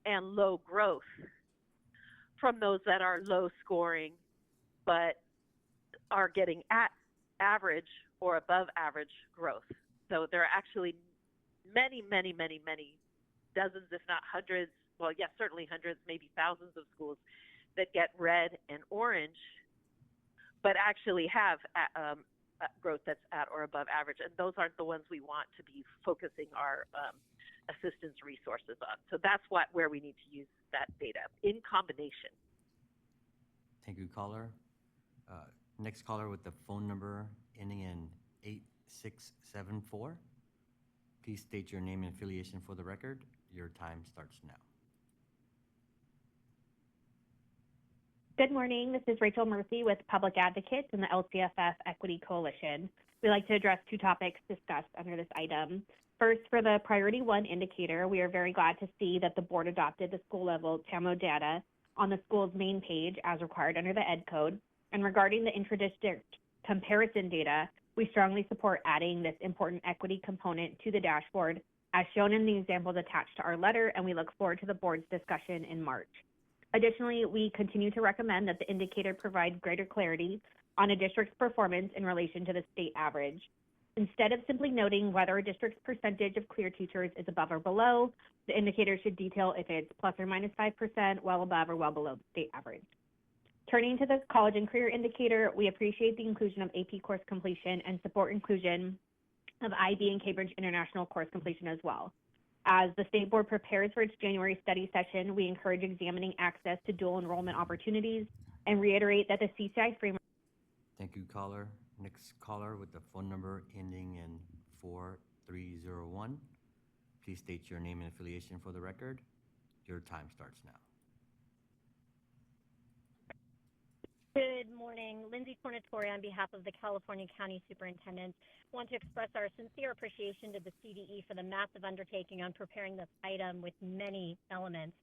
and low growth from those that are low scoring but are getting at average or above average growth. So there are actually many dozens, if not hundreds, well, yes, certainly hundreds, maybe thousands of schools that get red and orange, but actually have growth that's at or above average. And those aren't the ones we want to be focusing our assistance resources on. So that's where we need to use that data in combination. Thank you, caller. Next caller with the phone number ending in 8674. Please state your name and affiliation for the record. Your time starts now. Good morning. This is Rachel Murphy with Public Advocates and the LCFF Equity Coalition. We'd like to address two topics discussed under this item. First, for the Priority 1 indicator, we are very glad to see that the board adopted the school-level TAMO data on the school's main page as required under the Ed Code. And regarding the intradistrict comparison data, we strongly support adding this important equity component to the dashboard as shown in the examples attached to our letter, and we look forward to the board's discussion in March. Additionally, we continue to recommend that the indicator provide greater clarity on a district's performance in relation to the state average. Instead of simply noting whether a district's percentage of clear teachers is above or below, the indicator should detail if it's plus or minus 5%, well above or well below the state average. Turning to the college and career indicator, we appreciate the inclusion of AP course completion and support inclusion of IB and Cambridge International course completion as well. As the State Board prepares for its January study session, we encourage examining access to dual enrollment opportunities and reiterate that the CCI framework. Thank you, caller. Next caller with the phone number ending in 4301. Please state your name and affiliation for the record. Your time starts now. Good morning. Lindsay Tornatore on behalf of the California County Superintendent. Want to express our sincere appreciation to the CDE for the massive undertaking on preparing this item with many elements.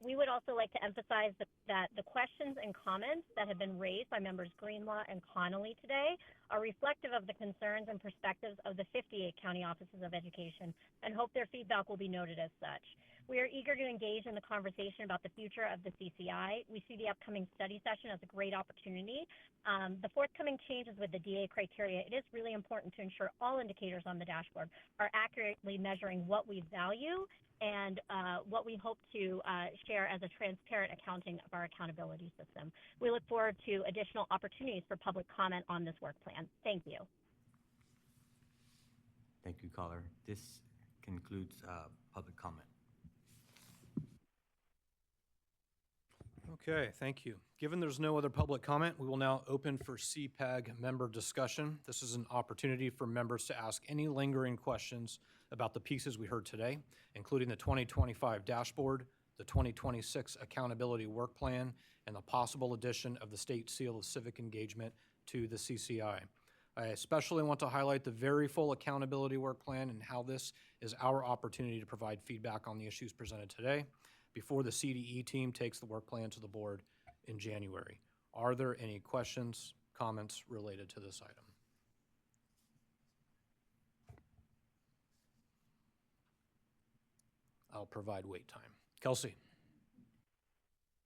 We would also like to emphasize that the questions and comments that have been raised by members Greenlaw and Connolly today are reflective of the concerns and perspectives of the 58 county offices of education, and hope their feedback will be noted as such. We are eager to engage in the conversation about the future of the CCI. We see the upcoming study session as a great opportunity. The forthcoming changes with the DA criteria, it is really important to ensure all indicators on the dashboard are accurately measuring what we value and what we hope to share as a transparent accounting of our accountability system. We look forward to additional opportunities for public comment on this work plan. Thank you. Thank you, caller. This concludes public comment. Okay, thank you. Given there's no other public comment, we will now open for CPAG member discussion. This is an opportunity for members to ask any lingering questions about the pieces we heard today, including the 2025 dashboard, the 2026 accountability work plan, and the possible addition of the State Seal of Civic Engagement to the CCI. I especially want to highlight the very full accountability work plan and how this is our opportunity to provide feedback on the issues presented today before the CDE team takes the work plan to the board in January. Are there any questions, comments related to this item? I'll provide wait time. Kelsey.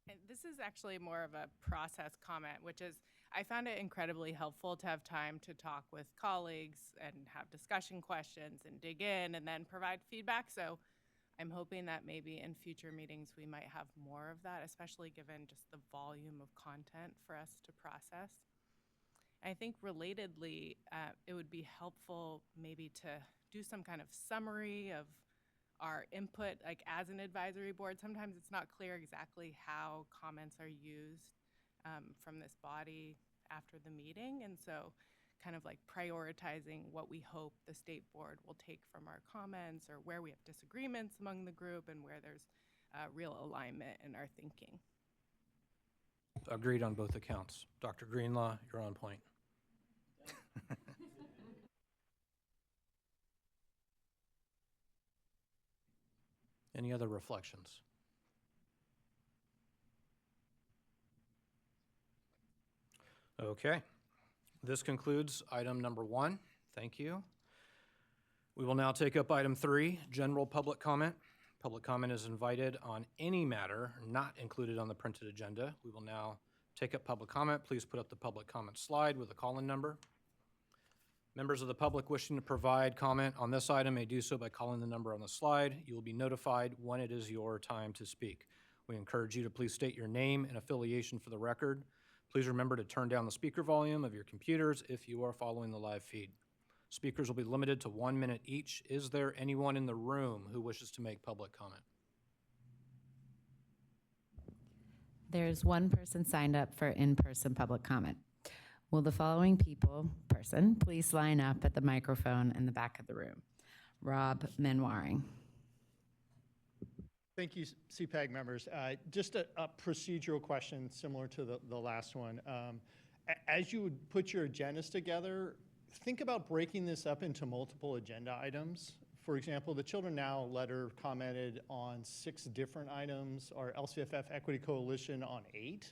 And this is actually more of a process comment, which is I found it incredibly helpful to have time to talk with colleagues and have discussion questions and dig in and then provide feedback. So I'm hoping that maybe in future meetings we might have more of that, especially given just the volume of content for us to process. I think relatedly, it would be helpful maybe to do some kind of summary of our input, like as an advisory board. Sometimes it's not clear exactly how comments are used from this body after the meeting. And so kind of like prioritizing what we hope the state board will take from our comments, or where we have disagreements among the group and where there's real alignment in our thinking. Agreed on both accounts. Dr. Greenlaw, you're on point. Any other reflections? Okay. This concludes item number 1. Thank you. We will now take up item 3, general public comment. Public comment is invited on any matter not included on the printed agenda. We will now take up public comment. Please put up the public comment slide with a call-in number. Members of the public wishing to provide comment on this item may do so by calling the number on the slide. You will be notified when it is your time to speak. We encourage you to please state your name and affiliation for the record. Please remember to turn down the speaker volume of your computers if you are following the live feed. Speakers will be limited to 1 minute each. Is there anyone in the room who wishes to make public comment? There's one person signed up for in-person public comment. Will the following person, please line up at the microphone in the back of the room? Rob Menwaring. Thank you, CPAG members. Just a procedural question similar to the last one. As you would put your agendas together, think about breaking this up into multiple agenda items. For example, the Children Now letter commented on 6 different items, our LCFF Equity Coalition on 8.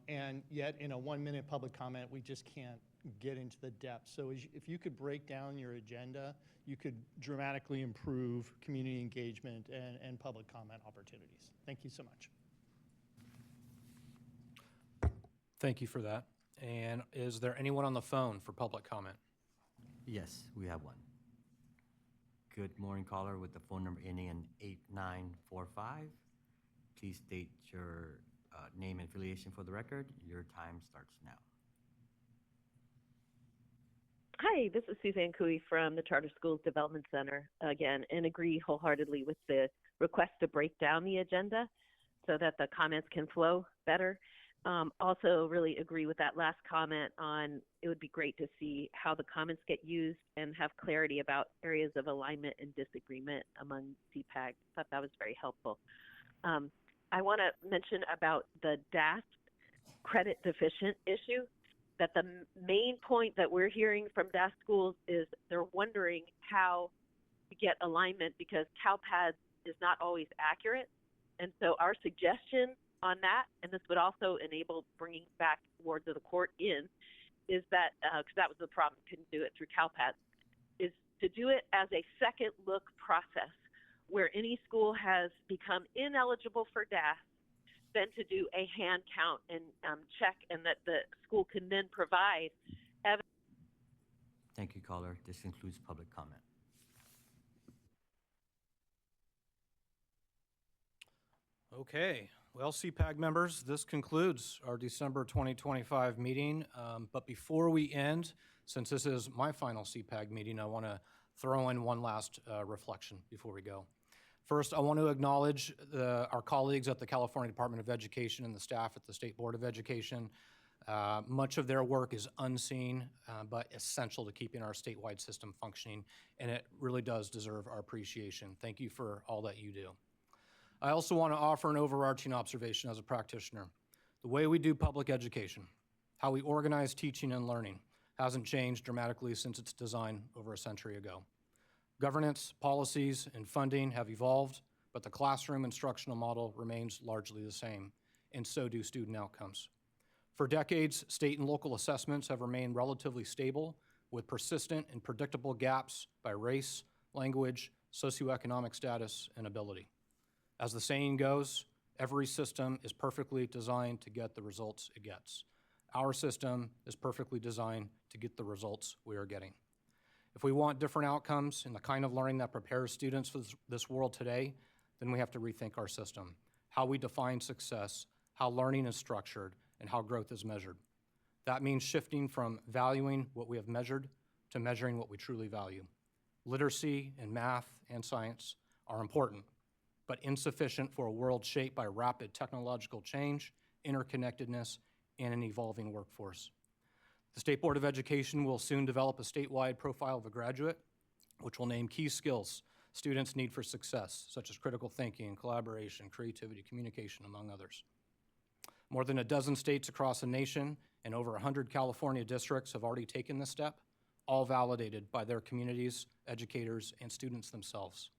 And yet in a 1-minute public comment, we just can't get into the depth. So if you could break down your agenda, you could dramatically improve community engagement and public comment opportunities. Thank you so much. Thank you for that. And is there anyone on the phone for public comment? Yes, we have one. Good morning, caller, with the phone number ending in 8945. Please state your name and affiliation for the record. Your time starts now. Hi, this is Suzanne Cooey from the Charter Schools Development Center again, and agree wholeheartedly with the request to break down the agenda so that the comments can flow better. Also really agree with that last comment on it would be great to see how the comments get used and have clarity about areas of alignment and disagreement among CPAG. Thought that was very helpful. I want to mention about the DAST credit deficient issue, that the main point that we're hearing from DAST schools is they're wondering how to get alignment because CalPADS is not always accurate. And so our suggestion on that, and this would also enable bringing back wards of the court in, is that, because that was the problem, couldn't do it through CalPADS, is to do it as a second look process where any school has become ineligible for DAST, then to do a hand count and check, and that the school can then provide evidence. Thank you, caller. This concludes public comment. Okay. Well, CPAG members, this concludes our December 2025 meeting. But before we end, since this is my final CPAG meeting, I want to throw in one last reflection before we go. First, I want to acknowledge our colleagues at the California Department of Education and the staff at the State Board of Education. Much of their work is unseen, but essential to keeping our statewide system functioning, and it really does deserve our appreciation. Thank you for all that you do. I also want to offer an overarching observation as a practitioner. The way we do public education, how we organize teaching and learning, hasn't changed dramatically since its design over a century ago. Governance, policies, and funding have evolved, but the classroom instructional model remains largely the same, and so do student outcomes. For decades, state and local assessments have remained relatively stable, with persistent and predictable gaps by race, language, socioeconomic status, and ability. As the saying goes, every system is perfectly designed to get the results it gets. Our system is perfectly designed to get the results we are getting. If we want different outcomes and the kind of learning that prepares students for this world today, then we have to rethink our system, how we define success, how learning is structured, and how growth is measured. That means shifting from valuing what we have measured to measuring what we truly value. Literacy in math and science are important, but insufficient for a world shaped by rapid technological change, interconnectedness, and an evolving workforce. The State Board of Education will soon develop a statewide profile of a graduate, which will name key skills students need for success, such as critical thinking, collaboration, creativity, communication, among others. More than a dozen states across the nation and over 100 California districts have already taken this step, all validated by their communities, educators, and students themselves.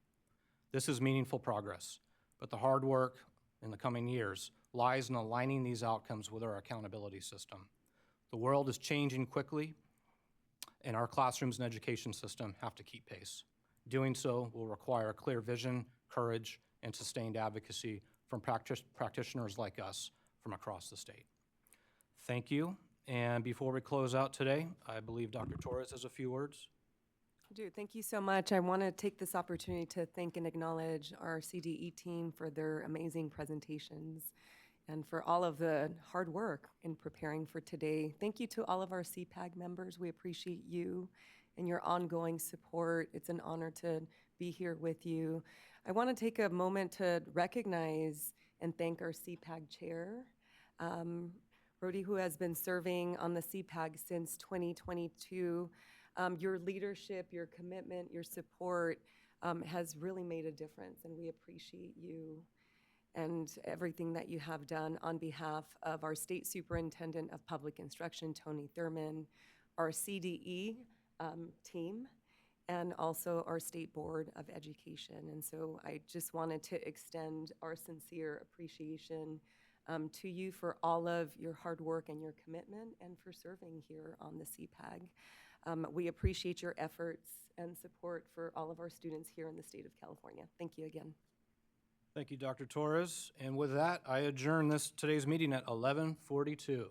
This is meaningful progress, but the hard work in the coming years lies in aligning these outcomes with our accountability system. The world is changing quickly, and our classrooms and education system have to keep pace. Doing so will require clear vision, courage, and sustained advocacy from practitioners like us from across the state. Thank you. And before we close out today, I believe Dr. Torres has a few words. I do. Thank you so much. I want to take this opportunity to thank and acknowledge our CDE team for their amazing presentations and for all of the hard work in preparing for today. Thank you to all of our CPAG members. We appreciate you and your ongoing support. It's an honor to be here with you. I want to take a moment to recognize and thank our CPAG chair, Rodi, who has been serving on the CPAG since 2022. Your leadership, your commitment, your support has really made a difference, and we appreciate you and everything that you have done on behalf of our State Superintendent of Public Instruction, Tony Thurman, our CDE team, and also our State Board of Education. And so I just wanted to extend our sincere appreciation to you for all of your hard work and your commitment and for serving here on the CPAG. We appreciate your efforts and support for all of our students here in the state of California. Thank you again. Thank you, Dr. Torres. And with that, I adjourn today's meeting at 11:42.